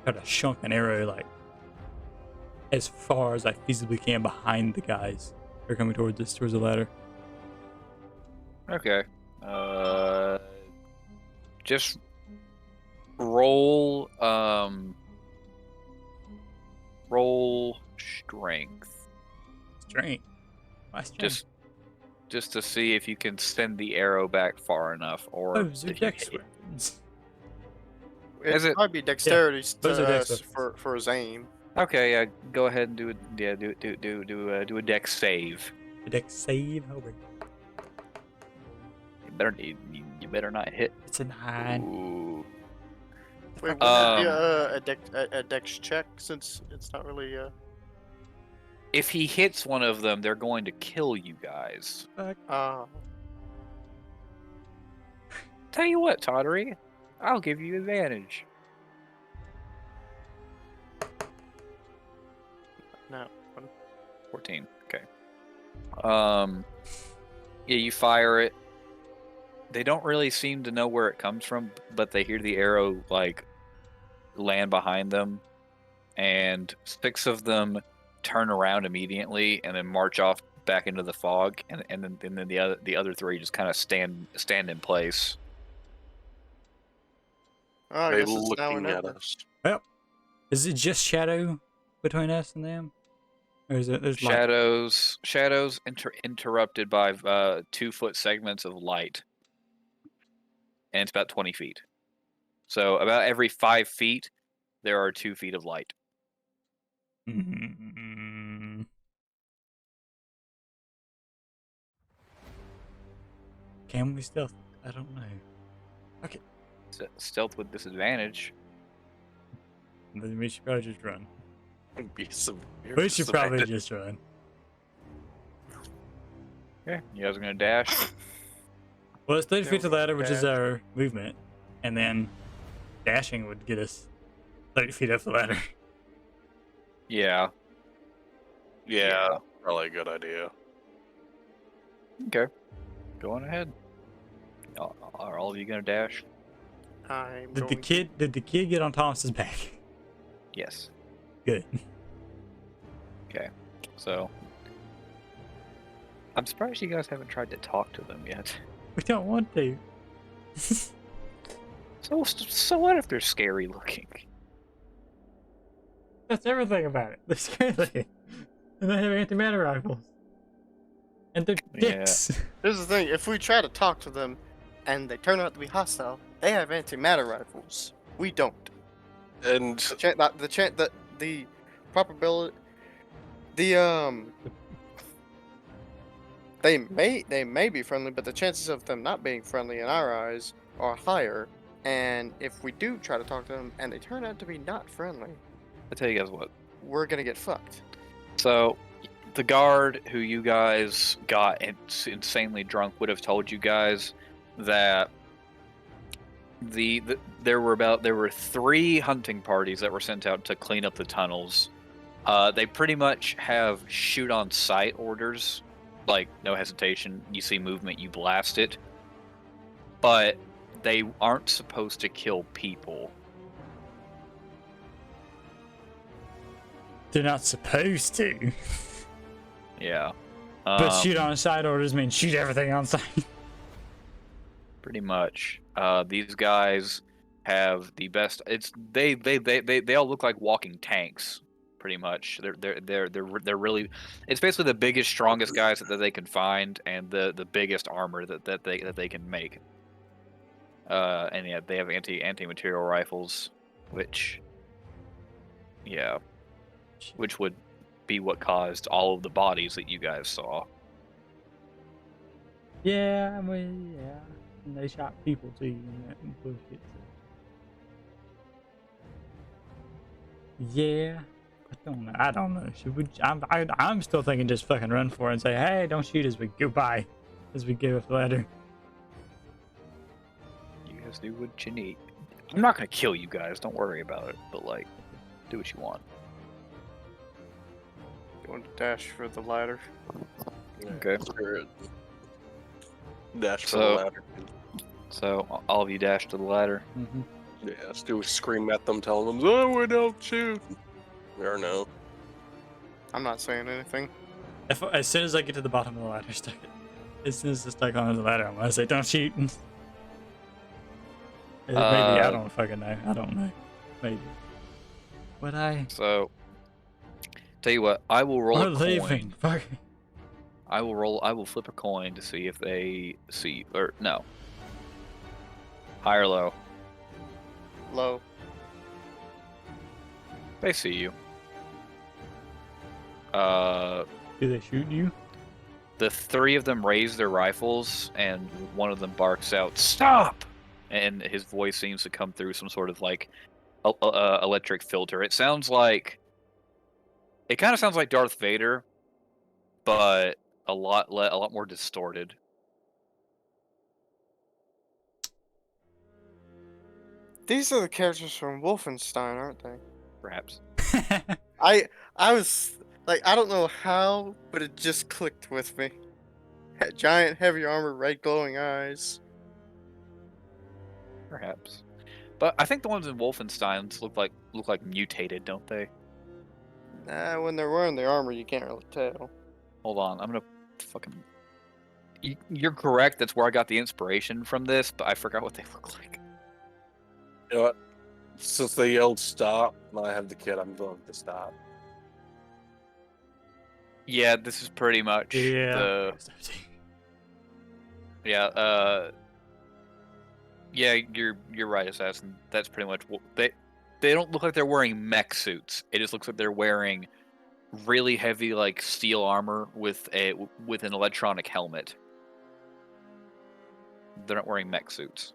try to shunk an arrow like as far as I feasibly can behind the guys who are coming towards us, towards the ladder. Okay. Just roll roll strength. Strength. My strength. Just to see if you can send the arrow back far enough, or Those are if you dex hit it. weapons. Is it- It'd probably be dexterity those are dex for his aim. Okay, yeah, go ahead and do it. Yeah, do a dex save. The dex save. Over. You better not hit. It's a 9. Ooh. Wait, wouldn't it be a dex check since it's not really If he hits one of them, they're going to kill you guys. Tell you what, Tottery, I'll give you advantage. No. 14. Okay. Yeah, you fire it. They don't really seem to know where it comes from, but they hear the arrow like land behind them, and 6 of them turn around immediately and then march off back into the fog, and then the other 3 just kind of stand in place. Oh, I They guess it's now or looking at never. us. Well, is it just shadow between us and them? Or is it there's light? Shadows interrupted by 2-foot segments of light, and it's about 20 feet. So about every 5 feet, there are 2 feet of light. Mm-hmm. Can we stealth? I don't know. Okay. Stealth with disadvantage. Then we should probably just run. We Just run. Okay, you guys are gonna dash. Well, it's 30 feet to the ladder, which is dash. our movement, and then dashing would get us 30 feet up the ladder. Yeah. Yeah, probably a good idea. Okay. Go on ahead. Are all of you gonna dash? I'm Did going the kid get on Thomas's back? Yes. Good. Okay. So I'm surprised you guys haven't tried to talk to them yet. We don't want to. So what if they're scary looking? That's everything about it. They're scary looking. And they have antimatter rifles. And they're Yeah. dicks. Here's the thing: if we try to talk to them, and they turn out to be hostile, they have antimatter rifles. We don't. And The probability, they may be friendly, but the chances of them not being friendly in our eyes are higher. And if we do try to talk to them, and they turn out to be not friendly, I'll tell you guys what. we're gonna get fucked. So the guard who you guys got insanely drunk would have told you guys that there were 3 hunting parties that were sent out to clean up the tunnels. They pretty much have shoot on sight orders, like no hesitation. You see movement, you blast it. But they aren't supposed to kill people. They're not supposed to. Yeah. But shoot on side orders means shoot everything on sight. Pretty much. These guys have the best. They all look like walking tanks, pretty much. They're really. It's basically the biggest, strongest guys that they can find, and the biggest armor that they can make. And yeah, they have anti-material rifles, which would be what caused all of the bodies that you guys saw. Yeah, well, yeah. And they shot people too and that bullshit. Yeah. I don't know. Should we? I'm still thinking just fucking run for it and say, hey, don't shoot as we go by, as we go up the ladder. You guys do what you need. I'm not gonna kill you guys. Don't worry about it. But like, do what you want. You want to dash for the ladder? Okay. Dash for the ladder. So all of you dash to the ladder. Mm-hmm. Yeah, Stu scream at them, telling them, "Oh, we don't shoot." Or no. I'm not saying anything. As soon as I get to the bottom of the ladder, as soon as I stuck onto the ladder, I'm gonna say, "Don't shoot." Maybe I don't fucking know. I don't know. Maybe. Would I? So, tell you what, I will roll We're a leaving. coin. Fuck. I will flip a coin to see if they see or no. High or low. Low. They see you. Do they shoot you? The three of them raise their rifles, and one of them barks out, "Stop!" And his voice seems to come through some sort of like electric filter. It kind of sounds like Darth Vader, but a lot more distorted. These are the characters from Wolfenstein, aren't they? Perhaps. I was like, I don't know how, but it just clicked with me. Giant, heavy armor, red glowing eyes. Perhaps. But I think the ones in Wolfenstein look like mutated, don't they? Nah, when they're wearing the armor, you can't really tell. Hold on, I'm gonna fucking. You're correct. That's where I got the inspiration from this, but I forgot what they look like. You know what? Since they yelled stop, and I have the kid, I'm going to stop. Yeah, this is pretty much the. Yeah. Yeah, you're right, Assassin. That's pretty much what they don't look like they're wearing mech suits. It just looks like they're wearing really heavy like steel armor with an electronic helmet. They're not wearing mech suits.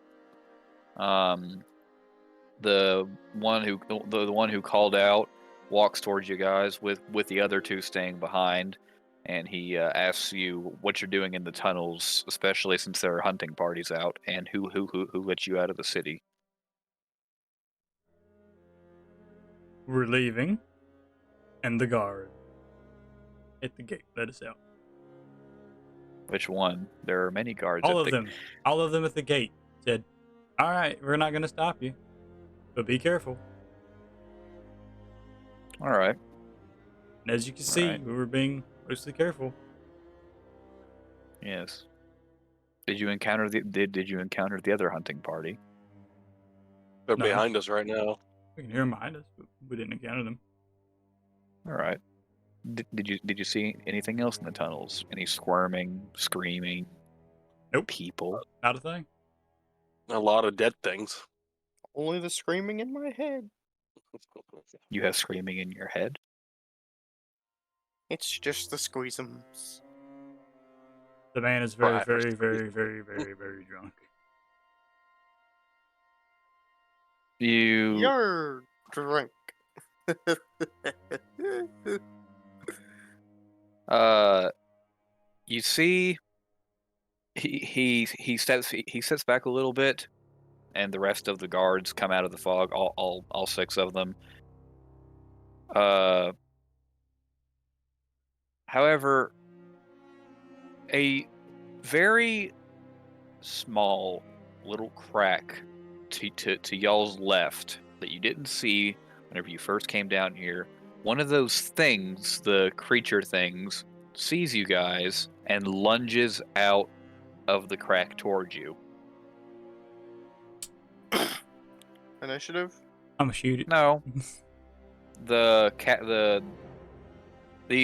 The one who called out walks towards you guys with the other two staying behind, and he asks you what you're doing in the tunnels, especially since there are hunting parties out, and who let you out of the city. We're leaving, and the guard at the gate let us out. Which one? There are many guards. All of them at the gate said, "All right, we're not gonna stop you, but be careful." All right. And as you can see, right. we were being mostly careful. Yes. Did you encounter the other hunting party? They're No. behind us right now. We can hear them behind us, but we didn't encounter them. All right. Did you see anything else in the tunnels? Any squirming, screaming? Nope. People? Not a thing. A lot of dead things. Only the screaming in my head. You have screaming in your head? It's just the squeezums. The man is very, Right. very, very, very, very, very drunk. You're drunk. You see, he steps back a little bit, and the rest of the guards come out of the fog. All six of them. However, a very small little crack to y'all's left that you didn't see whenever you first came down here. One of those things, the creature things, sees you guys and lunges out of the crack towards you. Initiative? I'm gonna shoot it. No. The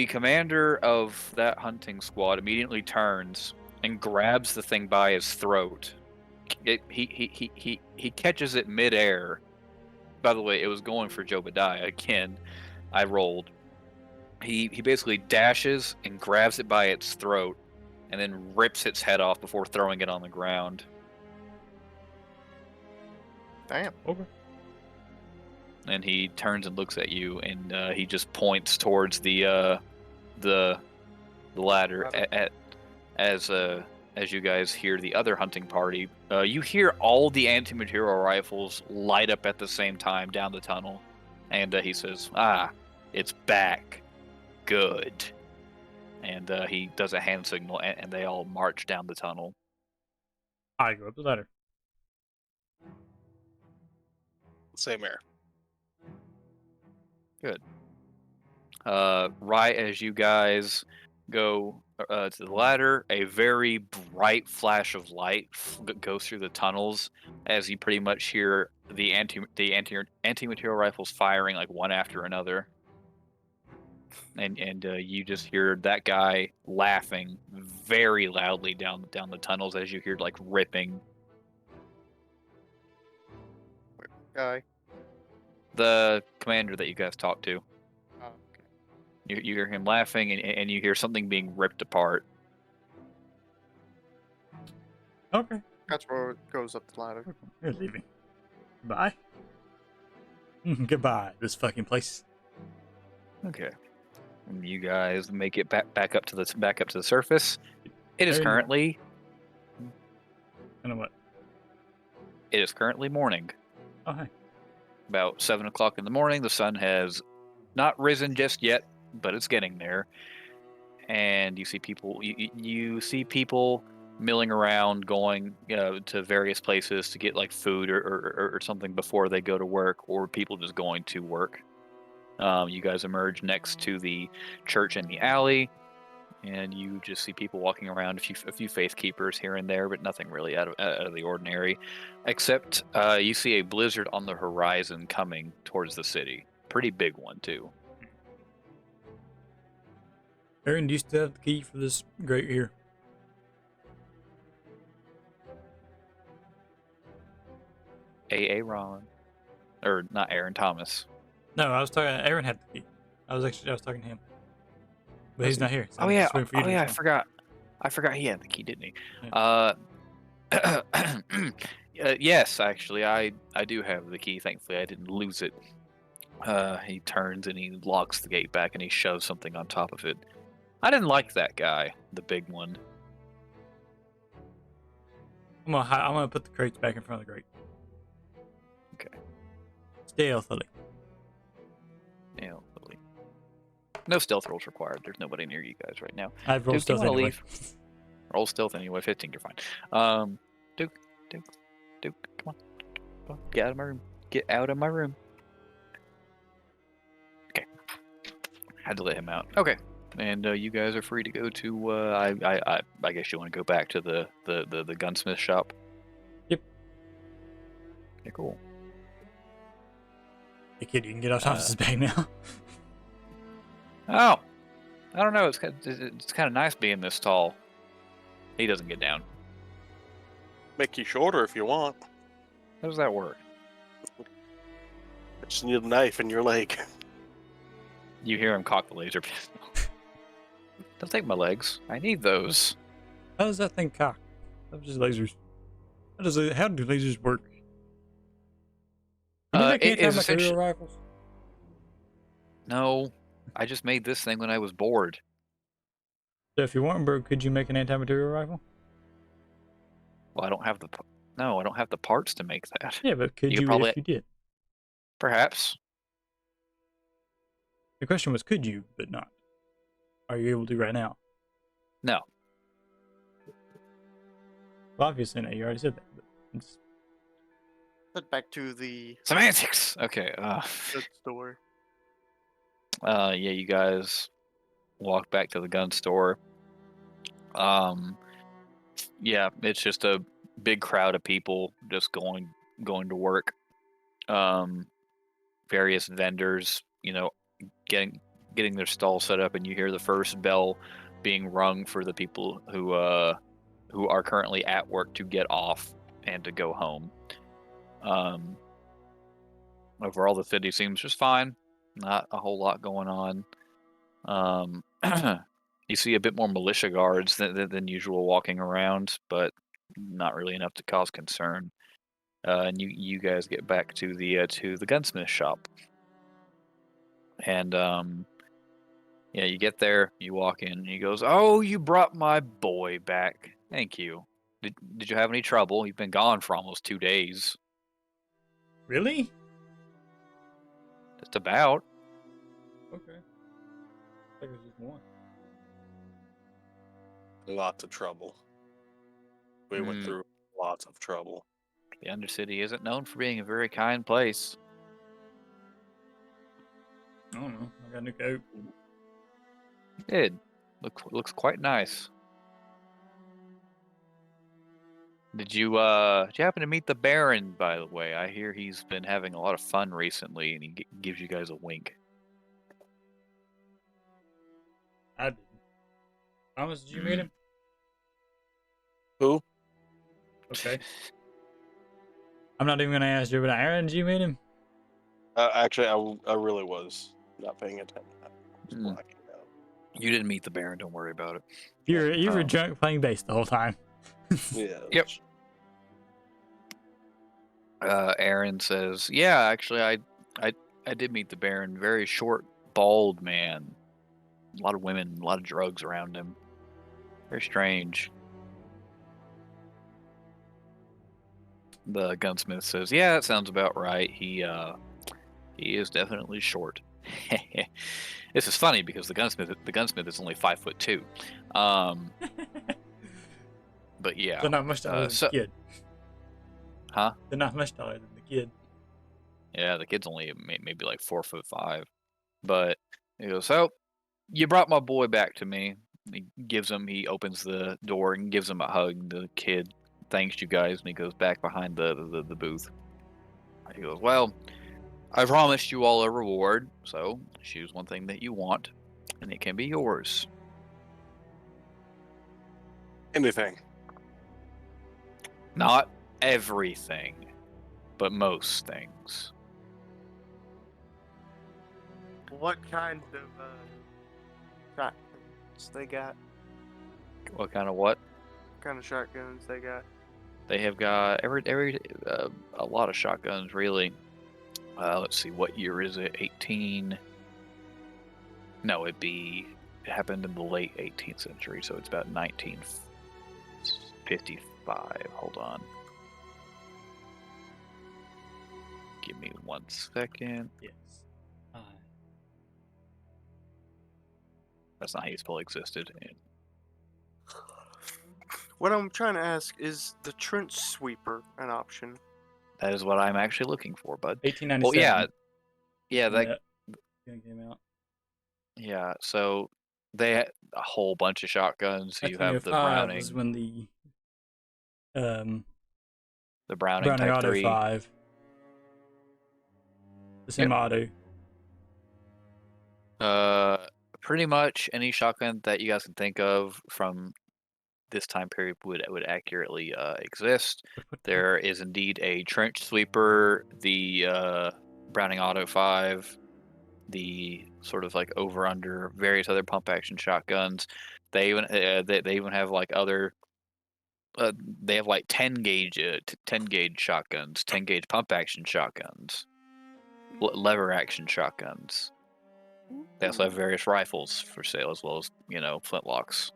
commander of that hunting squad immediately turns and grabs the thing by his throat. He catches it midair. By the way, it was going for Jobadia again. I rolled. He basically dashes and grabs it by its throat, and then rips its head off before throwing it on the ground. Damn. Okay. And he turns and looks at you, and he just points towards the ladder as you guys hear the other hunting party. You hear all the anti-material rifles light up at the same time down the tunnel, and he says, "Ah, it's back. Good." And he does a hand signal, and they all march down the tunnel. I go up the ladder. Same here. Good. Right as you guys go to the ladder, a very bright flash of light goes through the tunnels as you pretty much hear the anti-material rifles firing like one after another, and you just hear that guy laughing very loudly down the tunnels as you hear like ripping. Guy. The commander that you guys talked to. Oh, okay. You hear him laughing, and you hear something being ripped apart. Okay. Scotchmo goes up the ladder. You're leaving. Bye. Goodbye, this fucking place. Okay. And you guys make it back up to the surface. It is Very currently I know what. it is currently morning. Oh, hey. About 7 o'clock in the morning. The sun has not risen just yet, but it's getting there. And you see people. You see people milling around, going to various places to get like food or something before they go to work, or people just going to work. You guys emerge next to the church in the alley, and you just see people walking around, a few faith keepers here and there, but nothing really out of the ordinary, except you see a blizzard on the horizon coming towards the city. Pretty big one too. Arron, do you still have the key for this grate here? Aaron, or not Aaron, Thomas. No, I was talking. Arron had the key. I was talking to him, but he's not here. So Oh I'm yeah, just waiting for you to I respond. forgot he had the key, didn't he? Yeah. Yes, actually, I do have the key. Thankfully, I didn't lose it. He turns and he locks the gate back and he shoves something on top of it. I didn't like that guy, the big one. I'm gonna put the crates back in front of the grate. Okay. Stealthily. Yeah, lovely. No stealth rolls required. There's nobody near you guys right now. I've rolled Duke, do you stealth wanna anyway. leave? Roll stealth anyway. 15, you're fine. Duke, come on. Get out of my room. Get out of my room. Okay. Had to let him out. Okay. And you guys are free to go to. I guess you want to go back to the gunsmith shop. Yep. Okay, cool. Hey kid, you can get off Thomas's bag now. Oh, I don't know. It's kind of nice being this tall. He doesn't get down. Make you shorter if you want. How does that work? I just need a knife in your leg. You hear him cock the laser pistol. Don't take my legs. I need those. How does that thing cock? That was just lasers. How do lasers work? Can you make It is anti-material rifles? No, I just made this thing when I was bored. So if you weren't broke, could you make an anti-material rifle? Well, I don't have the parts to make that. Yeah, but could You you probably- if you did? Perhaps. The question was, could you, but not. Are you able to right now? No. Well, obviously not. You already said that. But it's... Head back to the Semantics. Okay. good store. Yeah, you guys walk back to the gun store. Yeah, it's just a big crowd of people just going to work. various vendors, getting their stall set up, and you hear the first bell being rung for the people who are currently at work to get off and to go home. Overall, the city seems just fine. Not a whole lot going on. You see a bit more militia guards than usual walking around, but not really enough to cause concern. And you guys get back to the gunsmith shop, and you get there, you walk in, and he goes, "Oh, you brought my boy back. Thank you. Did you have any trouble? You've been gone for almost 2 days." Really? Just about. Okay. I think it was just one. Lots of trouble. We went through lots of trouble. The UnderCity isn't known for being a very kind place. I don't know. I got a new coat. It looks quite nice. Did you happen to meet the Baron, by the way? I hear he's been having a lot of fun recently, and he gives you guys a wink. I didn't. Thomas, did you meet him? Who? Okay. I'm not even gonna ask you, but Arron, did you meet him? Actually, I really was not paying attention. Blacking out. You didn't meet the Baron. Don't worry about it. You were drunk playing bass the whole time. Yeah. Yep. Arron says, "Yeah, actually, I did meet the Baron. Very short, bald man. A lot of women, a lot of drugs around him. Very strange." The gunsmith says, "Yeah, that sounds about right. He is definitely short." This is funny because the gunsmith is only 5'2". But yeah, They're not much taller than the kid. Huh? They're not much taller than the kid. Yeah, the kid's only maybe like 4'5". But he goes, "So, you brought my boy back to me." He opens the door and gives him a hug. The kid thanks you guys, and he goes back behind the booth. He goes, "Well, I promised you all a reward, so choose one thing that you want, and it can be yours." Anything. Not everything, but most things. What kind of shotguns they got? What kind of what? What kind of shotguns they got? They have got a lot of shotguns, really. Let's see, what year is it? 18? No, it happened in the late 18th century, so it's about 1955. Hold on. Give me 1 second. Yes. That's not how you spell existed. What I'm trying to ask is the trench sweeper an option? That is what I'm actually looking for, bud. 1897. Well, yeah, that came out. Yeah, so they had a whole bunch of shotguns. So you have the 1905 Browning, was when the Browning Type Auto 3. 5. The same auto. Pretty much any shotgun that you guys can think of from this time period would accurately exist. There is indeed a trench sweeper, the Browning Auto 5, the sort of like over under various other pump action shotguns. They even have like other. They have like 10 gauge shotguns, 10 gauge pump action shotguns, lever action shotguns. They also have various rifles for sale as well as flintlocks.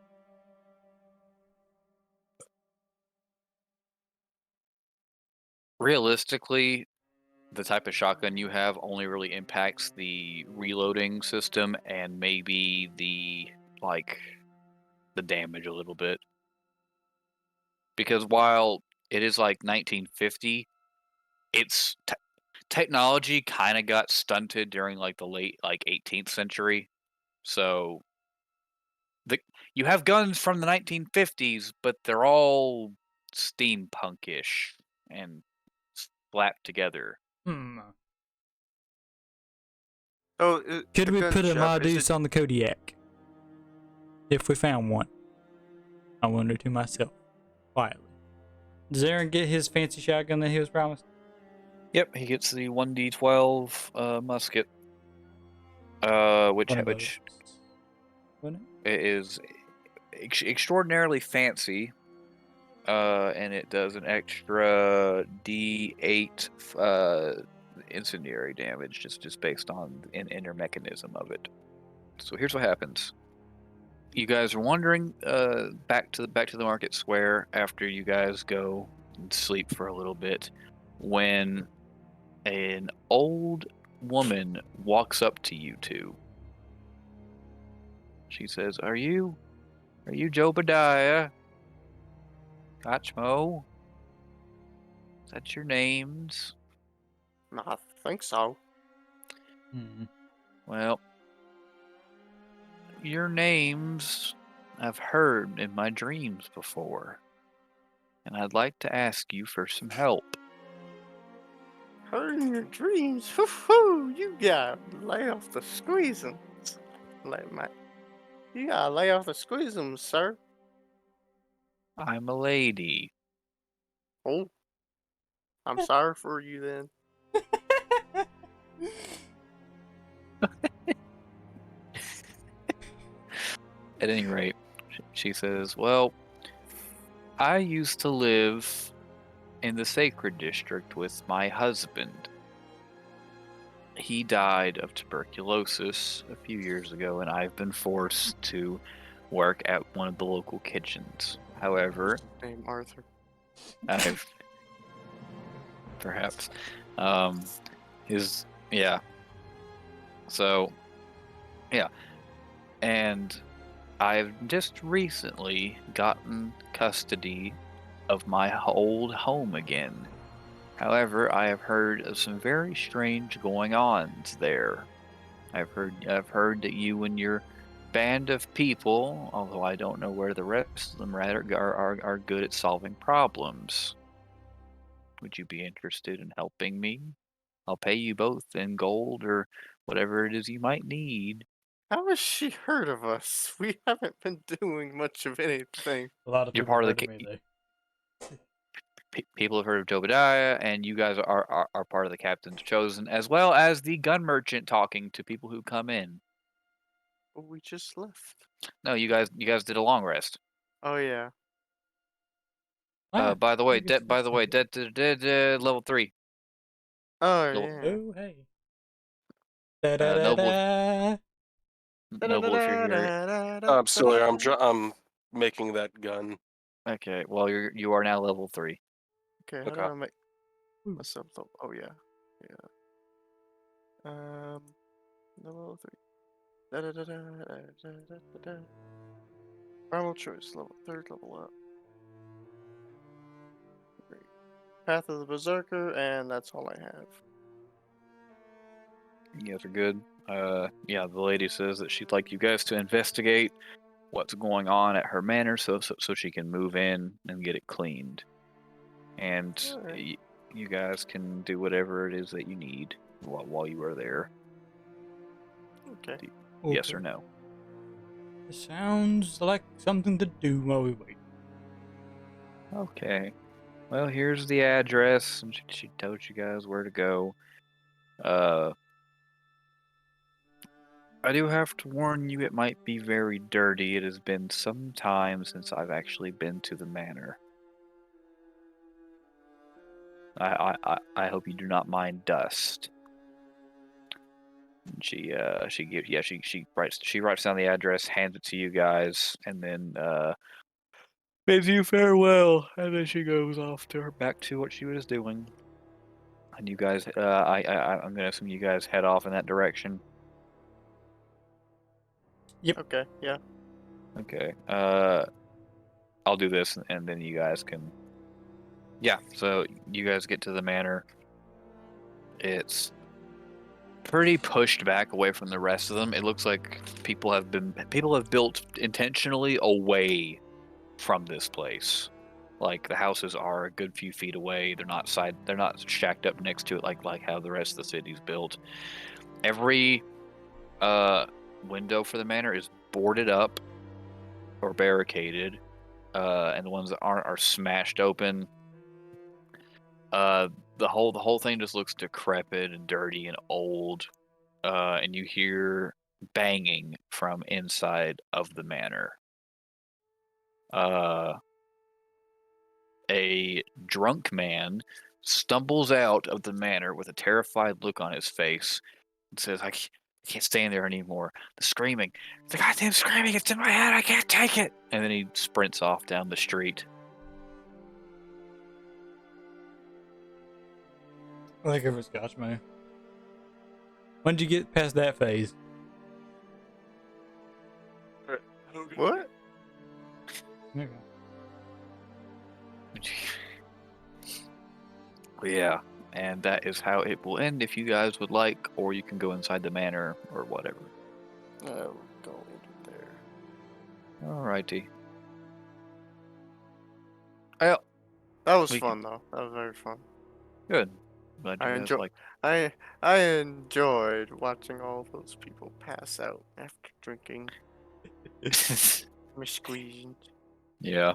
Realistically, the type of shotgun you have only really impacts the reloading system and maybe the damage a little bit. Because while it is like 1950, it's technology kind of got stunted during like the late 18th century. So you have guns from the 1950s, but they're all steampunkish and slapped together. Hmm. Oh, Could the we gun put a shop, is Modus on the Kodiak? If we found one. I wonder to myself. Quietly. Does Aaron get his fancy shotgun that he was promised? Yep, he gets the 1d12 musket. One of those. Which Wasn't is extraordinarily fancy. And it does an extra D8 incendiary damage just based on an inner mechanism of it. So here's what happens. You guys are wandering back to the market square after you guys go and sleep for a little bit, when an old woman walks up to you two. She says, "Are you Jobadia? Scotchmo? Is that your names?" I think so. it? Well, your names I've heard in my dreams before, and I'd like to ask you for some help. Heard in your dreams. Hoo-hoo, you gotta lay off the squeezing. You gotta lay off the squeezing, sir. I'm a lady. Oh, I'm sorry for you then. At any rate, she says, "Well, I used to live in the Sacred District with my husband. He died of tuberculosis a few years ago, and I've been forced to work at one of the local kitchens. However, Name Arthur. I've perhaps yeah. So yeah, and I've just recently gotten custody of my old home again. However, I have heard of some very strange going-ons there. I've heard that you and your band of people, although I don't know where the rest of them are good at solving problems. Would you be interested in helping me? I'll pay you both in gold or whatever it is you might need." How has she heard of us? We haven't been doing much of anything. A lot of You're people part of heard the of me, though. people have heard of Jobadia, and you guys are part of the captain's chosen, as well as the gun merchant talking to people who come in. But we just left. No, you guys did a long rest. Oh yeah. Ah, By the way, I guess that's dead level 3. Oh Noble. yeah. Oh, hey. Da-da-da-da. Noble, if you're here. I'm still here. I'm making that gun. Okay, well you are now level 3. Okay, how do Okay. I make Ooh. myself though? Oh yeah. Level 3. Da-da-da-da-da-da-da-da. Primal choice, third level up. Great. Path of the Berserker, and that's all I have. You guys are good. Yeah, the lady says that she'd like you guys to investigate what's going on at her manor, so she can move in and get it cleaned, and Alright. you guys can do whatever it is that you need while you are there. Okay. Yes or no? It sounds like something to do while we wait. Okay. Well, here's the address, and she told you guys where to go. I do have to warn you, it might be very dirty. It has been some time since I've actually been to the manor. I hope you do not mind dust. And she writes down the address, hands it to you guys, and then bids you farewell, and then she goes off to back to what she was doing. And you guys, I'm gonna assume you guys head off in that direction. Okay, yeah. Okay. I'll do this, and then you guys can. Yeah. So you guys get to the manor. It's pretty pushed back away from the rest of them. It looks like people have built intentionally away from this place. Like the houses are a good few feet away. They're not shacked up next to it like how the rest of the city's built. Every window for the manor is boarded up or barricaded, and the ones that aren't are smashed open. The whole thing just looks decrepit and dirty and old, and you hear banging from inside of the manor. A drunk man stumbles out of the manor with a terrified look on his face and says, I can't stay in there anymore. The screaming. The goddamn screaming, it's in my head, I can't take it. And then he sprints off down the street. I think it was Scotchmo. When did you get past that phase? What? Okay. Yeah, and that is how it will end if you guys would like, or you can go inside the manor or whatever. We'll go into there. Alrighty. That was We fun though. That was very fun. Good. Glad you I guys enjoy. like. I enjoyed watching all those people pass out after drinking. Me squeezing. Yeah.